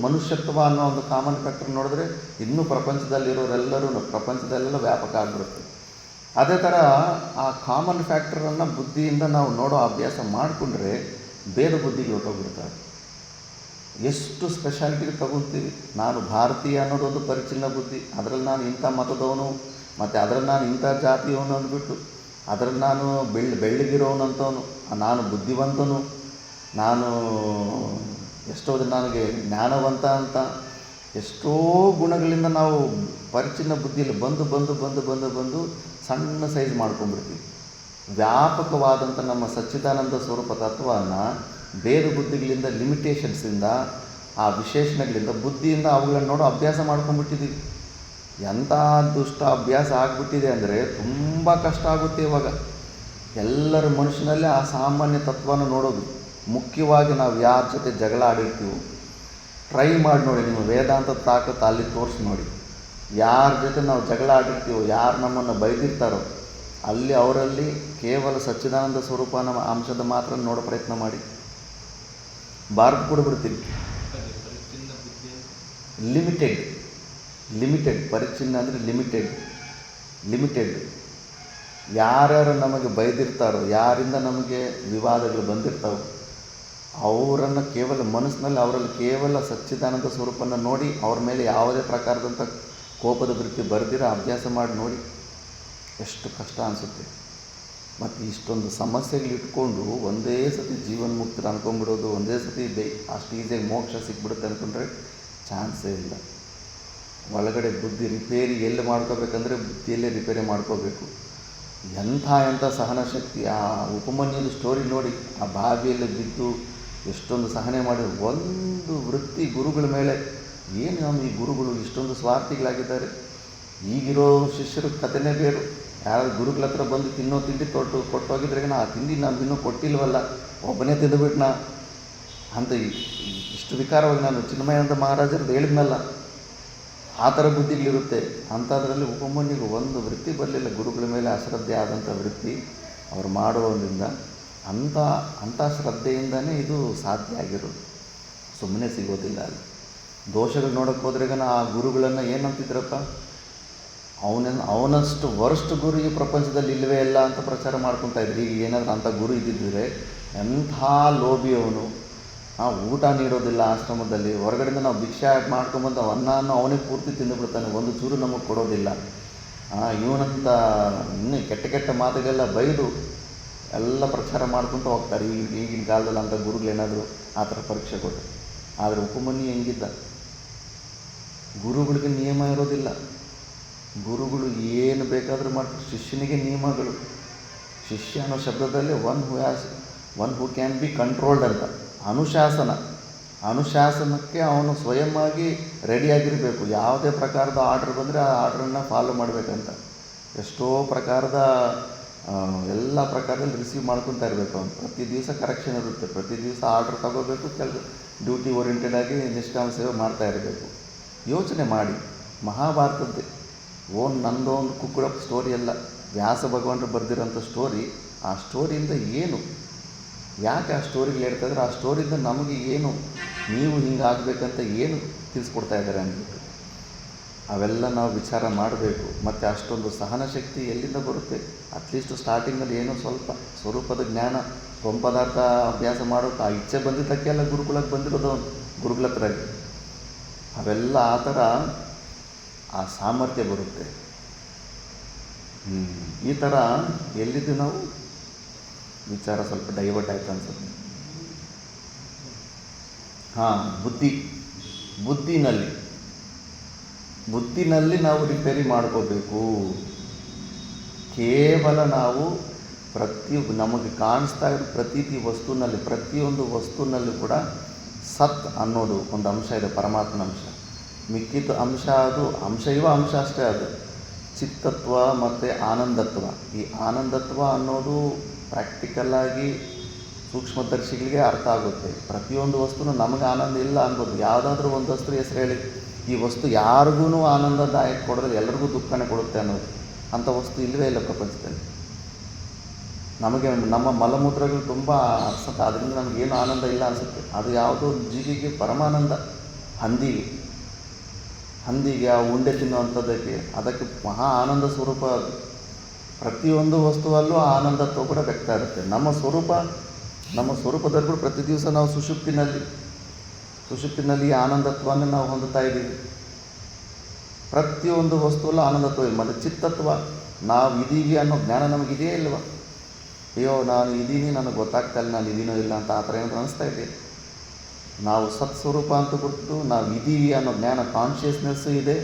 ಮನುಷ್ಯತ್ವ ಅನ್ನೋ ಒಂದು ಕಾಮನ್ ಫ್ಯಾಕ್ಟರ್ ನೋಡಿದ್ರೆ ಇನ್ನೂ ಪ್ರಪಂಚದಲ್ಲಿರೋರೆಲ್ಲರೂ ಪ್ರಪಂಚದಲ್ಲೆಲ್ಲ ವ್ಯಾಪಕ ಆಗಿಬಿಡುತ್ತೆ. ಅದೇ ಥರ ಆ ಕಾಮನ್ ಫ್ಯಾಕ್ಟರನ್ನು ಬುದ್ಧಿಯಿಂದ ನಾವು ನೋಡೋ ಅಭ್ಯಾಸ ಮಾಡಿಕೊಂಡ್ರೆ ಭೇದ ಬುದ್ಧಿಗೆ ಹೊರಟೋಗ್ಬಿಡ್ತಾರೆ. ಎಷ್ಟು ಸ್ಪೆಷಾಲಿಟಿಗೆ ತಗೊಳ್ತೀವಿ. ನಾನು ಭಾರತೀಯ ಅನ್ನೋದೊಂದು ಪರಿಚಿನ್ನ ಬುದ್ಧಿ, ಅದರಲ್ಲಿ ನಾನು ಇಂಥ ಮತದವನು, ಮತ್ತು ಅದರಲ್ಲಿ ನಾನು ಇಂಥ ಜಾತಿಯವನು ಅಂದ್ಬಿಟ್ಟು, ಅದರಲ್ಲಿ ನಾನು ಬೆಳ್ಳಗಿರೋನಂತವನು, ನಾನು ಬುದ್ಧಿವಂತನು, ನಾನು ಎಷ್ಟೋ ನನಗೆ ಜ್ಞಾನವಂತ ಅಂತ ಎಷ್ಟೋ ಗುಣಗಳಿಂದ ನಾವು ಪರಿಚಿನ್ನ ಬುದ್ಧಿಯಲ್ಲಿ ಬಂದು ಸಣ್ಣ ಸೈಜ್ ಮಾಡ್ಕೊಂಡ್ಬಿಡ್ತೀವಿ. ವ್ಯಾಪಕವಾದಂಥ ನಮ್ಮ ಸಚ್ಚಿದಾನಂದ ಸ್ವರೂಪ ತತ್ವವನ್ನು ಬೇರೆ ಬುದ್ಧಿಗಳಿಂದ, ಲಿಮಿಟೇಷನ್ಸಿಂದ, ಆ ವಿಶೇಷಣಗಳಿಂದ, ಬುದ್ಧಿಯಿಂದ ಅವುಗಳನ್ನು ನೋಡೋ ಅಭ್ಯಾಸ ಮಾಡ್ಕೊಂಡ್ಬಿಟ್ಟಿದ್ದೀವಿ. ಎಂಥ ದುಷ್ಟ ಅಭ್ಯಾಸ ಆಗಿಬಿಟ್ಟಿದೆ ಅಂದರೆ ತುಂಬ ಕಷ್ಟ ಆಗುತ್ತೆ ಇವಾಗ. ಎಲ್ಲರ ಮನುಷ್ಯನಲ್ಲೇ ಆ ಸಾಮಾನ್ಯ ತತ್ವನ ನೋಡೋದು. ಮುಖ್ಯವಾಗಿ ನಾವು ಯಾರ ಜೊತೆ ಜಗಳ ಆಡಿರ್ತೀವೋ ಟ್ರೈ ಮಾಡಿ ನೋಡಿ, ನಿಮ್ಮ ವೇದಾಂತದ ತಾಕತ್ತು ಅಲ್ಲಿ ತೋರಿಸಿ ನೋಡಿ. ಯಾರ ಜೊತೆ ನಾವು ಜಗಳ ಆಡಿರ್ತೀವೋ, ಯಾರು ನಮ್ಮನ್ನು ಬೈದಿರ್ತಾರೋ ಅಲ್ಲಿ ಅವರಲ್ಲಿ ಕೇವಲ ಸಚ್ಚಿದಾನಂದ ಸ್ವರೂಪ ನಮ್ಮ ಅಂಶದ ಮಾತ್ರ ನೋಡೋ ಪ್ರಯತ್ನ ಮಾಡಿ. ಭಾರತ ಕೂಡ ಬಿಡ್ತೀವಿ. ಲಿಮಿಟೆಡ್ ಪರಿಚಿನ್ನ ಅಂದರೆ ಲಿಮಿಟೆಡ್. ಯಾರ್ಯಾರು ನಮಗೆ ಬೈದಿರ್ತಾರೋ, ಯಾರಿಂದ ನಮಗೆ ವಿವಾದಗಳು ಬಂದಿರ್ತಾವೋ ಅವರನ್ನು ಕೇವಲ ಮನಸ್ಸಿನಲ್ಲಿ, ಅವರಲ್ಲಿ ಕೇವಲ ಸಚ್ಚಿದಾನಂದ ಸ್ವರೂಪನ ನೋಡಿ, ಅವ್ರ ಮೇಲೆ ಯಾವುದೇ ಪ್ರಕಾರದಂಥ ಕೋಪದ ವೃತ್ತಿ ಬರೆದಿರೋ ಅಭ್ಯಾಸ ಮಾಡಿ ನೋಡಿ, ಎಷ್ಟು ಕಷ್ಟ ಅನಿಸುತ್ತೆ. ಮತ್ತು ಇಷ್ಟೊಂದು ಸಮಸ್ಯೆಗಳು ಇಟ್ಕೊಂಡು ಒಂದೇ ಸತಿ ಜೀವನ್ಮುಕ್ತರು ಅಂದ್ಕೊಂಡ್ಬಿಡೋದು, ಒಂದೇ ಸತಿ ಅಷ್ಟು ಈಸಿಯಾಗಿ ಮೋಕ್ಷ ಸಿಕ್ಬಿಡುತ್ತೆ ಅಂದ್ಕೊಂಡ್ರೆ ಚಾನ್ಸೇ ಇಲ್ಲ. ಒಳಗಡೆ ಬುದ್ಧಿ ರಿಪೇರಿ ಎಲ್ಲಿ ಮಾಡ್ಕೋಬೇಕಂದ್ರೆ ಬುದ್ಧಿಯಲ್ಲೇ ರಿಪೇರಿ ಮಾಡ್ಕೋಬೇಕು. ಎಂಥ ಸಹನ ಶಕ್ತಿ. ಆ ಉಪಮನ್ಯದ ಸ್ಟೋರಿ ನೋಡಿ, ಆ ಬಾವಿಯಲ್ಲಿ ಬಿದ್ದು ಎಷ್ಟೊಂದು ಸಹನೆ ಮಾಡಿ ಒಂದು ವೃತ್ತಿ ಗುರುಗಳ ಮೇಲೆ. ಏನು ನಮ್ಮ ಈ ಗುರುಗಳು ಇಷ್ಟೊಂದು ಸ್ವಾರ್ಥಿಗಳಾಗಿದ್ದಾರೆ. ಈಗಿರೋ ಶಿಷ್ಯರ ಕಥೆನೇ ಬೇರು. ಯಾರಾದ್ರು ಗುರುಗಳ ಹತ್ರ ಬಂದು ತಿನ್ನೋ ತಿಂಡಿ ಕೊಟ್ಟೋಗಿದ್ರೆ ಆ ತಿಂಡಿ ನಮ್ಗೆ ಇನ್ನೂ ಕೊಟ್ಟಿಲ್ವಲ್ಲ, ಒಬ್ಬನೇ ತಿಂದುಬಿಟ್ನಾ ಅಂತ ಇಷ್ಟು ವಿಕಾರವಾಗಿ ನಾನು ಚಿನ್ಮಯಾನಂದ ಮಹಾರಾಜರದ್ದು ಹೇಳಿದ್ನಲ್ಲ, ಆ ಥರ ಬುದ್ಧಿಗಳಿರುತ್ತೆ. ಅಂಥದ್ರಲ್ಲಿ ಉಪಮನ್ಯುಗೆ ಒಂದು ವೃತ್ತಿ ಬರಲಿಲ್ಲ, ಗುರುಗಳ ಮೇಲೆ ಅಶ್ರದ್ಧೆ ಆದಂಥ ವೃತ್ತಿ ಅವ್ರು ಮಾಡೋದ್ರಿಂದ. ಅಂಥ ಶ್ರದ್ಧೆಯಿಂದನೇ ಇದು ಸಾಧ್ಯ ಆಗಿರೋದು, ಸುಮ್ಮನೆ ಸಿಗೋದಿಲ್ಲ. ಅಲ್ಲಿ ದೋಷಗಳು ನೋಡೋಕ್ಕೆ ಹೋದ್ರೆಗನ ಆ ಗುರುಗಳನ್ನು ಏನಂತಿದ್ರಪ್ಪ, ಅವನಷ್ಟು ವರ್ಸ್ಟ್ ಗುರು ಈ ಪ್ರಪಂಚದಲ್ಲಿ ಇಲ್ಲವೇ ಇಲ್ಲ ಅಂತ ಪ್ರಚಾರ ಮಾಡ್ಕೊತಾ ಇದ್ರು. ಈಗ ಏನಾದರೂ ಅಂಥ ಗುರು ಇದ್ದಿದ್ದರೆ ಎಂಥ ಲೋಭಿ ಅವನು, ಊಟ ನೀಡೋದಿಲ್ಲ ಆಶ್ರಮದಲ್ಲಿ, ಹೊರಗಡೆಯಿಂದ ನಾವು ಭಿಕ್ಷೆ ಮಾಡ್ಕೊಂಬಂದು ಅನ್ನವನ್ನು ಅವನೇ ಪೂರ್ತಿ ತಿಂದುಬಿಡ್ತಾನೆ, ಒಂದು ಚೂರು ನಮಗೆ ಕೊಡೋದಿಲ್ಲ. ಇವನಂತ ಇನ್ನೂ ಕೆಟ್ಟ ಕೆಟ್ಟ ಮಾತುಗೆಲ್ಲ ಬೈದು ಎಲ್ಲ ಪ್ರಚಾರ ಮಾಡ್ಕೊತ ಹೋಗ್ತಾರೆ. ಈಗಿನ ಕಾಲದಲ್ಲಿ ಅಂಥ ಗುರುಗಳೇನಾದರೂ ಆ ಥರ ಪರೀಕ್ಷೆ ಕೊಟ್ಟು. ಆದರೆ ಉಪಮನ್ಯು ಹೆಂಗಿದ್ದ, ಗುರುಗಳಿಗೆ ನಿಯಮ ಇರೋದಿಲ್ಲ, ಗುರುಗಳು ಏನು ಬೇಕಾದರೂ ಮಾಡ್ತಾರೆ. ಶಿಷ್ಯನಿಗೆ ನಿಯಮಗಳು. ಶಿಷ್ಯ ಅನ್ನೋ ಶಬ್ದದಲ್ಲಿ one who can be controlled ಅಂತ. ಅನುಶಾಸನಕ್ಕೆ ಅವನು ಸ್ವಯಂ ಆಗಿ ರೆಡಿಯಾಗಿರಬೇಕು. ಯಾವುದೇ ಪ್ರಕಾರದ ಆರ್ಡ್ರ್ ಬಂದರೆ ಆ ಆರ್ಡ್ರನ್ನು ಫಾಲೋ ಮಾಡಬೇಕಂತ. ಎಷ್ಟೋ ಪ್ರಕಾರದ ಎಲ್ಲ ಪ್ರಕಾರದಲ್ಲಿ ರಿಸೀವ್ ಮಾಡ್ಕೊತಾ ಇರಬೇಕು ಅವನು. ಪ್ರತಿ ದಿವಸ ಕರೆಕ್ಷನ್ ಇರುತ್ತೆ, ಪ್ರತಿ ದಿವಸ ಆರ್ಡ್ರ್ ತಗೋಬೇಕು, ಡ್ಯೂಟಿ ಓರಿಯೆಂಟೆಡ್ ಆಗಿ ನಿಷ್ಕಾಮ ಸೇವೆ ಮಾಡ್ತಾ ಇರಬೇಕು. ಯೋಚನೆ ಮಾಡಿ, ಮಹಾಭಾರತದ್ದೇ ನಂದೊಂದು ಕುಕ್ಕುಳ ಸ್ಟೋರಿ ಅಲ್ಲ, ವ್ಯಾಸ ಭಗವಾನರು ಬರೆದಿರೋಂಥ ಸ್ಟೋರಿ. ಆ ಸ್ಟೋರಿಯಿಂದ ಏನು, ಯಾಕೆ ಆ ಸ್ಟೋರಿಗಳು ಹೇಳ್ತಾಯಿದ್ರೆ, ಆ ಸ್ಟೋರಿಯಿಂದ ನಮಗೆ ಏನು, ನೀವು ಹಿಂಗೆ ಆಗಬೇಕಂತ ಏನು ತಿಳಿಸ್ಕೊಡ್ತಾ ಇದ್ದಾರೆ ಅಂದ್ಬಿಟ್ಟು ಅವೆಲ್ಲ ನಾವು ವಿಚಾರ ಮಾಡಬೇಕು. ಮತ್ತು ಅಷ್ಟೊಂದು ಸಹನ ಶಕ್ತಿ ಎಲ್ಲಿಂದ ಬರುತ್ತೆ? ಅಟ್ಲೀಸ್ಟ್ ಸ್ಟಾರ್ಟಿಂಗಲ್ಲಿ ಏನೋ ಸ್ವಲ್ಪ ಸ್ವರೂಪದ ಜ್ಞಾನ, ಪದಾರ್ಥ ಅಭ್ಯಾಸ ಮಾಡೋಕೆ ಆ ಇಚ್ಛೆ ಬಂದಿದ್ದಕ್ಕೆಲ್ಲ ಗುರುಕುಲಕ್ಕೆ ಬಂದಿರೋದು ಗುರುಗಳ ಹತ್ರ. ಅವೆಲ್ಲ ಆ ಥರ ಆ ಸಾಮರ್ಥ್ಯ ಬರುತ್ತೆ. ಈ ಥರ ಎಲ್ಲಿದ್ದು ನಾವು ವಿಚಾರ ಸ್ವಲ್ಪ ಡೈವರ್ಟ್ ಆಯ್ತು ಅನ್ಸುತ್ತೆ. ಬುದ್ಧಿನಲ್ಲಿ ನಾವು ರಿಪೇರಿ ಮಾಡ್ಕೋಬೇಕು. ಕೇವಲ ನಾವು ನಮಗೆ ಕಾಣಿಸ್ತಾ ಇರೋ ಪ್ರತಿಯೊಂದು ವಸ್ತುನಲ್ಲಿ ಕೂಡ ಸತ್ ಅನ್ನೋದು ಒಂದು ಅಂಶ ಇದೆ, ಪರಮಾತ್ಮನ ಅಂಶ. ಮಿಕ್ಕಿದ ಅಂಶ ಅದು ಅಂಶ ಅಷ್ಟೇ. ಅದು ಚಿತ್ತತ್ವ ಮತ್ತು ಆನಂದತ್ವ. ಈ ಆನಂದತ್ವ ಅನ್ನೋದು ಪ್ರಾಕ್ಟಿಕಲ್ಲಾಗಿ ಸೂಕ್ಷ್ಮದರ್ಶಿಗಳಿಗೆ ಅರ್ಥ ಆಗುತ್ತೆ. ಪ್ರತಿಯೊಂದು ವಸ್ತುನೂ ನಮಗೆ ಆನಂದ ಇಲ್ಲ ಅನ್ಬೋದು. ಯಾವುದಾದ್ರೂ ಒಂದು ವಸ್ತು ಹೆಸರು ಹೇಳಿ, ಈ ವಸ್ತು ಯಾರಿಗೂ ಆನಂದದಾಯಕ ಕೊಡೋದ್ರೆ ಎಲ್ಲರಿಗೂ ದುಃಖನೇ ಕೊಡುತ್ತೆ ಅನ್ನೋದು. ಅಂಥ ವಸ್ತು ಇಲ್ಲವೇ ಇಲ್ಲ ಪ್ರಪಂಚದಲ್ಲಿ. ನಮಗೆ ನಮ್ಮ ಮಲಮೂತ್ರಗಳು ತುಂಬ ಅನ್ಸುತ್ತೆ, ಅದರಿಂದ ನಮಗೇನು ಆನಂದ ಇಲ್ಲ ಅನಿಸುತ್ತೆ. ಅದು ಯಾವುದೋ ಜೀವಿಗೆ ಪರಮಾನಂದ. ಹಂದಿಗೆ ಆ ಉಂಡೆ ತಿನ್ನುವಂಥದ್ದಕ್ಕೆ ಅದಕ್ಕೆ ಮಹಾ ಆನಂದ ಸ್ವರೂಪ. ಅದು ಪ್ರತಿಯೊಂದು ವಸ್ತುವಲ್ಲೂ ಆ ಆನಂದತ್ವ ಕೂಡ ವ್ಯಕ್ತ ಇರುತ್ತೆ. ನಮ್ಮ ಸ್ವರೂಪದಲ್ಲಿ ಕೂಡ ಪ್ರತಿ ದಿವಸ ನಾವು ಸುಷುಪ್ತಿನಲ್ಲಿ ಆನಂದತ್ವವನ್ನು ನಾವು ಹೊಂದುತ್ತಾ ಇದ್ದೀವಿ. ಪ್ರತಿಯೊಂದು ವಸ್ತುವಲ್ಲೂ ಆನಂದತ್ವ ಇದೆ. ಮತ್ತು ಚಿತ್ತತ್ವ, ನಾವು ಇದ್ದೀವಿ ಅನ್ನೋ ಜ್ಞಾನ ನಮಗಿದೆಯೇ ಇಲ್ವ? ಅಯ್ಯೋ ನಾನು ಇದ್ದೀನಿ, ನನಗೆ ಗೊತ್ತಾಗ್ತಾ ಇಲ್ಲ ನಾನು ಇದೀನೋ ಇಲ್ಲ ಅಂತ ಆ ಥರ ಏನಾದರೂ ಅನಿಸ್ತಾ ಇದೆ. ನಾವು ಸತ್ಸ್ವರೂಪ ಅಂತ ಗೊತ್ತು, ನಾವು ಇದ್ದೀವಿ ಅನ್ನೋ ಜ್ಞಾನ, ಕಾನ್ಷಿಯಸ್ನೆಸ್ಸು ಇದೆ.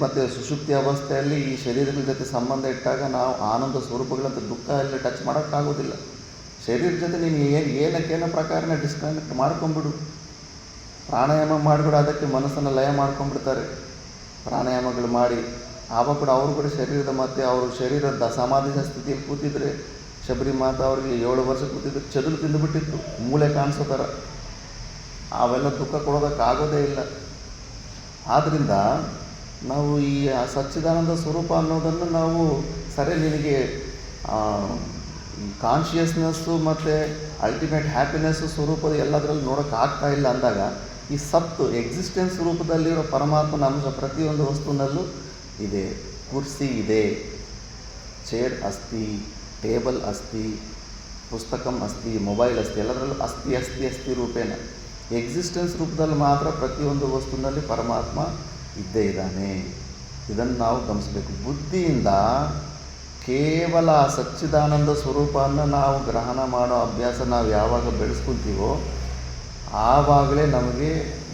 ಮತ್ತು ಸುಷುಪ್ತಿ ಅವಸ್ಥೆಯಲ್ಲಿ ಈ ಶರೀರಗಳ ಜೊತೆ ಸಂಬಂಧ ಇಟ್ಟಾಗ ನಾವು ಆನಂದ ಸ್ವರೂಪಗಳಂತ ದುಃಖ ಎಲ್ಲ ಟಚ್ ಮಾಡೋಕ್ಕಾಗೋದಿಲ್ಲ. ಶರೀರದ ಜೊತೆ ನೀನು ಏನಕ್ಕೇನೋ ಪ್ರಕಾರನ ಡಿಸ್ಕನೆಕ್ಟ್ ಮಾಡ್ಕೊಂಬಿಡು. ಪ್ರಾಣಾಯಾಮ ಮಾಡಿಬಿಡು, ಅದಕ್ಕೆ ಮನಸ್ಸನ್ನು ಲಯ ಮಾಡ್ಕೊಂಡ್ಬಿಡ್ತಾರೆ ಪ್ರಾಣಾಯಾಮಗಳು ಮಾಡಿ. ಆವಾಗ ಕೂಡ ಅವರು ಕೂಡ ಶರೀರದ ಮತ್ತು ಅವರು ಶರೀರದ ಸಮಾಧಿ ಸ್ಥಿತಿಯಲ್ಲಿ ಕೂತಿದ್ರೆ, ಶಬರಿ ಮಾತಾ ಅವರಿಗೆ 7 ವರ್ಷ ಕೂತಿದ್ರು, ಚದುರು ತಿಂದುಬಿಟ್ಟಿತ್ತು, ಮೂಳೆ ಕಾಣಿಸೋ ಥರ. ಅವೆಲ್ಲ ದುಃಖ ಕೊಡೋದಕ್ಕಾಗೋದೇ ಇಲ್ಲ. ಆದ್ದರಿಂದ ನಾವು ಈ ಸಚ್ಚಿದಾನಂದ ಸ್ವರೂಪ ಅನ್ನೋದನ್ನು ನಾವು ಸರಿ, ನಿನಗೆ ಕಾನ್ಷಿಯಸ್ನೆಸ್ಸು ಮತ್ತು ಅಲ್ಟಿಮೇಟ್ ಹ್ಯಾಪಿನೆಸ್ಸು ಸ್ವರೂಪದ ಎಲ್ಲದರಲ್ಲಿ ನೋಡೋಕ್ಕಾಗ್ತಾ ಇಲ್ಲ ಅಂದಾಗ, ಈ ಸತ್ತು ಎಕ್ಸಿಸ್ಟೆನ್ಸ್ ರೂಪದಲ್ಲಿರೋ ಪರಮಾತ್ಮನ ಅಂಶ ಪ್ರತಿಯೊಂದು ವಸ್ತುನಲ್ಲೂ ಇದೆ. ಕುರ್ಸಿ ಇದೆ, ಚೇರ್ ಅಸ್ತಿ, ಟೇಬಲ್ ಅಸ್ತಿ, ಪುಸ್ತಕಂ ಅಸ್ತಿ, ಮೊಬೈಲ್ ಅಸ್ತಿ, ಎಲ್ಲದರಲ್ಲೂ ಅಸ್ತಿ ರೂಪೇಣ. ಎಕ್ಸಿಸ್ಟೆನ್ಸ್ ರೂಪದಲ್ಲಿ ಮಾತ್ರ ಪ್ರತಿಯೊಂದು ವಸ್ತುವಿನಲ್ಲಿ ಪರಮಾತ್ಮ ಇದ್ದೇ ಇದ್ದಾನೆ. ಇದನ್ನು ನಾವು ಗಮನಿಸಬೇಕು. ಬುದ್ಧಿಯಿಂದ ಕೇವಲ ಸಚ್ಚಿದಾನಂದ ಸ್ವರೂಪವನ್ನು ನಾವು ಗ್ರಹಣ ಮಾಡೋ ಅಭ್ಯಾಸ ನಾವು ಯಾವಾಗ ಬೆಳೆಸ್ಕೊತೀವೋ ಆವಾಗಲೇ ನಮಗೆ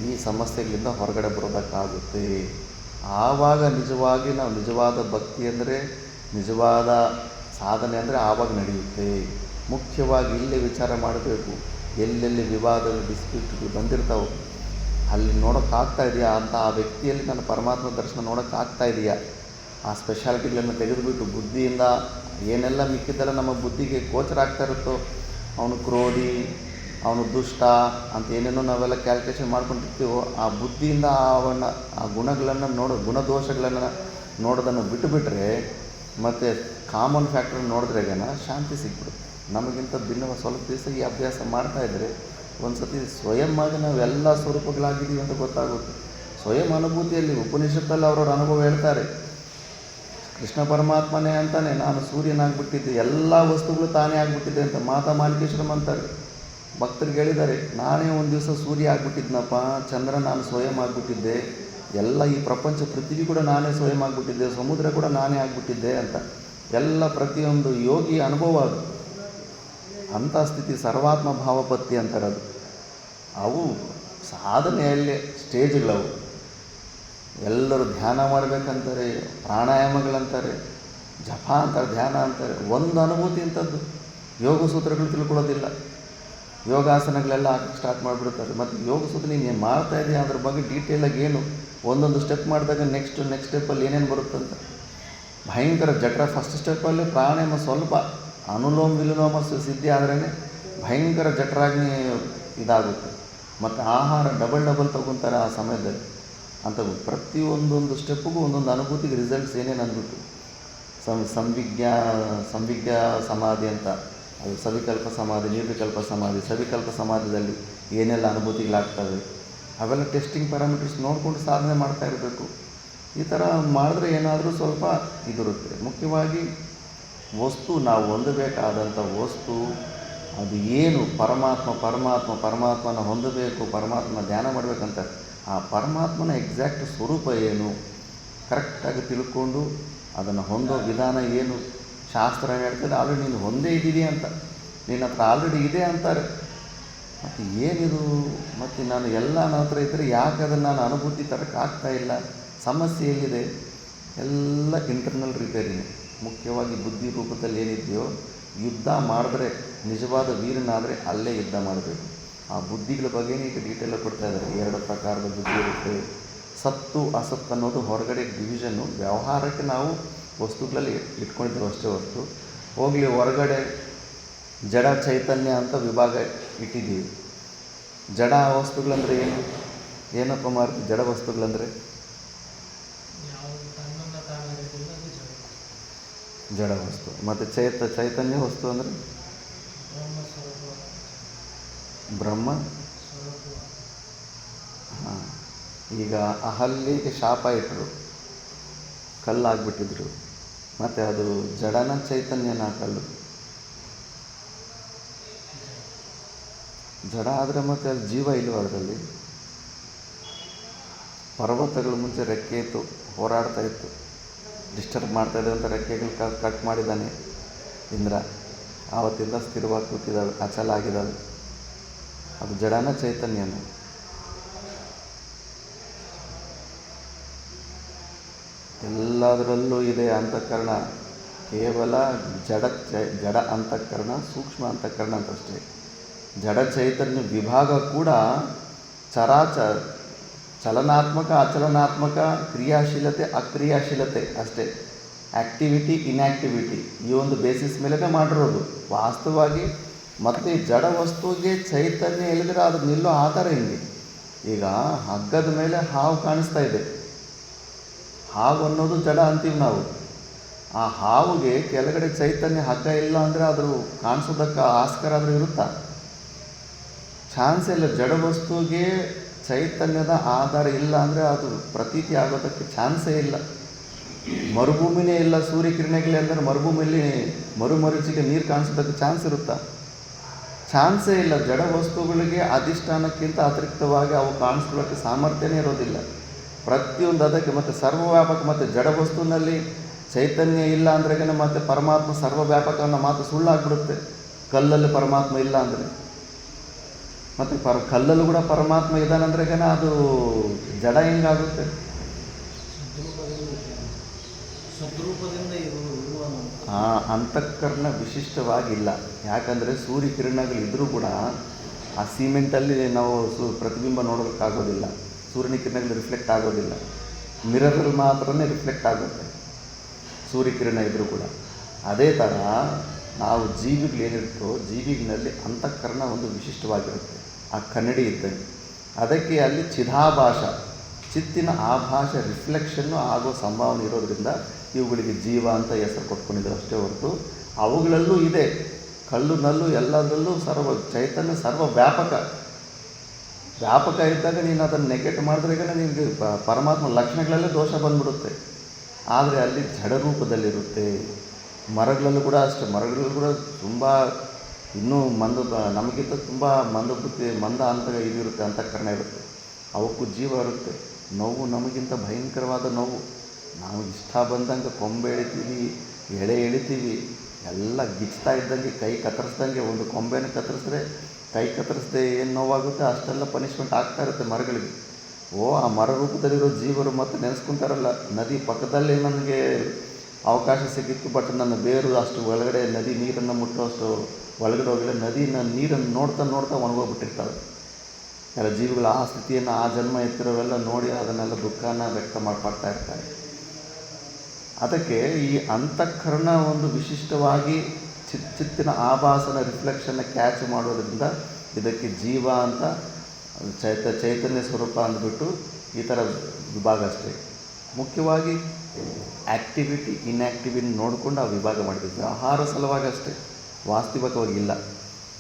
ಈ ಸಮಸ್ಯೆಗಳಿಂದ ಹೊರಗಡೆ ಬರೋದಕ್ಕಾಗುತ್ತೆ. ಆವಾಗ ನಿಜವಾಗಿ ನಾವು ನಿಜವಾದ ಭಕ್ತಿ ಅಂದರೆ, ನಿಜವಾದ ಸಾಧನೆ ಅಂದರೆ ಆವಾಗ ನಡೆಯುತ್ತೆ. ಮುಖ್ಯವಾಗಿ ಇಲ್ಲೇ ವಿಚಾರ ಮಾಡಬೇಕು. ಎಲ್ಲೆಲ್ಲಿ ವಿವಾದಗಳು, ಡಿಸ್ಪ್ಯೂಟ್ಗಳು ಬಂದಿರ್ತಾವೆ ಅಲ್ಲಿ ನೋಡೋಕ್ಕಾಗ್ತಾ ಇದೆಯಾ ಅಂತ, ಆ ವ್ಯಕ್ತಿಯಲ್ಲಿ ನನ್ನ ಪರಮಾತ್ಮ ದರ್ಶನ ನೋಡೋಕ್ಕಾಗ್ತಾ ಇದೆಯಾ ಆ ಸ್ಪೆಷಾಲಿಟಿಗಳನ್ನು ತೆಗೆದುಬಿಟ್ಟು ಬುದ್ಧಿಯಿಂದ ಏನೆಲ್ಲ ಮಿಕ್ಕಿದ್ದೆಲ್ಲ ನಮ್ಮ ಬುದ್ಧಿಗೆ ಗೋಚರ ಆಗ್ತಾ ಇರುತ್ತೋ, ಅವನು ಕ್ರೋಧಿ, ಅವನು ದುಷ್ಟ ಅಂತ ಏನೇನೋ ನಾವೆಲ್ಲ ಕ್ಯಾಲ್ಕುಲೇಷನ್ ಮಾಡ್ಕೊಂಡಿರ್ತೀವೋ, ಆ ಬುದ್ಧಿಯಿಂದ ಆ ಗುಣಗಳನ್ನು ಗುಣದೋಷಗಳನ್ನು ನೋಡೋದನ್ನು ಬಿಟ್ಟುಬಿಟ್ರೆ ಮತ್ತು ಕಾಮನ್ ಫ್ಯಾಕ್ಟರ್ ನೋಡಿದ್ರೆಗನ ಶಾಂತಿ ಸಿಕ್ಬಿಡುತ್ತೆ. ನಮಗಿಂತ ಭಿನ್ನವ ಸ್ವಲ್ಪ ದಿವಸ ಈ ಅಭ್ಯಾಸ ಮಾಡ್ತಾಯಿದ್ರೆ ಒಂದು ಸತಿ ಸ್ವಯಂ ಆಗಿ ನಾವೆಲ್ಲ ಸ್ವರೂಪಗಳಾಗಿದ್ದೀವಿ ಅಂತ ಗೊತ್ತಾಗುತ್ತೆ. ಸ್ವಯಂ ಅನುಭೂತಿಯಲ್ಲಿ ಉಪನಿಷತ್ತಲ್ಲಿ ಅವರವ್ರ ಅನುಭವ ಹೇಳ್ತಾರೆ. ಕೃಷ್ಣ ಪರಮಾತ್ಮನೇ ಅಂತಾನೆ, ನಾನು ಸೂರ್ಯನಾಗ್ಬಿಟ್ಟಿದ್ದೆ, ಎಲ್ಲ ವಸ್ತುಗಳು ತಾನೇ ಆಗಿಬಿಟ್ಟಿದೆ ಅಂತ ಮಾತಾ ಮಾಲಿಕೇಶ್ವರಂ ಅಂತಾರೆ. ಭಕ್ತರಿಗೆ ಹೇಳಿದ್ದಾರೆ, ನಾನೇ ಒಂದು ದಿವಸ ಸೂರ್ಯ ಆಗಿಬಿಟ್ಟಿದ್ನಪ್ಪ, ಚಂದ್ರ ನಾನು ಸ್ವಯಂ ಆಗಿಬಿಟ್ಟಿದ್ದೆ, ಎಲ್ಲ ಈ ಪ್ರಪಂಚ ಪೃಥ್ವಿ ಕೂಡ ನಾನೇ ಸ್ವಯಂ ಆಗಿಬಿಟ್ಟಿದ್ದೆ, ಸಮುದ್ರ ಕೂಡ ನಾನೇ ಆಗಿಬಿಟ್ಟಿದ್ದೆ ಅಂತ ಎಲ್ಲ ಪ್ರತಿಯೊಂದು ಯೋಗಿ ಅನುಭವ ಅದು. ಅಂಥ ಸ್ಥಿತಿ ಸರ್ವಾತ್ಮ ಭಾವಪತ್ತಿ ಅಂತಾರೆ. ಅವು ಸಾಧನೆಯಲ್ಲಿ ಸ್ಟೇಜ್ಗಳವು. ಎಲ್ಲರೂ ಧ್ಯಾನ ಮಾಡಬೇಕಂತಾರೆ, ಪ್ರಾಣಾಯಾಮಗಳಂತಾರೆ, ಜಪ ಅಂತಾರೆ, ಧ್ಯಾನ ಅಂತಾರೆ. ಒಂದು ಅನುಭೂತಿ ಅಂಥದ್ದು ಯೋಗ ಸೂತ್ರಗಳು ತಿಳ್ಕೊಳ್ಳೋದಿಲ್ಲ. ಯೋಗಾಸನಗಳೆಲ್ಲ ಸ್ಟಾರ್ಟ್ ಮಾಡಿಬಿಡ್ತಾರೆ. ಮತ್ತು ಯೋಗ ಸೂತ್ರ ನೀನು ಮಾಡ್ತಾ ಇದೆಯಾ ಅದ್ರ ಬಗ್ಗೆ ಡೀಟೇಲಾಗಿ ಏನು ಒಂದೊಂದು ಸ್ಟೆಪ್ ಮಾಡಿದಾಗ ನೆಕ್ಸ್ಟ್ ಸ್ಟೆಪ್ಪಲ್ಲಿ ಏನೇನು ಬರುತ್ತಂತ ಭಯಂಕರ ಜಠರ. ಫಸ್ಟ್ ಸ್ಟೆಪ್ಪಲ್ಲಿ ಪ್ರಾಣಾಯಾಮ ಸ್ವಲ್ಪ ಅನುಲೋಮ ವಿಲೋಮ ಸಿದ್ಧಿ ಆದ್ರೇ ಭಯಂಕರ ಜಠರಾಗ್ನಿ ಇದಾಗುತ್ತೆ. ಮತ್ತು ಆಹಾರ ಡಬಲ್ ತೊಗೊತಾರೆ ಆ ಸಮಯದಲ್ಲಿ. ಅಂತ ಪ್ರತಿಯೊಂದೊಂದು ಸ್ಟೆಪ್ಪಿಗೂ ಒಂದೊಂದು ಅನುಭೂತಿಗೆ ರಿಸಲ್ಟ್ಸ್ ಏನೇನು ಅಂದ್ಬಿಟ್ಟು ಸಂವಿಜ್ಞ ಸಮಾಧಿ ಅಂತ, ಅದು ಸವಿಕಲ್ಪ ಸಮಾಧಿ, ನಿರ್ವಿಕಲ್ಪ ಸಮಾಧಿ. ಸವಿಕಲ್ಪ ಸಮಾಧಿಯಲ್ಲಿ ಏನೆಲ್ಲ ಅನುಭೂತಿಗಳಾಗ್ತವೆ ಅವೆಲ್ಲ ಟೆಸ್ಟಿಂಗ್ ಪ್ಯಾರಾಮೀಟರ್ಸ್ ನೋಡಿಕೊಂಡು ಸಾಧನೆ ಮಾಡ್ತಾ ಇರಬೇಕು. ಈ ಥರ ಮಾಡಿದ್ರೆ ಏನಾದರೂ ಸ್ವಲ್ಪ ಇದಿರುತ್ತೆ. ಮುಖ್ಯವಾಗಿ ವಸ್ತು, ನಾವು ಹೊಂದಬೇಕಾದಂಥ ವಸ್ತು ಅದು ಏನು, ಪರಮಾತ್ಮನ ಹೊಂದಬೇಕು, ಪರಮಾತ್ಮನ ಧ್ಯಾನ ಮಾಡಬೇಕಂತ. ಆ ಪರಮಾತ್ಮನ ಎಕ್ಸಾಕ್ಟ್ ಸ್ವರೂಪ ಏನು ಕರೆಕ್ಟಾಗಿ ತಿಳ್ಕೊಂಡು ಅದನ್ನು ಹೊಂದೋ ವಿಧಾನ ಏನು ಶಾಸ್ತ್ರ ಹೇಳ್ತದೆ. ಆಲ್ರೆಡಿ ನೀನು ಹೊಂದೇ ಇದ್ದೀವಿ ಅಂತ, ನಿನ್ನ ಹತ್ರ ಆಲ್ರೆಡಿ ಇದೆ ಅಂತಾರೆ. ಮತ್ತು ಏನಿದು, ಮತ್ತು ನಾನು ಎಲ್ಲ ನನ್ನ ಹತ್ರ ಇದ್ದರೆ ಯಾಕೆ ಅದನ್ನು ನಾನು ಅನುಭೂತಿ ತರೋಕ್ಕಾಗ್ತಾಯಿಲ್ಲ, ಸಮಸ್ಯೆ ಎಲ್ಲಿದೆ? ಎಲ್ಲ ಇಂಟರ್ನಲ್ ರಿಪೇರಿನೇ. ಮುಖ್ಯವಾಗಿ ಬುದ್ಧಿ ರೂಪದಲ್ಲಿ ಏನಿದೆಯೋ, ಯುದ್ಧ ಮಾಡಿದ್ರೆ ನಿಜವಾದ ವೀರನಾದರೆ ಅಲ್ಲೇ ಯುದ್ಧ ಮಾಡಬೇಕು. ಆ ಬುದ್ಧಿಗಳ ಬಗ್ಗೆನೇ ಈಗ ಡೀಟೇಲಾಗಿ ಕೊಡ್ತಾ ಇದ್ದಾರೆ. 2 ಪ್ರಕಾರದ ಬುದ್ಧಿ ಇರುತ್ತೆ. ಸತ್ತು ಅಸತ್ತು ಅನ್ನೋದು ಹೊರಗಡೆ ಡಿವಿಷನ್ನು, ವ್ಯವಹಾರಕ್ಕೆ ನಾವು ವಸ್ತುಗಳಲ್ಲಿ ಇಟ್ಕೊಂಡಿದ್ದೇವೆ ಅಷ್ಟೇ ಹೊರತು, ಹೋಗಲಿ ಹೊರಗಡೆ ಜಡ ಚೈತನ್ಯ ಅಂತ ವಿಭಾಗ ಇಟ್ಟಿದ್ದೀವಿ. ಜಡ ವಸ್ತುಗಳಂದರೆ ಏನಪ್ಪ ಮಾರ್ತಿ? ಜಡ ವಸ್ತುಗಳಂದರೆ ಜಡ ವಸ್ತು. ಮತ್ತು ಚೈತನ್ಯ ವಸ್ತು ಅಂದರೆ ಬ್ರಹ್ಮ. ಹಾಂ, ಈಗ ಅಹಲ್ಯೆಗೆ ಶಾಪ ಇಟ್ಟರು, ಕಲ್ಲಾಗ್ಬಿಟ್ಟಿದ್ರು. ಮತ್ತು ಅದು ಜಡನ ಚೈತನ್ಯನ ಕಲ್ಲು? ಜಡ ಆದರೆ ಮತ್ತು ಅಲ್ಲಿ ಜೀವ ಇಲ್ವ ಅದರಲ್ಲಿ? ಪರ್ವತಗಳು ಮುಂಚೆ ರೆಕ್ಕೆ ಇತ್ತು, ಹೋರಾಡ್ತಾ ಇತ್ತು, ಡಿಸ್ಟರ್ಬ್ ಮಾಡ್ತಾಯಿದೆ ಅಂತ ರೆಕ್ಕೆಗಳು ಕಟ್ ಮಾಡಿದ್ದಾನೆ ಇಂದ್ರ. ಆವತ್ತಿಂದ ಸ್ಥಿರವಾಗಿ ಕೂತಿದ್ದಾವೆ, ಅಚಲ ಆಗಿದ್ದಾವೆ. ಅದು ಜಡನ ಚೈತನ್ಯನ? ಎಲ್ಲದರಲ್ಲೂ ಇದೆ ಅಂತಃಕರಣ. ಕೇವಲ ಜಡ ಅಂತಃಕರಣ, ಸೂಕ್ಷ್ಮ ಅಂತಃಕರಣ ಅಂತಷ್ಟೇ. ಜಡ ಚೈತನ್ಯ ವಿಭಾಗ ಕೂಡ ಚಲನಾತ್ಮಕ, ಅಚಲನಾತ್ಮಕ, ಕ್ರಿಯಾಶೀಲತೆ, ಅಕ್ರಿಯಾಶೀಲತೆ ಅಷ್ಟೇ. ಆ್ಯಕ್ಟಿವಿಟಿ, ಇನ್ಯಾಕ್ಟಿವಿಟಿ ಈ ಒಂದು ಬೇಸಿಸ್ ಮೇಲೇ ಮಾಡಿರೋದು ವಾಸ್ತವವಾಗಿ. ಮತ್ತು ಜಡ ವಸ್ತುವಿಗೆ ಚೈತನ್ಯ ಇಲ್ಲದ್ರೆ ಅದು ನಿಲ್ಲೋ ಆಧಾರ ಹಿಂಗೆ. ಈಗ ಹಗ್ಗದ ಮೇಲೆ ಹಾವು ಕಾಣಿಸ್ತಾ ಇದೆ, ಹಾವು ಅನ್ನೋದು ಜಡ ಅಂತೀವಿ ನಾವು. ಆ ಹಾವುಗೆ ಕೆಳಗಡೆ ಚೈತನ್ಯ ಹಗ್ಗ ಇಲ್ಲ ಅಂದರೆ ಅದು ಕಾಣಿಸೋದಕ್ಕೆ ಆಸ್ಕರ ಆದರೂ ಇರುತ್ತಾ? ಚಾನ್ಸೇ ಇಲ್ಲ. ಜಡ ವಸ್ತುವಿಗೆ ಚೈತನ್ಯದ ಆಧಾರ ಇಲ್ಲ ಅಂದರೆ ಅದು ಪ್ರತೀತಿ ಆಗೋದಕ್ಕೆ ಚಾನ್ಸೇ ಇಲ್ಲ. ಮರುಭೂಮಿನೇ ಇಲ್ಲ, ಸೂರ್ಯಕಿರಣಗಳೇ ಅಂದರೆ ಮರುಭೂಮಿಯಲ್ಲಿ ಮರುಮರೀಚಿಗೆ ನೀರು ಕಾಣಿಸೋದಕ್ಕೆ ಚಾನ್ಸ್ ಇರುತ್ತಾ? ಚಾನ್ಸೇ ಇಲ್ಲ. ಜಡ ವಸ್ತುಗಳಿಗೆ ಅಧಿಷ್ಠಾನಕ್ಕಿಂತ ಅತಿರಿಕ್ತವಾಗಿ ಅವು ಕಾಣಿಸ್ಕೊಳ್ಳೋಕ್ಕೆ ಸಾಮರ್ಥ್ಯನೇ ಇರೋದಿಲ್ಲ. ಪ್ರತಿಯೊಂದು ಅದಕ್ಕೆ ಮತ್ತು ಸರ್ವವ್ಯಾಪಕ. ಮತ್ತು ಜಡ ವಸ್ತುವಿನಲ್ಲಿ ಚೈತನ್ಯ ಇಲ್ಲ ಅಂದ್ರೆಗೇ ಮತ್ತು ಪರಮಾತ್ಮ ಸರ್ವವ್ಯಾಪಕ ಅನ್ನೋ ಮಾತು ಸುಳ್ಳಾಗ್ಬಿಡುತ್ತೆ. ಕಲ್ಲಲ್ಲಿ ಪರಮಾತ್ಮ ಇಲ್ಲ ಅಂದರೆ, ಮತ್ತು ಕಲ್ಲಲ್ಲೂ ಕೂಡ ಪರಮಾತ್ಮ ಇದ್ದಾನಂದ್ರೆಗೇ ಅದು ಜಡ ಹೆಂಗಾಗುತ್ತೆ? ಅಂತಃಕರಣ ವಿಶಿಷ್ಟವಾಗಿಲ್ಲ. ಯಾಕಂದರೆ ಸೂರ್ಯಕಿರಣಗಳಿದ್ದರೂ ಕೂಡ ಆ ಸಿಮೆಂಟಲ್ಲಿ ನಾವು ಪ್ರತಿಬಿಂಬ ನೋಡೋದಕ್ಕಾಗೋದಿಲ್ಲ. ಸೂರ್ಯನ ಕಿರಣಗಳು ರಿಫ್ಲೆಕ್ಟ್ ಆಗೋದಿಲ್ಲ. ಮಿರರಲ್ಲಿ ಮಾತ್ರನೇ ರಿಫ್ಲೆಕ್ಟ್ ಆಗುತ್ತೆ. ಸೂರ್ಯಕಿರಣ ಇದ್ದರೂ ಕೂಡ. ಅದೇ ಥರ ನಾವು ಜೀವಿಗಳೇನಿರುತ್ತೋ ಜೀವಿಗಳಲ್ಲಿ ಅಂತಃಕರಣ ಒಂದು ವಿಶಿಷ್ಟವಾಗಿರುತ್ತೆ, ಆ ಕನ್ನಡಿ ಇದ್ದಂಗೆ. ಅದಕ್ಕೆ ಅಲ್ಲಿ ಚಿದಾಭಾಷ, ಚಿತ್ತಿನ ಆಭಾಷ ರಿಫ್ಲೆಕ್ಷನ್ನು ಆಗೋ ಸಂಭಾವನೆ ಇರೋದರಿಂದ ಇವುಗಳಿಗೆ ಜೀವ ಅಂತ ಹೆಸರು ಕೊಟ್ಕೊಂಡಿದ್ರು ಅಷ್ಟೇ ಹೊರತು ಅವುಗಳಲ್ಲೂ ಇದೆ, ಕಲ್ಲುನಲ್ಲೂ ಎಲ್ಲದರಲ್ಲೂ ಚೈತನ್ಯ ಸರ್ವ ವ್ಯಾಪಕ ಇದ್ದಾಗ ನೀನು ಅದನ್ನು ನೆಗೆಟ್ ಮಾಡಿದ್ರೆ ಈಗ ನಿನಗೆ ಪರಮಾತ್ಮ ಲಕ್ಷಣಗಳಲ್ಲೇ ದೋಷ ಬಂದ್ಬಿಡುತ್ತೆ. ಆದರೆ ಅಲ್ಲಿ ಜಡ ರೂಪದಲ್ಲಿರುತ್ತೆ. ಮರಗಳಲ್ಲೂ ಕೂಡ ಅಷ್ಟೇ, ಮರಗಳಲ್ಲೂ ಕೂಡ ತುಂಬ ಇನ್ನೂ ನಮಗಿಂತ ತುಂಬ ಮಂದ ಅಂತ ಇದಿರುತ್ತೆ, ಅಂತಃಕರಣ ಇರುತ್ತೆ. ಅವಕ್ಕೂ ಜೀವ ಇರುತ್ತೆ. ನೋವು ನಮಗಿಂತ ಭಯಂಕರವಾದ ನೋವು. ನಾವು ಇಷ್ಟ ಬಂದಂಗೆ ಕೊಂಬೆ ಎಳಿತೀವಿ, ಎಳೆ ಎಳಿತೀವಿ, ಎಲ್ಲ ಗಿಚ್ತಾ ಇದ್ದಂಗೆ, ಕೈ ಕತ್ತರಿಸ್ದಂಗೆ. ಒಂದು ಕೊಂಬೆನ ಕತ್ತರಿಸಿದ್ರೆ ಕೈ ಕತ್ತರಿಸದೆ ಏನು ನೋವಾಗುತ್ತೆ ಅಷ್ಟೆಲ್ಲ ಪನಿಷ್ಮೆಂಟ್ ಆಗ್ತಾ ಇರುತ್ತೆ ಮರಗಳಿಗೆ. ಆ ಮರ ರೂಪದಲ್ಲಿರೋ ಜೀವರು ಮತ್ತು ನೆನೆಸ್ಕೊಂತಾರಲ್ಲ, ನದಿ ಪಕ್ಕದಲ್ಲೇ ನನಗೆ ಅವಕಾಶ ಸಿಕ್ಕಿತ್ತು, ಬಟ್ ನನ್ನ ಬೇರು ಅಷ್ಟು ಒಳಗಡೆ ನದಿ ನೀರನ್ನು ಮುಟ್ಟುವಷ್ಟು ಒಳಗಡೆ ಹೋಗಿಲ್ಲ. ನದಿನ ನೀರನ್ನು ನೋಡ್ತಾ ಒಣಗೋಗ್ಬಿಟ್ಟಿರ್ತಾವೆ ಎಲ್ಲ ಜೀವಿಗಳು. ಆ ಸ್ಥಿತಿಯನ್ನು, ಆ ಜನ್ಮ ಎತ್ತಿರೋವೆಲ್ಲ ನೋಡಿ ಅದನ್ನೆಲ್ಲ ದುಃಖನ ವ್ಯಕ್ತ ಮಾಡ್ತಾ ಇರ್ತಾರೆ. ಅದಕ್ಕೆ ಈ ಅಂತಃಕರಣ ಒಂದು ವಿಶಿಷ್ಟವಾಗಿ ಚಿತ್ತಿನ ಆಭಾಸನ ರಿಫ್ಲೆಕ್ಷನ್ನ ಕ್ಯಾಚ್ ಮಾಡೋದ್ರಿಂದ ಇದಕ್ಕೆ ಜೀವ ಅಂತ, ಚೈತನ್ಯ ಸ್ವರೂಪ ಅಂದ್ಬಿಟ್ಟು ಈ ಥರ ವಿಭಾಗ ಅಷ್ಟೇ. ಮುಖ್ಯವಾಗಿ ಆ್ಯಕ್ಟಿವಿಟಿ ಇನ್ಯಾಕ್ಟಿವಿಟಿ ನೋಡಿಕೊಂಡು ಆ ವಿಭಾಗ ಮಾಡಿದ್ವಿ. ಆಹಾರ ಸಲುವಾಗಿ ಅಷ್ಟೇ, ವಾಸ್ತವಿಕವಾಗಿ ಇಲ್ಲ.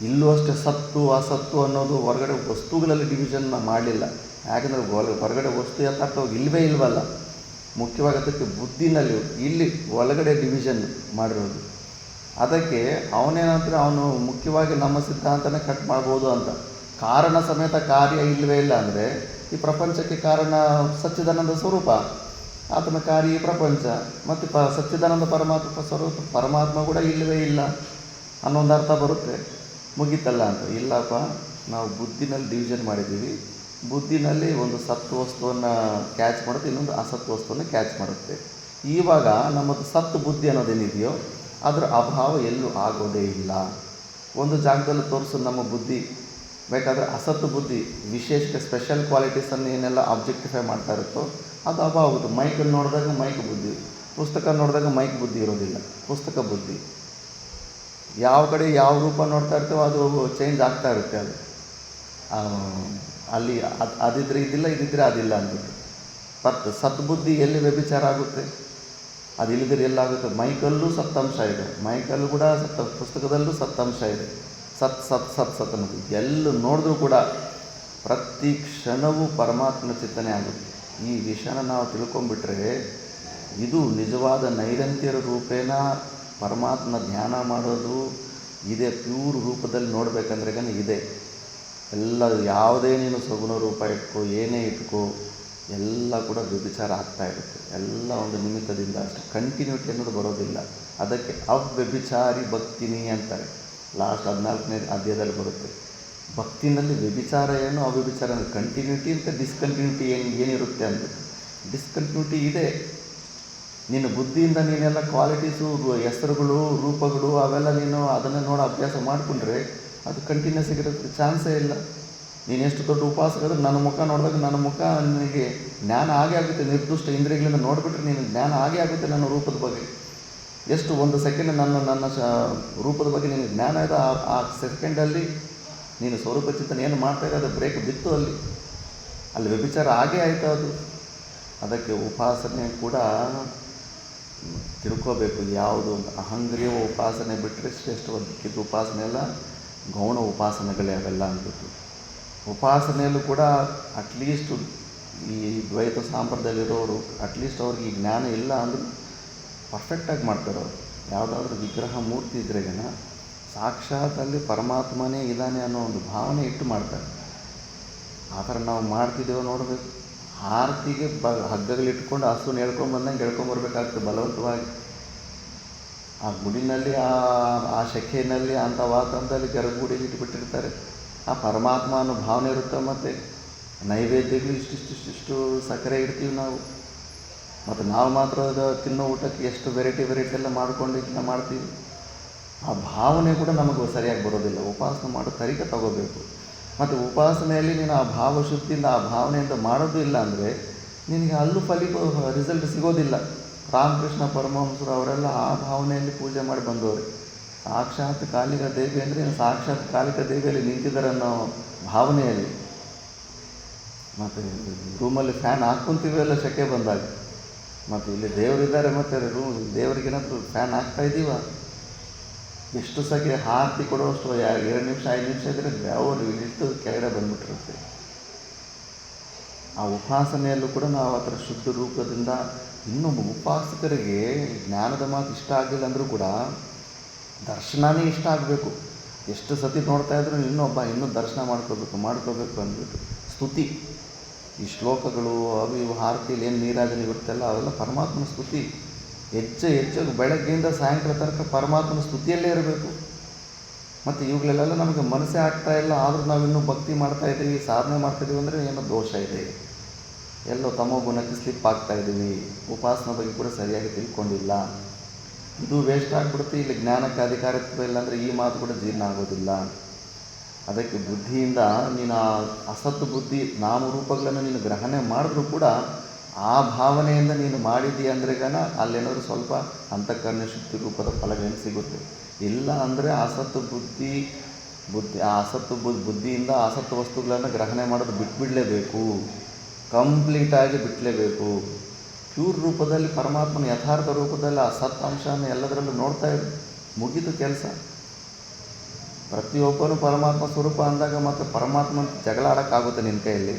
ಇಲ್ಲೂ ಅಷ್ಟೇ ಸತ್ತು ಅಸತ್ತು ಅನ್ನೋದು ಹೊರಗಡೆ ವಸ್ತುಗಳಲ್ಲಿ ಡಿವಿಷನ್ ಮಾಡಲಿಲ್ಲ. ಯಾಕೆಂದರೆ ಹೊರಗಡೆ ವಸ್ತು ಯಥಾರ್ಥವಾಗಿ ಇಲ್ವಲ್ಲ. ಮುಖ್ಯವಾಗಿ ಅದಕ್ಕೆ ಬುದ್ಧಿನಲ್ಲಿ ಇಲ್ಲಿ ಒಳಗಡೆ ಡಿವಿಷನ್ ಮಾಡಿರೋದು. ಅದಕ್ಕೆ ಅವನೇನಂದರೆ ಅವನು ಮುಖ್ಯವಾಗಿ ನಮ್ಮ ಸಿದ್ಧಾಂತನೇ ಕಟ್ ಮಾಡ್ಬೋದು ಅಂತ. ಕಾರಣ ಸಮೇತ ಕಾರ್ಯ ಇಲ್ಲವೇ ಇಲ್ಲ ಅಂದರೆ ಈ ಪ್ರಪಂಚಕ್ಕೆ ಕಾರಣ ಸಚ್ಚಿದಾನಂದ ಸ್ವರೂಪ, ಆತನ ಕಾರ್ಯ ಈ ಪ್ರಪಂಚ. ಮತ್ತು ಸಚ್ಚಿದಾನಂದ ಪರಮಾತ್ಮ ಸ್ವರೂಪ ಪರಮಾತ್ಮ ಕೂಡ ಇಲ್ಲವೇ ಇಲ್ಲ ಅನ್ನೋ ಒಂದು ಅರ್ಥ ಬರುತ್ತೆ. ಮುಗೀತಲ್ಲ ಅಂತ. ಇಲ್ಲಪ್ಪ, ನಾವು ಬುದ್ಧಿನಲ್ಲಿ ಡಿವಿಷನ್ ಮಾಡಿದ್ದೀವಿ. ಬುದ್ಧಿನಲ್ಲಿ ಒಂದು ಸತ್ತು ವಸ್ತುವನ್ನು ಕ್ಯಾಚ್ ಮಾಡುತ್ತೆ, ಇನ್ನೊಂದು ಅಸತ್ತು ವಸ್ತುವನ್ನು ಕ್ಯಾಚ್ ಮಾಡುತ್ತೆ. ಇವಾಗ ನಮ್ಮದು ಸತ್ತು ಬುದ್ಧಿ ಅನ್ನೋದೇನಿದೆಯೋ ಅದರ ಅಭಾವ ಎಲ್ಲೂ ಆಗೋದೇ ಇಲ್ಲ. ಒಂದು ಜಾಗದಲ್ಲಿ ತೋರಿಸೋ ನಮ್ಮ ಬುದ್ಧಿ, ಬೇಕಾದರೆ ಅಸತ್ತು ಬುದ್ಧಿ ವಿಶೇಷ ಸ್ಪೆಷಲ್ ಕ್ವಾಲಿಟೀಸನ್ನು ಏನೆಲ್ಲ ಆಬ್ಜೆಕ್ಟಿಫೈ ಮಾಡ್ತಾ ಇರುತ್ತೋ ಅದು ಅಭಾವ ಆಗುತ್ತೆ. ಮೈಕನ್ನು ನೋಡಿದಾಗ ಮೈಕ್ ಬುದ್ಧಿ, ಪುಸ್ತಕ ನೋಡಿದಾಗ ಮೈಕ್ ಬುದ್ಧಿ ಇರೋದಿಲ್ಲ, ಪುಸ್ತಕ ಬುದ್ಧಿ. ಯಾವ ಕಡೆ ಯಾವ ರೂಪ ನೋಡ್ತಾ ಇರ್ತೇವೋ ಅದು ಚೇಂಜ್ ಆಗ್ತಾ ಇರುತ್ತೆ. ಅದು ಅಲ್ಲಿ ಅದಿದ್ರೆ ಇದಿಲ್ಲ, ಇದಿದ್ರೆ ಅದಿಲ್ಲ ಅಂದ್ಬಿಟ್ಟು. ಸದ್ಬುದ್ಧಿ ಎಲ್ಲಿ ವ್ಯಭಿಚಾರ ಆಗುತ್ತೆ, ಅದು ಇಲ್ಲದಿದ್ರೆ ಎಲ್ಲಾಗುತ್ತೆ. ಮೈಕಲ್ಲೂ ಸತ್ತಂಶ ಇದೆ, ಮೈಕಲ್ಲೂ ಕೂಡ ಪುಸ್ತಕದಲ್ಲೂ ಸತ್ತಂಶ ಇದೆ. ಸತ್ ಅನ್ನೋದು ಎಲ್ಲೂ ನೋಡಿದ್ರೂ ಕೂಡ ಪ್ರತಿ ಕ್ಷಣವೂ ಪರಮಾತ್ಮನ ಚಿಂತನೆ ಆಗುತ್ತೆ. ಈ ವಿಷಯನ ನಾವು ತಿಳ್ಕೊಂಡ್ಬಿಟ್ರೆ ಇದು ನಿಜವಾದ ನೈರಂತ್ಯರ ರೂಪೇಣ ಪರಮಾತ್ಮನ ಧ್ಯಾನ ಮಾಡೋದು ಇದೆ. ಪ್ಯೂರ್ ರೂಪದಲ್ಲಿ ನೋಡಬೇಕಂದ್ರೆ ಇದೆ. ಎಲ್ಲ ಯಾವುದೇ ನೀನು ಸಗುಣ ರೂಪ ಇಟ್ಕೋ, ಏನೇ ಇಟ್ಕೋ, ಎಲ್ಲ ಕೂಡ ವ್ಯಭಿಚಾರ ಆಗ್ತಾ ಇರುತ್ತೆ. ಎಲ್ಲ ಒಂದು ನಿಮಿತ್ತದಿಂದ ಅಷ್ಟೇ, ಕಂಟಿನ್ಯೂಟಿ ಅನ್ನೋದು ಬರೋದಿಲ್ಲ. ಅದಕ್ಕೆ ಅವ್ಯಭಿಚಾರಿ ಭಕ್ತಿನಿ ಅಂತಾರೆ. ಲಾಸ್ಟ್ 14ನೇ ಅಧ್ಯಾಯದಲ್ಲಿ ಬರುತ್ತೆ. ಭಕ್ತಿನಲ್ಲಿ ವ್ಯಭಿಚಾರ ಏನು, ಅವ್ಯಭಿಚಾರ ಅಂದರೆ ಕಂಟಿನ್ಯೂಟಿ ಅಂತ ಡಿಸ್ಕಂಟಿನ್ಯೂಟಿ ಏನಿರುತ್ತೆ ಅಂದ್ಬಿಟ್ಟು. ಡಿಸ್ಕಂಟಿನ್ಯೂಟಿ ಇದೆ. ನಿನ್ನ ಬುದ್ಧಿಯಿಂದ ನೀನೆಲ್ಲ ಕ್ವಾಲಿಟೀಸು, ಹೆಸರುಗಳು, ರೂಪಗಳು ಅವೆಲ್ಲ ನೀನು ಅದನ್ನೇ ನೋಡಿ ಅಭ್ಯಾಸ ಮಾಡಿಕೊಂಡ್ರೆ ಅದು ಕಂಟಿನ್ಯೂಸ್ ಆಗಿರೋದಕ್ಕೆ ಚಾನ್ಸೇ ಇಲ್ಲ. ನೀನು ಎಷ್ಟು ದೊಡ್ಡ ಉಪಾಸಕರು, ನನ್ನ ಮುಖ ನೋಡಿದಾಗ ನನ್ನ ಮುಖ ನಿನಗೆ ಜ್ಞಾನ ಆಗೇ ಆಗುತ್ತೆ. ನಿರ್ದಿಷ್ಟ ಇಂದ್ರಿಯಗಳಿಂದ ನೋಡಿಬಿಟ್ರೆ ನೀನು ಜ್ಞಾನ ಆಗೇ ಆಗುತ್ತೆ ನನ್ನ ರೂಪದ ಬಗ್ಗೆ. ಎಷ್ಟು ಒಂದು ಸೆಕೆಂಡ್ ನನ್ನ ರೂಪದ ಬಗ್ಗೆ ನಿನಗೆ ಜ್ಞಾನ ಇದೆ. ಆ ಸೆಕೆಂಡಲ್ಲಿ ನೀನು ಸ್ವರೂಪ ಚಿಂತನೆ ಏನು ಮಾಡ್ತಾ ಇರೋದು ಬ್ರೇಕ್ ಬಿತ್ತು, ಅಲ್ಲಿ ವ್ಯಭಿಚಾರ ಆಗೇ ಆಯಿತು ಅದು. ಅದಕ್ಕೆ ಉಪಾಸನೆ ಕೂಡ ತಿಳ್ಕೋಬೇಕು ಯಾವುದು ಅಂತ. ಅಹಂಗ್ರಿಯ ಉಪಾಸನೆ ಬಿಟ್ಟರೆ ಶ್ರೇಷ್ಠವಾದಕ್ಕಿದ್ದು ಉಪಾಸನೆ ಎಲ್ಲ ಗೌಣ ಉಪಾಸನೆಗಳೇ ಅವೆಲ್ಲ ಅಂದ್ಬಿಟ್ಟು. ಉಪಾಸನೆಯಲ್ಲೂ ಕೂಡ ಅಟ್ಲೀಸ್ಟ್ ಈ ದ್ವೈತ ಸಾಂಪ್ರದಾಯದಲ್ಲಿರೋರು ಅಟ್ಲೀಸ್ಟ್ ಅವ್ರಿಗೆ ಈ ಜ್ಞಾನ ಇಲ್ಲ ಅಂದರೂ ಪರ್ಫೆಕ್ಟಾಗಿ ಮಾಡ್ತಾರೆ ಅವರು. ಯಾವುದಾದ್ರೂ ವಿಗ್ರಹ ಮೂರ್ತಿ ಇದ್ರೆಗೇನ ಸಾಕ್ಷಾತ್ ಅಲ್ಲಿ ಪರಮಾತ್ಮನೇ ಇದ್ದಾನೆ ಅನ್ನೋ ಒಂದು ಭಾವನೆ ಇಟ್ಟು ಮಾಡ್ತಾರೆ. ಆ ಥರ ನಾವು ಮಾಡ್ತಿದ್ದೇವೆ ನೋಡಬೇಕು. ಆರತಿಗೆ ಹಗ್ಗಗಳಿಟ್ಕೊಂಡು ಹಸುನ ಹೇಳ್ಕೊಂಬಂದಂಗೆ ಹೇಳ್ಕೊಂಬರ್ಬೇಕಾಗ್ತದೆ ಬಲವಂತವಾಗಿ. ಆ ಗುಡಿನಲ್ಲಿ ಆ ಶೆಕೆಯಲ್ಲಿ ಅಂಥ ವಾತಾವರಣದಲ್ಲಿ ಗರ್ಭಗುಡಿ ಇಟ್ಬಿಟ್ಟಿರ್ತಾರೆ. ಆ ಪರಮಾತ್ಮ ಅನ್ನೋ ಭಾವನೆ ಇರುತ್ತೆ. ಮತ್ತು ನೈವೇದ್ಯಗಳು ಇಷ್ಟಿಷ್ಟು ಸಕ್ಕರೆ ಇಡ್ತೀವಿ ನಾವು. ಮತ್ತು ನಾವು ಮಾತ್ರ ತಿನ್ನೋ ಊಟಕ್ಕೆ ಎಷ್ಟು ವೆರೈಟಿ ಎಲ್ಲ ಮಾಡ್ಕೊಂಡು ಇದನ್ನ ಮಾಡ್ತೀವಿ. ಆ ಭಾವನೆ ಕೂಡ ನಮಗೆ ಸರಿಯಾಗಿ ಬರೋದಿಲ್ಲ. ಉಪಾಸನೆ ಮಾಡೋ ತರೀಕೆ ತಗೋಬೇಕು. ಮತ್ತು ಉಪಾಸನೆಯಲ್ಲಿ ನೀನು ಆ ಭಾವಶುದ್ಧಿಯಿಂದ ಆ ಭಾವನೆಯಿಂದ ಮಾಡೋದು ಇಲ್ಲ ಅಂದರೆ ನಿನಗೆ ಅಲ್ಲೂ ರಿಸಲ್ಟ್ ಸಿಗೋದಿಲ್ಲ. ರಾಮಕೃಷ್ಣ ಪರಮಹಂಸರು ಅವರೆಲ್ಲ ಆ ಭಾವನೆಯಲ್ಲಿ ಪೂಜೆ ಮಾಡಿ ಬಂದವರು. ಸಾಕ್ಷಾತ್ ಕಾಳಿಕಾ ದೇವಿ ಅಂದರೆ ಸಾಕ್ಷಾತ್ ಕಾಳಿಕಾ ದೇವಿಯಲ್ಲಿ ನಿಂತಿದ್ದಾರೆ ಅನ್ನೋ ಭಾವನೆಯಲ್ಲಿ. ಮತ್ತು ರೂಮಲ್ಲಿ ಫ್ಯಾನ್ ಹಾಕ್ಕೊಂತೀವಿ ಎಲ್ಲ ಸೆಕೆ ಬಂದಾಗ, ಮತ್ತು ಇಲ್ಲಿ ದೇವರಿದ್ದಾರೆ ಮತ್ತು ದೇವರಿಗೇನಾದರೂ ಫ್ಯಾನ್ ಹಾಕ್ತಾ ಇದ್ದೀವ? ಎಷ್ಟು ಸಕೆ ಹಾಕಿ ಕೊಡುವಷ್ಟು 2 ನಿಮಿಷ 5 ನಿಮಿಷ ಇದ್ದರೆ ಬೆವರು ಇಟ್ಟು ಕೆಳಗಡೆ ಬಂದುಬಿಟ್ಟಿರುತ್ತೆ. ಆ ಉಪಾಸನೆಯಲ್ಲೂ ಕೂಡ ನಾವು ಆ ಥರ ಶುದ್ಧ ರೂಪದಿಂದ, ಇನ್ನೂ ಉಪಾಸಕರಿಗೆ ಜ್ಞಾನದ ಮಾತು ಇಷ್ಟ ಆಗಲಿಲ್ಲ ಅಂದರೂ ಕೂಡ ದರ್ಶನನೇ ಇಷ್ಟ ಆಗಬೇಕು. ಎಷ್ಟು ಸತಿ ನೋಡ್ತಾ ಇದ್ರು ಇನ್ನೂ ದರ್ಶನ ಮಾಡ್ಕೋಬೇಕು ಅಂದ್ಬಿಟ್ಟು ಸ್ತುತಿ. ಈ ಶ್ಲೋಕಗಳು ಅವು ಇವು ಆರತಿಯಲ್ಲಿ ಏನು ನೀರಾಜನೆ ಇರುತ್ತಲ್ಲ ಅವೆಲ್ಲ ಪರಮಾತ್ಮನ ಸ್ತುತಿ. ಹೆಚ್ಚು ಬೆಳಗ್ಗೆಯಿಂದ ಸಾಯಂಕಾಲ ತನಕ ಪರಮಾತ್ಮನ ಸ್ತುತಿಯಲ್ಲೇ ಇರಬೇಕು. ಮತ್ತು ಇವುಗಳೆಲ್ಲ ನಮಗೆ ಮನಸ್ಸೇ ಆಗ್ತಾ ಇಲ್ಲ, ಆದರೂ ನಾವಿನ್ನೂ ಭಕ್ತಿ ಮಾಡ್ತಾಯಿದ್ದೀವಿ, ಸಾಧನೆ ಮಾಡ್ತಾಯಿದ್ದೀವಿ ಅಂದರೆ ಏನೋ ದೋಷ ಇದೆ, ಎಲ್ಲೋ ತಮೋ ಗುಣಕ್ಕೆ ಸ್ಲಿಪ್ ಆಗ್ತಾಯಿದ್ದೀವಿ, ಉಪಾಸನ ಬಗ್ಗೆ ಕೂಡ ಸರಿಯಾಗಿ ತಿಳ್ಕೊಂಡಿಲ್ಲ, ಇದು ವೇಸ್ಟ್ ಆಗಿಬಿಡುತ್ತೆ. ಇಲ್ಲಿ ಜ್ಞಾನಕ್ಕೆ ಅಧಿಕಾರತ್ವ ಇಲ್ಲ ಅಂದರೆ ಈ ಮಾತು ಕೂಡ ಜೀರ್ಣ ಆಗೋದಿಲ್ಲ. ಅದಕ್ಕೆ ಬುದ್ಧಿಯಿಂದ ನೀನು ಆ ಅಸತ್ತು ಬುದ್ಧಿ ನಾಮರೂಪಗಳನ್ನು ನೀನು ಗ್ರಹಣೆ ಮಾಡಿದ್ರೂ ಕೂಡ ಆ ಭಾವನೆಯಿಂದ ನೀನು ಮಾಡಿದ್ದೀಯ ಅಂದ್ರೆಗನ ಅಲ್ಲೇನಾದರೂ ಸ್ವಲ್ಪ ಅಂತಃಕರಣ ಶುದ್ಧಿ ರೂಪದ ಫಲವೇನು ಸಿಗುತ್ತೆ. ಇಲ್ಲ ಅಂದರೆ ಅಸತ್ತು ಬುದ್ಧಿಯಿಂದ ಅಸತ್ತು ವಸ್ತುಗಳನ್ನು ಗ್ರಹಣೆ ಮಾಡೋದು ಬಿಟ್ಬಿಡಲೇಬೇಕು, ಕಂಪ್ಲೀಟಾಗಿ ಬಿಡಲೇಬೇಕು. ಪ್ಯೂರ್ ರೂಪದಲ್ಲಿ ಪರಮಾತ್ಮನ ಯಥಾರ್ಥ ರೂಪದಲ್ಲಿ ಆ ಸತ್ ಅಂಶನ ಎಲ್ಲದರಲ್ಲೂ ನೋಡ್ತಾ ಇರು, ಮುಗಿದು ಕೆಲಸ. ಪ್ರತಿಯೊಬ್ಬನು ಪರಮಾತ್ಮ ಸ್ವರೂಪ ಅಂದಾಗ ಮತ್ತು ಪರಮಾತ್ಮನ ಜಗಳ ಆಡೋಕ್ಕಾಗುತ್ತೆ ನಿನ್ನ ಕೈಯಲ್ಲಿ?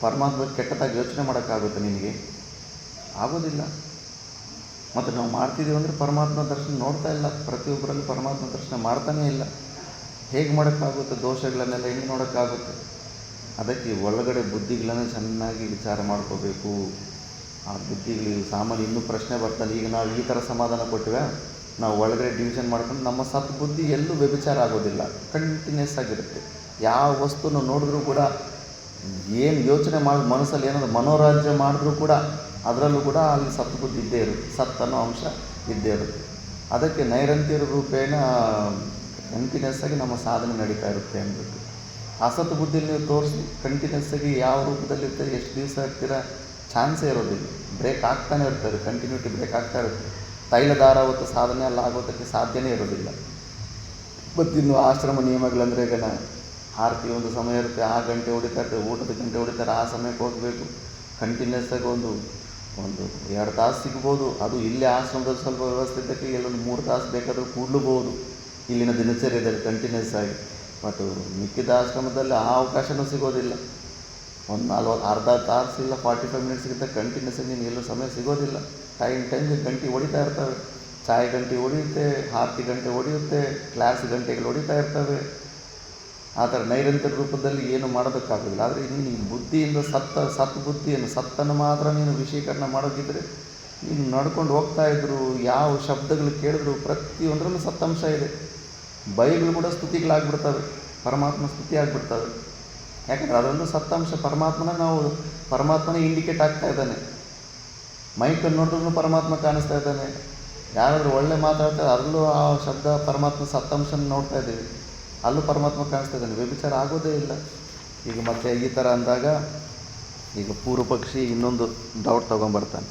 ಪರಮಾತ್ಮ ಕೆಟ್ಟದಾಗಿ ಯೋಚನೆ ಮಾಡೋಕ್ಕಾಗುತ್ತೆ ನಿನಗೆ? ಆಗೋದಿಲ್ಲ. ಮತ್ತು ನಾವು ಮಾಡ್ತಿದ್ದೀವಿ ಅಂದರೆ ಪರಮಾತ್ಮ ದರ್ಶನ ನೋಡ್ತಾ ಇಲ್ಲ, ಪ್ರತಿಯೊಬ್ಬರಲ್ಲಿ ಪರಮಾತ್ಮ ದರ್ಶನ ಮಾಡ್ತಾನೇ ಇಲ್ಲ. ಹೇಗೆ ಮಾಡೋಕ್ಕಾಗುತ್ತೆ? ದೋಷಗಳನ್ನೆಲ್ಲ ಹೆಂಗೆ ನೋಡೋಕ್ಕಾಗುತ್ತೆ? ಅದಕ್ಕೆ ಒಳಗಡೆ ಬುದ್ಧಿಗಳನ್ನು ಚೆನ್ನಾಗಿ ವಿಚಾರ ಮಾಡ್ಕೋಬೇಕು. ಆ ಬುದ್ಧಿಗಳು ಸಾಮಾನ್ಯ ಇನ್ನೂ ಪ್ರಶ್ನೆ ಬರ್ತಾನೆ. ಈಗ ನಾವು ಈ ಥರ ಸಮಾಧಾನ ಕೊಟ್ಟಿವೆ, ನಾವು ಒಳಗಡೆ ಡಿವಿಷನ್ ಮಾಡ್ಕೊಂಡು ನಮ್ಮ ಸತ್ ಬುದ್ಧಿ ಎಲ್ಲೂ ವ್ಯಭಿಚಾರ ಆಗೋದಿಲ್ಲ, ಕಂಟಿನ್ಯೂಸ್ ಆಗಿರುತ್ತೆ. ಯಾವ ವಸ್ತುನ ನೋಡಿದ್ರೂ ಕೂಡ ಏನು ಯೋಚನೆ ಮಾಡಿ ಮನಸ್ಸಲ್ಲಿ ಏನಾದರೂ ಮನೋರಾಜ್ಯ ಮಾಡಿದ್ರೂ ಕೂಡ ಅದರಲ್ಲೂ ಕೂಡ ಅಲ್ಲಿ ಸತ್ ಬುದ್ಧಿ ಇದ್ದೇ ಇರುತ್ತೆ, ಸತ್ ಅನ್ನೋ ಅಂಶ ಇದ್ದೇ ಇರುತ್ತೆ. ಅದಕ್ಕೆ ನೈರಂತ್ಯ ರೂಪೇಣ ಕಂಟಿನ್ಯೂಸ್ ಆಗಿ ನಮ್ಮ ಸಾಧನೆ ನಡೀತಾ ಇರುತ್ತೆ ಅಂದ್ಬಿಟ್ಟು. ಅಸತ್ ಬುದ್ಧಿಲಿ ನೀವು ತೋರಿಸಿ ಕಂಟಿನ್ಯೂಸ್ ಆಗಿ ಯಾವ ರೂಪದಲ್ಲಿ ಇರ್ತೀರಿ, ಎಷ್ಟು ದಿವಸ ಇರ್ತೀರ, ಚಾನ್ಸೇ ಇರೋದಿಲ್ಲ. ಬ್ರೇಕ್ ಆಗ್ತಾನೆ ಇರ್ತಾರೆ, ಕಂಟಿನ್ಯೂಟಿ ಬ್ರೇಕ್ ಆಗ್ತಾ ಇರುತ್ತೆ. ತೈಲಧಾರಾವತ್ತು ಸಾಧನೆ ಎಲ್ಲ ಆಗೋದಕ್ಕೆ ಸಾಧ್ಯನೇ ಇರೋದಿಲ್ಲ. ಮತ್ತು ಇನ್ನು ಆಶ್ರಮ ನಿಯಮಗಳಂದರೆ ಈಗ ಆರತಿ ಒಂದು ಸಮಯ ಇರುತ್ತೆ, ಆ ಗಂಟೆ ಹೊಡಿತಾ ಇರ್ತದೆ, ಊಟದ ಗಂಟೆ ಹೊಡಿತಾರೆ, ಆ ಸಮಯಕ್ಕೆ ಹೋಗಬೇಕು. ಕಂಟಿನ್ಯೂಸ್ ಆಗಿ ಒಂದು 2 ತಾಸು ಸಿಗ್ಬೋದು. ಅದು ಇಲ್ಲೇ ಆಶ್ರಮದಲ್ಲಿ ಸ್ವಲ್ಪ ವ್ಯವಸ್ಥೆ ಇದ್ದಕ್ಕೆ ಎಲ್ಲೊಂದು 3 ತಾಸು ಬೇಕಾದರೂ ಕೂಡ್ಲೂಬೋದು ಇಲ್ಲಿನ ದಿನಚರ್ಯದಲ್ಲಿ ಕಂಟಿನ್ಯೂಸ್ ಆಗಿ. ಬಟ್ ಮಿಕ್ಕಿದ ಆಶ್ರಮದಲ್ಲಿ ಆ ಅವಕಾಶವೂ ಸಿಗೋದಿಲ್ಲ. ಒಂದು ಅರ್ಧ ತಾಸು ಇಲ್ಲ 45 ಮಿನಿಟ್ಸ್ಗಿಂತ ಕಂಟಿನ್ಯೂಸ್ ಆಗಿ ನೀನು ಎಲ್ಲೂ ಸಮಯ ಸಿಗೋದಿಲ್ಲ. ಟೈಮ್ಗೆ ಗಂಟೆ ಹೊಡಿತಾ ಇರ್ತವೆ, ಚಾಯ್ ಗಂಟೆ ಹೊಡೆಯುತ್ತೆ, ಆರತಿ ಗಂಟೆ ಹೊಡೆಯುತ್ತೆ, ಕ್ಲಾಸ್ ಗಂಟೆಗಳು ಹೊಡಿತಾ ಇರ್ತವೆ. ಆ ಥರ ನೈರಂತ್ಯ ರೂಪದಲ್ಲಿ ಏನು ಮಾಡೋದಕ್ಕಾಗೋದಿಲ್ಲ. ಆದರೆ ನೀನು ಈ ಬುದ್ಧಿಯಿಂದ ಸತ್ ಬುದ್ಧಿಯನ್ನು ಸತ್ತನ್ನು ಮಾತ್ರ ನೀನು ವಿಷೀಕರಣ ಮಾಡೋದಿದ್ದರೆ ನೀನು ನಡ್ಕೊಂಡು ಹೋಗ್ತಾಯಿದ್ರು, ಯಾವ ಶಬ್ದಗಳು ಕೇಳಿದ್ರು ಪ್ರತಿಯೊಂದರಲ್ಲೂ ಸತ್ತಂಶ ಇದೆ. ಬೈಗಳು ಕೂಡ ಸ್ತುತಿಗಳಾಗ್ಬಿಡ್ತವೆ, ಪರಮಾತ್ಮ ಸ್ತುತಿ ಆಗಿಬಿಡ್ತವೆ. ಯಾಕಂದರೆ ಅದೊಂದು ಸತ್ತಂಶ. ಪರಮಾತ್ಮನೇ ಇಂಡಿಕೇಟ್ ಆಗ್ತಾ ಇದ್ದಾನೆ. ಮೈಕನ್ನು ನೋಡಿದ್ರೂ ಪರಮಾತ್ಮ ಕಾಣಿಸ್ತಾ ಇದ್ದಾನೆ. ಯಾರಾದರೂ ಒಳ್ಳೆ ಮಾತಾಡ್ತಾರೆ ಅದರಲ್ಲೂ ಆ ಶಬ್ದ ಪರಮಾತ್ಮ ಸತ್ತಂಶನ ನೋಡ್ತಾ ಇದ್ದೀವಿ, ಅಲ್ಲೂ ಪರಮಾತ್ಮ ಕಾಣಿಸ್ತಾ ಇದ್ದಾನೆ. ವ್ಯಭಿಚಾರ ಆಗೋದೇ ಇಲ್ಲ. ಈಗ ಮತ್ತೆ ಈ ಥರ ಅಂದಾಗ ಈಗ ಪೂರ್ವ ಪಕ್ಷಿ ಇನ್ನೊಂದು ಡೌಟ್ ತೊಗೊಂಬರ್ತಾನೆ,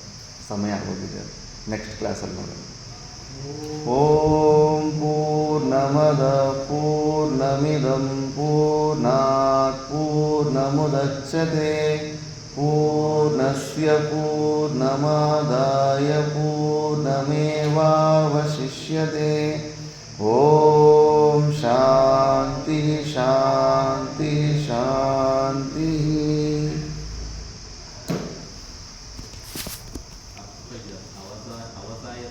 ಸಮಯ ಆಗೋಗಿದೆ. ನೆಕ್ಸ್ಟ್ ಕ್ಲಾಸಲ್ಲಿ ನೋಡೋಣ. ಓಂ ಪೂರ್ಣಮದ ಪೂರ್ಣಮಿದಂ ಪೂರ್ಣಾತ್ ಪೂರ್ಣಮುದಚ್ಯತೆ ಪೂರ್ಣಸ್ಯ ಪೂರ್ಣಮಾದಾಯ ಪೂರ್ಣಮೇವಾವಶಿಷ್ಯತೆ. ಓಂ ಶಾಂತಿ ಶಾಂತಿ ಶಾಂತಿ. ಅವಸಾಯ